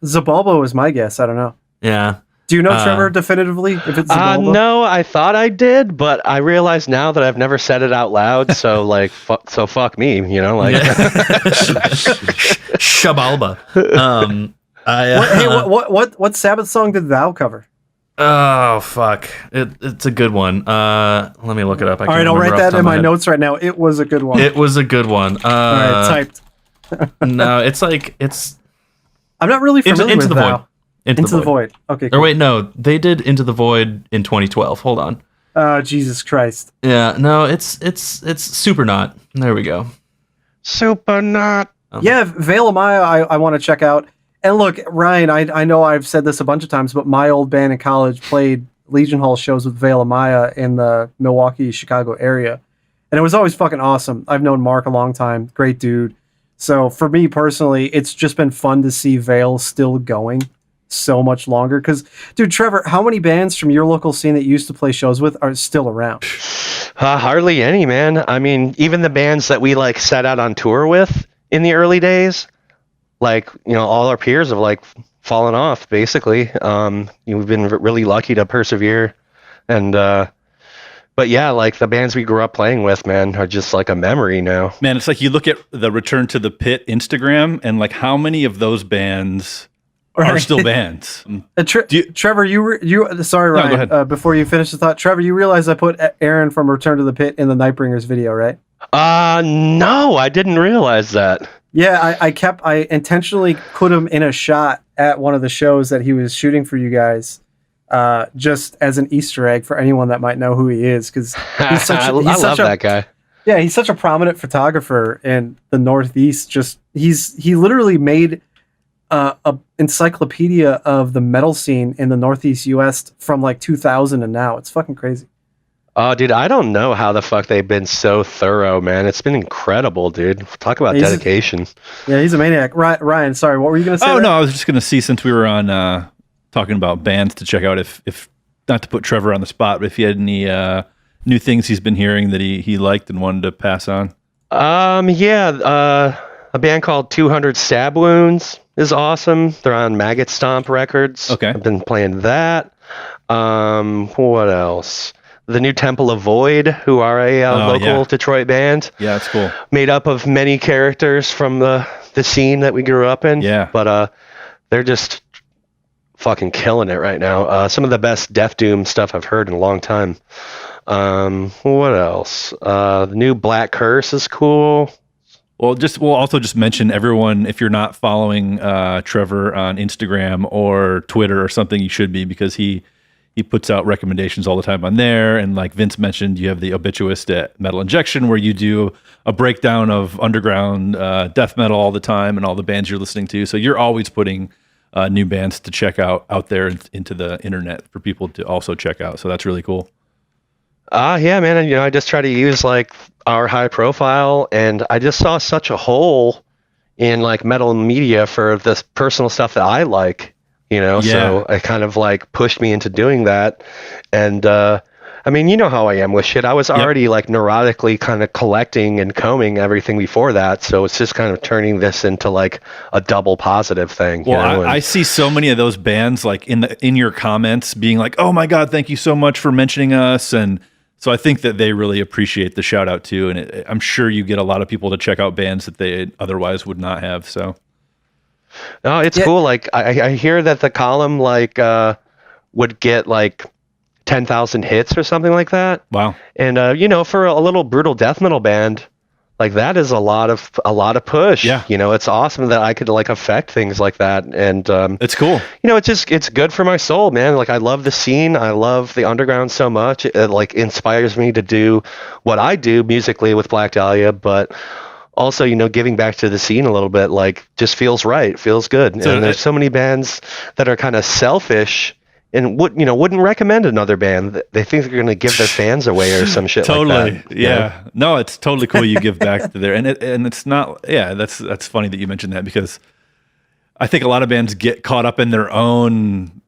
Zabalba was my guess. I don't know. Yeah. Do you know Trevor definitively if it's Zabalba? No, I thought I did, but I realize now that I've never said it out loud. So like, fuck me, you know, like. Shabalba. What Sabbath song did Thou cover? Oh fuck! It's a good one. Let me look it up. All right, I'll write that in my notes right now. It was a good one. It was a good one. All right, typed. No, it's. I'm not really familiar with Thou. Into the Void. Okay. Cool. Or wait, no, they did Into the Void in 2012. Hold on. Oh, Jesus Christ. Yeah, no, it's Supernaut. There we go. Supernaut. Yeah, Veil of Maya, I want to check out. And look, Ryan, I know I've said this a bunch of times, but my old band in college played Legion Hall shows with Veil of Maya in the Milwaukee, Chicago area. And it was always fucking awesome. I've known Mark a long time. Great dude. So for me personally, it's just been fun to see Veil still going so much longer. Because, dude, Trevor, how many bands from your local scene that you used to play shows with are still around? Hardly any, man. I mean, even the bands that we like set out on tour with in the early days, like, you know, all our peers have like fallen off basically. We've been really lucky to persevere, and but yeah, like the bands we grew up playing with, man, are just like a memory now. Man, it's like you look at the Return to the Pit Instagram, and like how many of those bands are still bands. Trevor, you sorry, Ryan. No, go ahead. Before you finish the thought, Trevor, you realize I put Aaron from Return to the Pit in the Nightbringers video, right? No, I didn't realize that. Yeah, I intentionally put him in a shot at one of the shows that he was shooting for you guys, just as an Easter egg for anyone that might know who he is, because he's such I he's love such that guy. Yeah, he's such a prominent photographer in the Northeast. Just he literally made a encyclopedia of the metal scene in the Northeast U.S. from like 2000 and now. It's fucking crazy. Oh, dude, I don't know how the fuck they've been so thorough, man. It's been incredible, dude. Talk about dedication. Yeah, he's a maniac. Ryan, sorry, what were you going to say? Oh, no, I was just going to see, since we were on talking about bands to check out, if not to put Trevor on the spot, but if he had any new things he's been hearing that he liked and wanted to pass on. A band called 200 Stab Wounds is awesome. They're on Maggot Stomp Records. Okay. I've been playing that. What else? The new Temple of Void, who are a local Detroit band. Yeah, that's cool. Made up of many characters from the scene that we grew up in. Yeah. But they're just fucking killing it right now. Some of the best Death Doom stuff I've heard in a long time. What else? The new Black Curse is cool. Well, we'll also just mention, everyone, if you're not following Trevor on Instagram or Twitter or something, you should be, because he puts out recommendations all the time on there. And like Vince mentioned, you have the Obituist at Metal Injection, where you do a breakdown of underground death metal all the time and all the bands you're listening to. So you're always putting new bands to check out there into the internet for people to also check out. So that's really cool. Yeah, man. And, I just try to use like our high profile, and I just saw such a hole in like metal media for this personal stuff that I like, so it kind of like pushed me into doing that. And, I mean, you know how I am with shit. I was already like neurotically kind of collecting and combing everything before that. So it's just kind of turning this into like a double positive thing. Well, I see so many of those bands like in your comments being like, "Oh my God, thank you so much for mentioning us." And so I think that they really appreciate the shout out too. And I'm sure you get a lot of people to check out bands that they otherwise would not have. So. No, it's cool. Like I hear that the column like would get like 10,000 hits or something like that. Wow. And for a little brutal death metal band, like that is a lot of push. Yeah. It's awesome that I could like affect things like that. And it's cool. It's good for my soul, man. Like I love the scene. I love the underground so much. It like inspires me to do what I do musically with Black Dahlia, but also, giving back to the scene a little bit, like just feels right, feels good. So and there's so many bands that are kind of selfish and wouldn't recommend another band. They think they're going to give their fans away or some shit totally. like that. Yeah. No, it's totally cool you give back to there. And it's not, that's funny that you mentioned that, because I think a lot of bands get caught up in their own,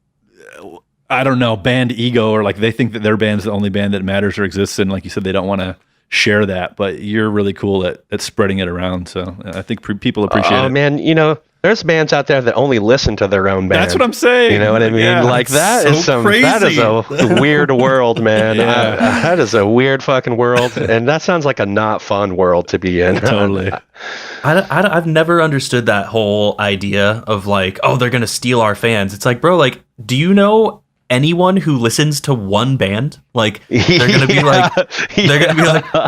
I don't know, band ego, or like they think that their band's the only band that matters or exists. And like you said, they don't want to share that, but you're really cool at spreading it around. So I think people appreciate it. Oh man, there's bands out there that only listen to their own band. That's what I'm saying. You know what I mean? Yeah, like that is crazy. That is a weird world, man. Yeah. That is a weird fucking world, and that sounds like a not fun world to be in. Totally. I've never understood that whole idea of like, oh, they're gonna steal our fans. It's like, bro, like, do you know anyone who listens to one band? Like they're gonna be like,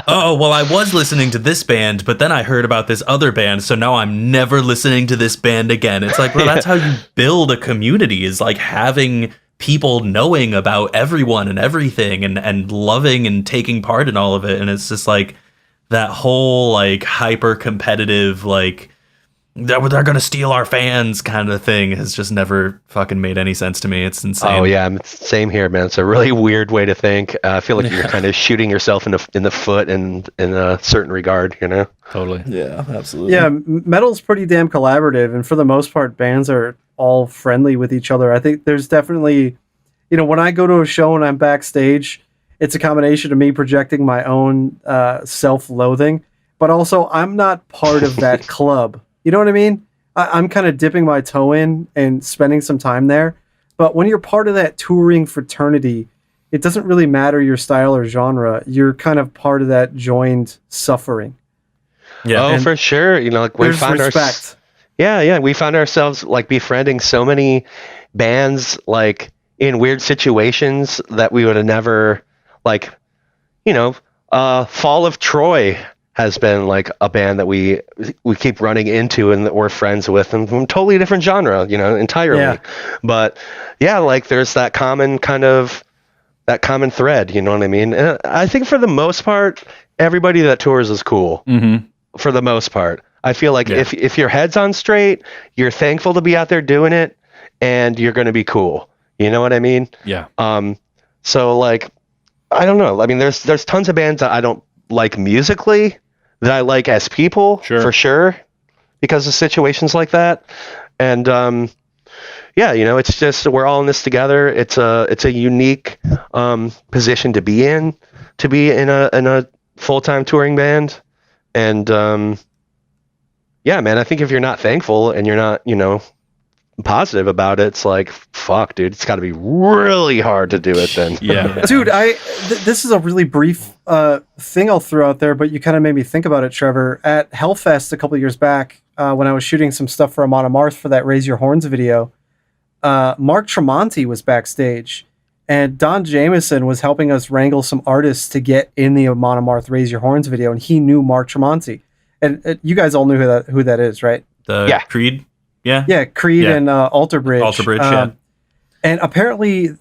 oh well, I was listening to this band, but then I heard about this other band, so now I'm never listening to this band again. It's like, bro, that's how you build a community, is like having people knowing about everyone and everything, and loving and taking part in all of it. And it's just like that whole like hyper competitive, like they're gonna steal our fans kind of thing has just never fucking made any sense to me. It's insane. Oh yeah, same here, man. It's a really weird way to think. I feel like you're kind of shooting yourself in the foot in a certain regard, Totally. Yeah, absolutely. Yeah, metal's pretty damn collaborative, and for the most part, bands are all friendly with each other. I think there's definitely, when I go to a show and I'm backstage, it's a combination of me projecting my own self-loathing, but also I'm not part of that club. You know what I mean? I'm kind of dipping my toe in and spending some time there. But when you're part of that touring fraternity, it doesn't really matter your style or genre. You're kind of part of that joined suffering. Yeah. Oh, for sure. Like we found respect. We found ourselves like befriending so many bands like in weird situations that we would have never, like, Fall of Troy has been like a band that we keep running into and that we're friends with, and from totally different genre, entirely. Yeah. But yeah, like there's that common thread, you know what I mean? And I think for the most part, everybody that tours is cool. Mm-hmm. For the most part, I feel like if your head's on straight, you're thankful to be out there doing it, and you're going to be cool. You know what I mean? Yeah. So like, I don't know. I mean, there's tons of bands that I don't like musically that I like as people, for sure, because of situations like that. And it's just we're all in this together. It's a unique position to be in a full-time touring band. And man, I think if you're not thankful and you're not, positive about it, it's like, fuck, dude, it's got to be really hard to do it then. Yeah. Dude, this is a really brief thing I'll throw out there, but you kind of made me think about it, Trevor. At Hellfest a couple years back, when I was shooting some stuff for Amon Amarth for that Raise Your Horns video, Mark Tremonti was backstage, and Don Jameson was helping us wrangle some artists to get in the Amon Amarth Raise Your Horns video, and he knew Mark Tremonti. And you guys all knew who that is, right? Creed? Yeah. Yeah, Creed and Alter Bridge. Alter Bridge, yeah. And apparently,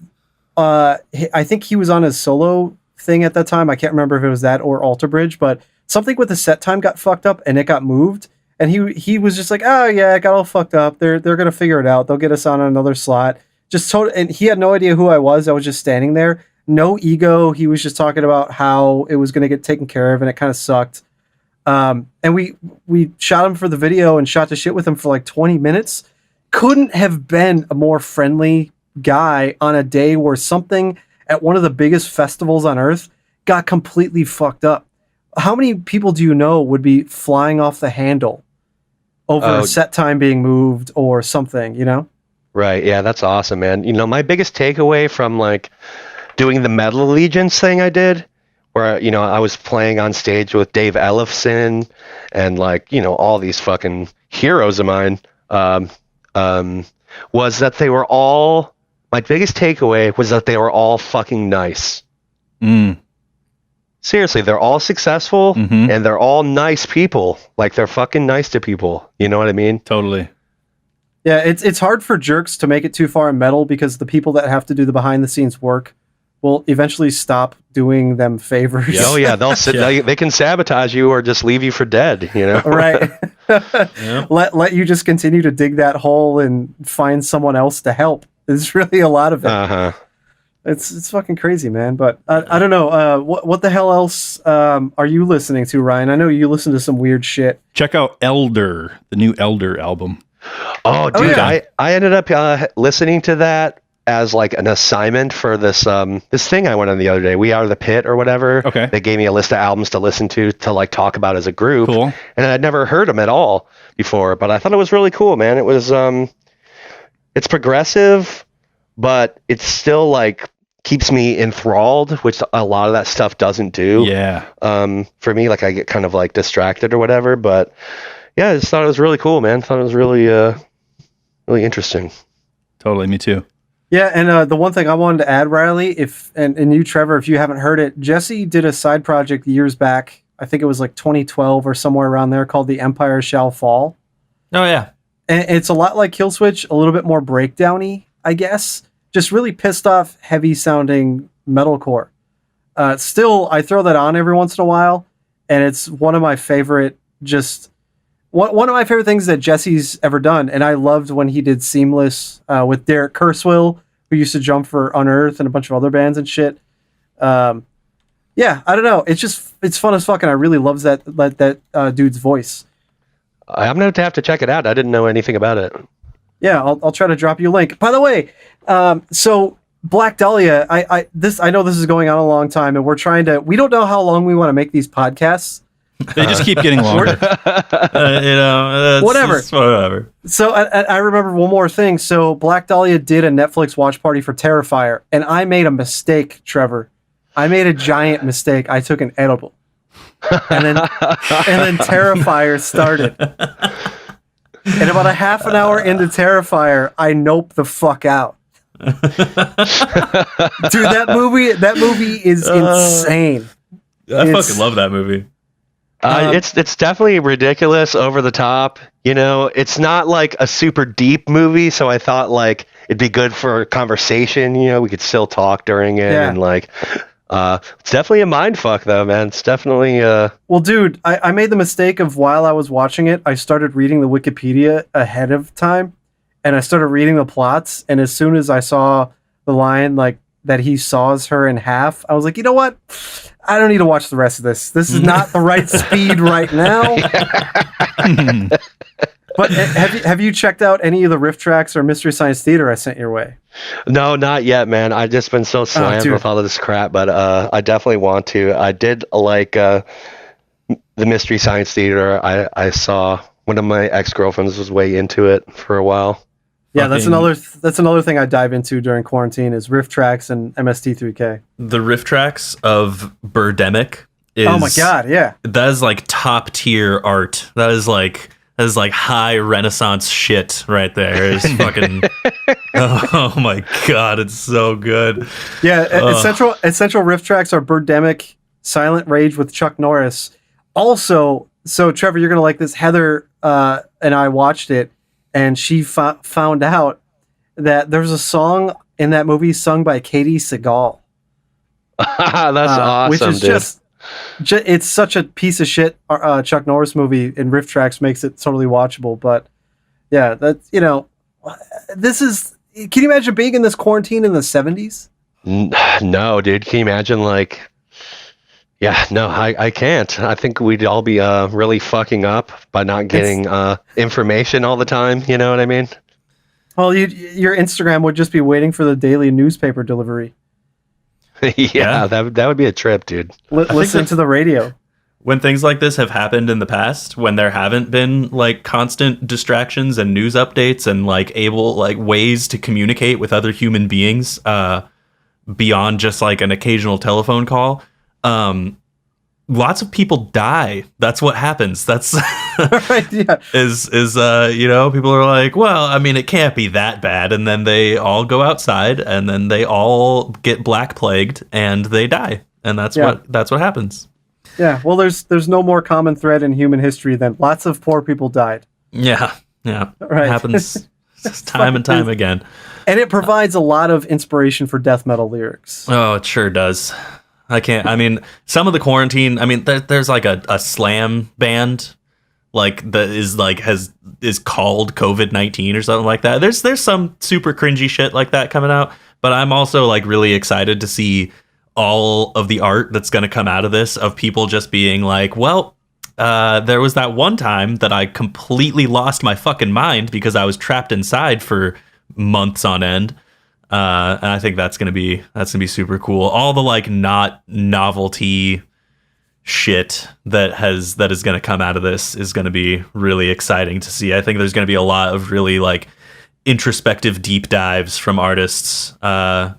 I think he was on his solo thing at that time. I can't remember if it was that or Alter Bridge, but something with the set time got fucked up and it got moved. And he was just like, oh yeah, it got all fucked up. They're gonna figure it out. They'll get us on another slot. And he had no idea who I was. I was just standing there, no ego. He was just talking about how it was gonna get taken care of, and it kind of sucked. And we shot him for the video and shot the shit with him for like 20 minutes. Couldn't have been a more friendly guy on a day where something at one of the biggest festivals on earth got completely fucked up. How many people do you know would be flying off the handle over a set time being moved or something, Right. Yeah, that's awesome, man. My biggest takeaway from like doing the Metal Allegiance thing I did, where, I was playing on stage with Dave Ellefson and like, all these fucking heroes of mine, was that they were all, my biggest takeaway was that they were all fucking nice. Seriously, they're all successful and they're all nice people. Like they're fucking nice to people. You know what I mean? Totally. Yeah, it's hard for jerks to make it too far in metal because the people that have to do the behind the scenes work will eventually stop doing them favors. Oh yeah, they'll they can sabotage you or just leave you for dead, Right. Yeah. Let you just continue to dig that hole and find someone else to help. There's really a lot of it. Uh-huh. It's fucking crazy, man. But I don't know. What the hell else are you listening to, Ryan? I know you listen to some weird shit. Check out Elder, the new Elder album. Oh, dude, yeah. I ended up listening to that as like an assignment for this this thing I went on the other day. We Are the Pit or whatever. Okay. They gave me a list of albums to listen to like talk about as a group. Cool. And I'd never heard them at all before, but I thought it was really cool, man. It was it's progressive, but it's still like keeps me enthralled, which a lot of that stuff doesn't do. Yeah. For me, like I get kind of like distracted or whatever, but yeah, I just thought it was really cool, man. Thought it was really really interesting. Totally, me too. Yeah, and the one thing I wanted to add, Riley, and you, Trevor, if you haven't heard it, Jesse did a side project years back. I think it was like 2012 or somewhere around there, called The Empire Shall Fall. Oh yeah, and it's a lot like Killswitch, a little bit more breakdowny, I guess. Just really pissed off, heavy sounding metalcore. Still, I throw that on every once in a while, and it's one of my favorite. One of my favorite things that Jesse's ever done, and I loved when he did Seamless with Derek Kurswill, who used to jump for Unearth and a bunch of other bands and shit. Yeah, I don't know. It's fun as fuck, and I really love that dude's voice. I'm gonna have to check it out. I didn't know anything about it. Yeah, I'll try to drop you a link. By the way, so Black Dahlia, I know this is going on a long time, and we don't know how long we want to make these podcasts. They just keep getting longer. Whatever. So I remember one more thing. So Black Dahlia did a Netflix watch party for Terrifier, and I made a mistake, Trevor. I made a giant mistake. I took an edible, and then Terrifier started. And about a half an hour into Terrifier, I nope the fuck out. Dude, that movie is insane. I fucking love that movie. It's definitely ridiculous, over the top. You know, it's not like a super deep movie, so I thought like it'd be good for conversation. You know, we could still talk during it, and like, it's definitely a mind fuck though, man. It's definitely. Well, dude, I made the mistake of, while I was watching it, I started reading the Wikipedia ahead of time, and I started reading the plots, and as soon as I saw the line like that he saws her in half, I was like, you know what? I don't need to watch the rest of this. This is not the right speed right now. But have you checked out any of the riff tracks or Mystery Science Theater I sent your way? No, not yet, man. I've just been so slammed with all of this crap, but I definitely want to. I did like the Mystery Science Theater. I saw one of my ex-girlfriends was way into it for a while. Yeah, that's another thing I dive into during quarantine is riff tracks and MST3K. The riff tracks of Birdemic is, oh my god, yeah. That is like top tier art. That is like high Renaissance shit right there. It's fucking oh my god, it's so good. Yeah, essential riff tracks are Birdemic, Silent Rage with Chuck Norris. Also, so Trevor, you're gonna like this. Heather and I watched it, and she found out that there's a song in that movie sung by Katie Seagal. That's awesome, which is dude. It's such a piece of shit Chuck Norris movie, and riff tracks makes it totally watchable. But yeah, that's, you know, this is. Can you imagine being in this quarantine in the 70s? No, dude. Can you imagine, like? Yeah, no, I can't. I think we'd all be really fucking up by not getting information all the time. You know what I mean? Well, your Instagram would just be waiting for the daily newspaper delivery. Yeah, that would be a trip, dude. Listen to the radio. When things like this have happened in the past, when there haven't been like constant distractions and news updates and like ways to communicate with other human beings beyond just like an occasional telephone call, lots of people die. That's what happens. That's right, yeah. is you know, people are like, well, I mean, it can't be that bad, and then they all go outside and then they all get black plagued and they die, and that's what happens. Yeah, well, there's no more common thread in human history than lots of poor people died. Yeah, right. It happens time and time again, and it provides a lot of inspiration for death metal lyrics. Oh, it sure does. I mean, some of the quarantine, I mean, there's like a slam band like that is called COVID-19 or something like that. There's some super cringy shit like that coming out, but I'm also like really excited to see all of the art that's going to come out of this, of people just being like, well, there was that one time that I completely lost my fucking mind because I was trapped inside for months on end. And I think that's gonna be super cool. All the like not novelty shit that is gonna come out of this is gonna be really exciting to see. I think there's gonna be a lot of really like introspective deep dives from artists that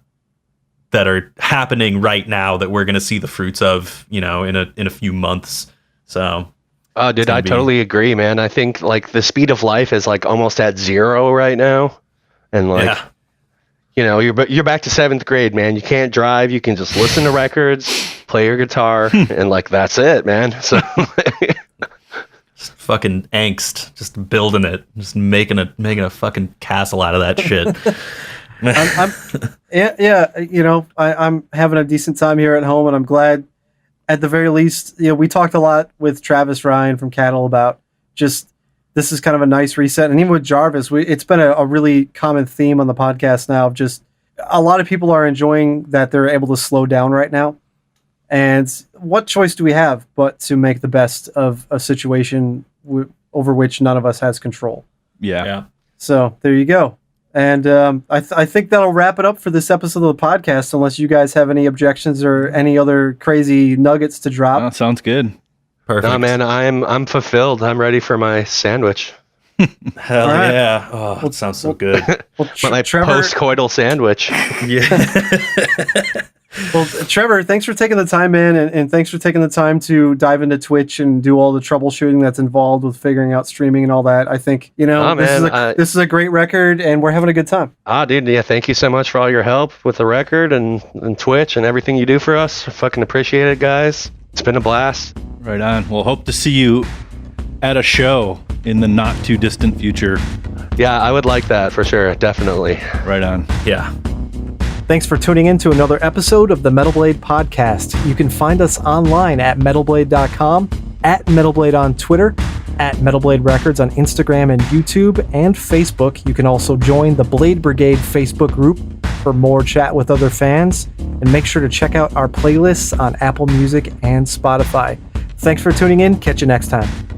are happening right now that we're gonna see the fruits of, you know, in a few months. So dude, I totally agree, man. I think like the speed of life is like almost at zero right now, and like. Yeah. You know, you're back to 7th grade, man. You can't drive. You can just listen to records, play your guitar, and like that's it, man. So just fucking angst, just building it, just making a fucking castle out of that shit. You know, I'm having a decent time here at home, and I'm glad. At the very least, you know, we talked a lot with Travis Ryan from Cattle about just. This is kind of a nice reset. And even with Jarvis, it's been a really common theme on the podcast now of just a lot of people are enjoying that they're able to slow down right now. And what choice do we have but to make the best of a situation over which none of us has control? Yeah. So there you go. And I think that'll wrap it up for this episode of the podcast, unless you guys have any objections or any other crazy nuggets to drop. Oh, sounds good. Perfect. No, man, I'm fulfilled. I'm ready for my sandwich. Hell right. Yeah. Oh, it sounds so good. My post-coital sandwich. Yeah. Well, Trevor, thanks for taking the time, man, and thanks for taking the time to dive into Twitch and do all the troubleshooting that's involved with figuring out streaming and all that. I think, you know, this is a great record, and we're having a good time. Dude, yeah, thank you so much for all your help with the record and Twitch and everything you do for us. I fucking appreciate it, guys. It's been a blast. Right on. Well, hope to see you at a show in the not too distant future. Yeah, I would like that for sure. Definitely. Right on. Yeah. Thanks for tuning in to another episode of the Metal Blade Podcast. You can find us online at metalblade.com, at Metal Blade on Twitter, at Metal Blade Records on Instagram and YouTube and Facebook. You can also join the Blade Brigade Facebook group for more chat with other fans. And make sure to check out our playlists on Apple Music and Spotify. Thanks for tuning in. Catch you next time.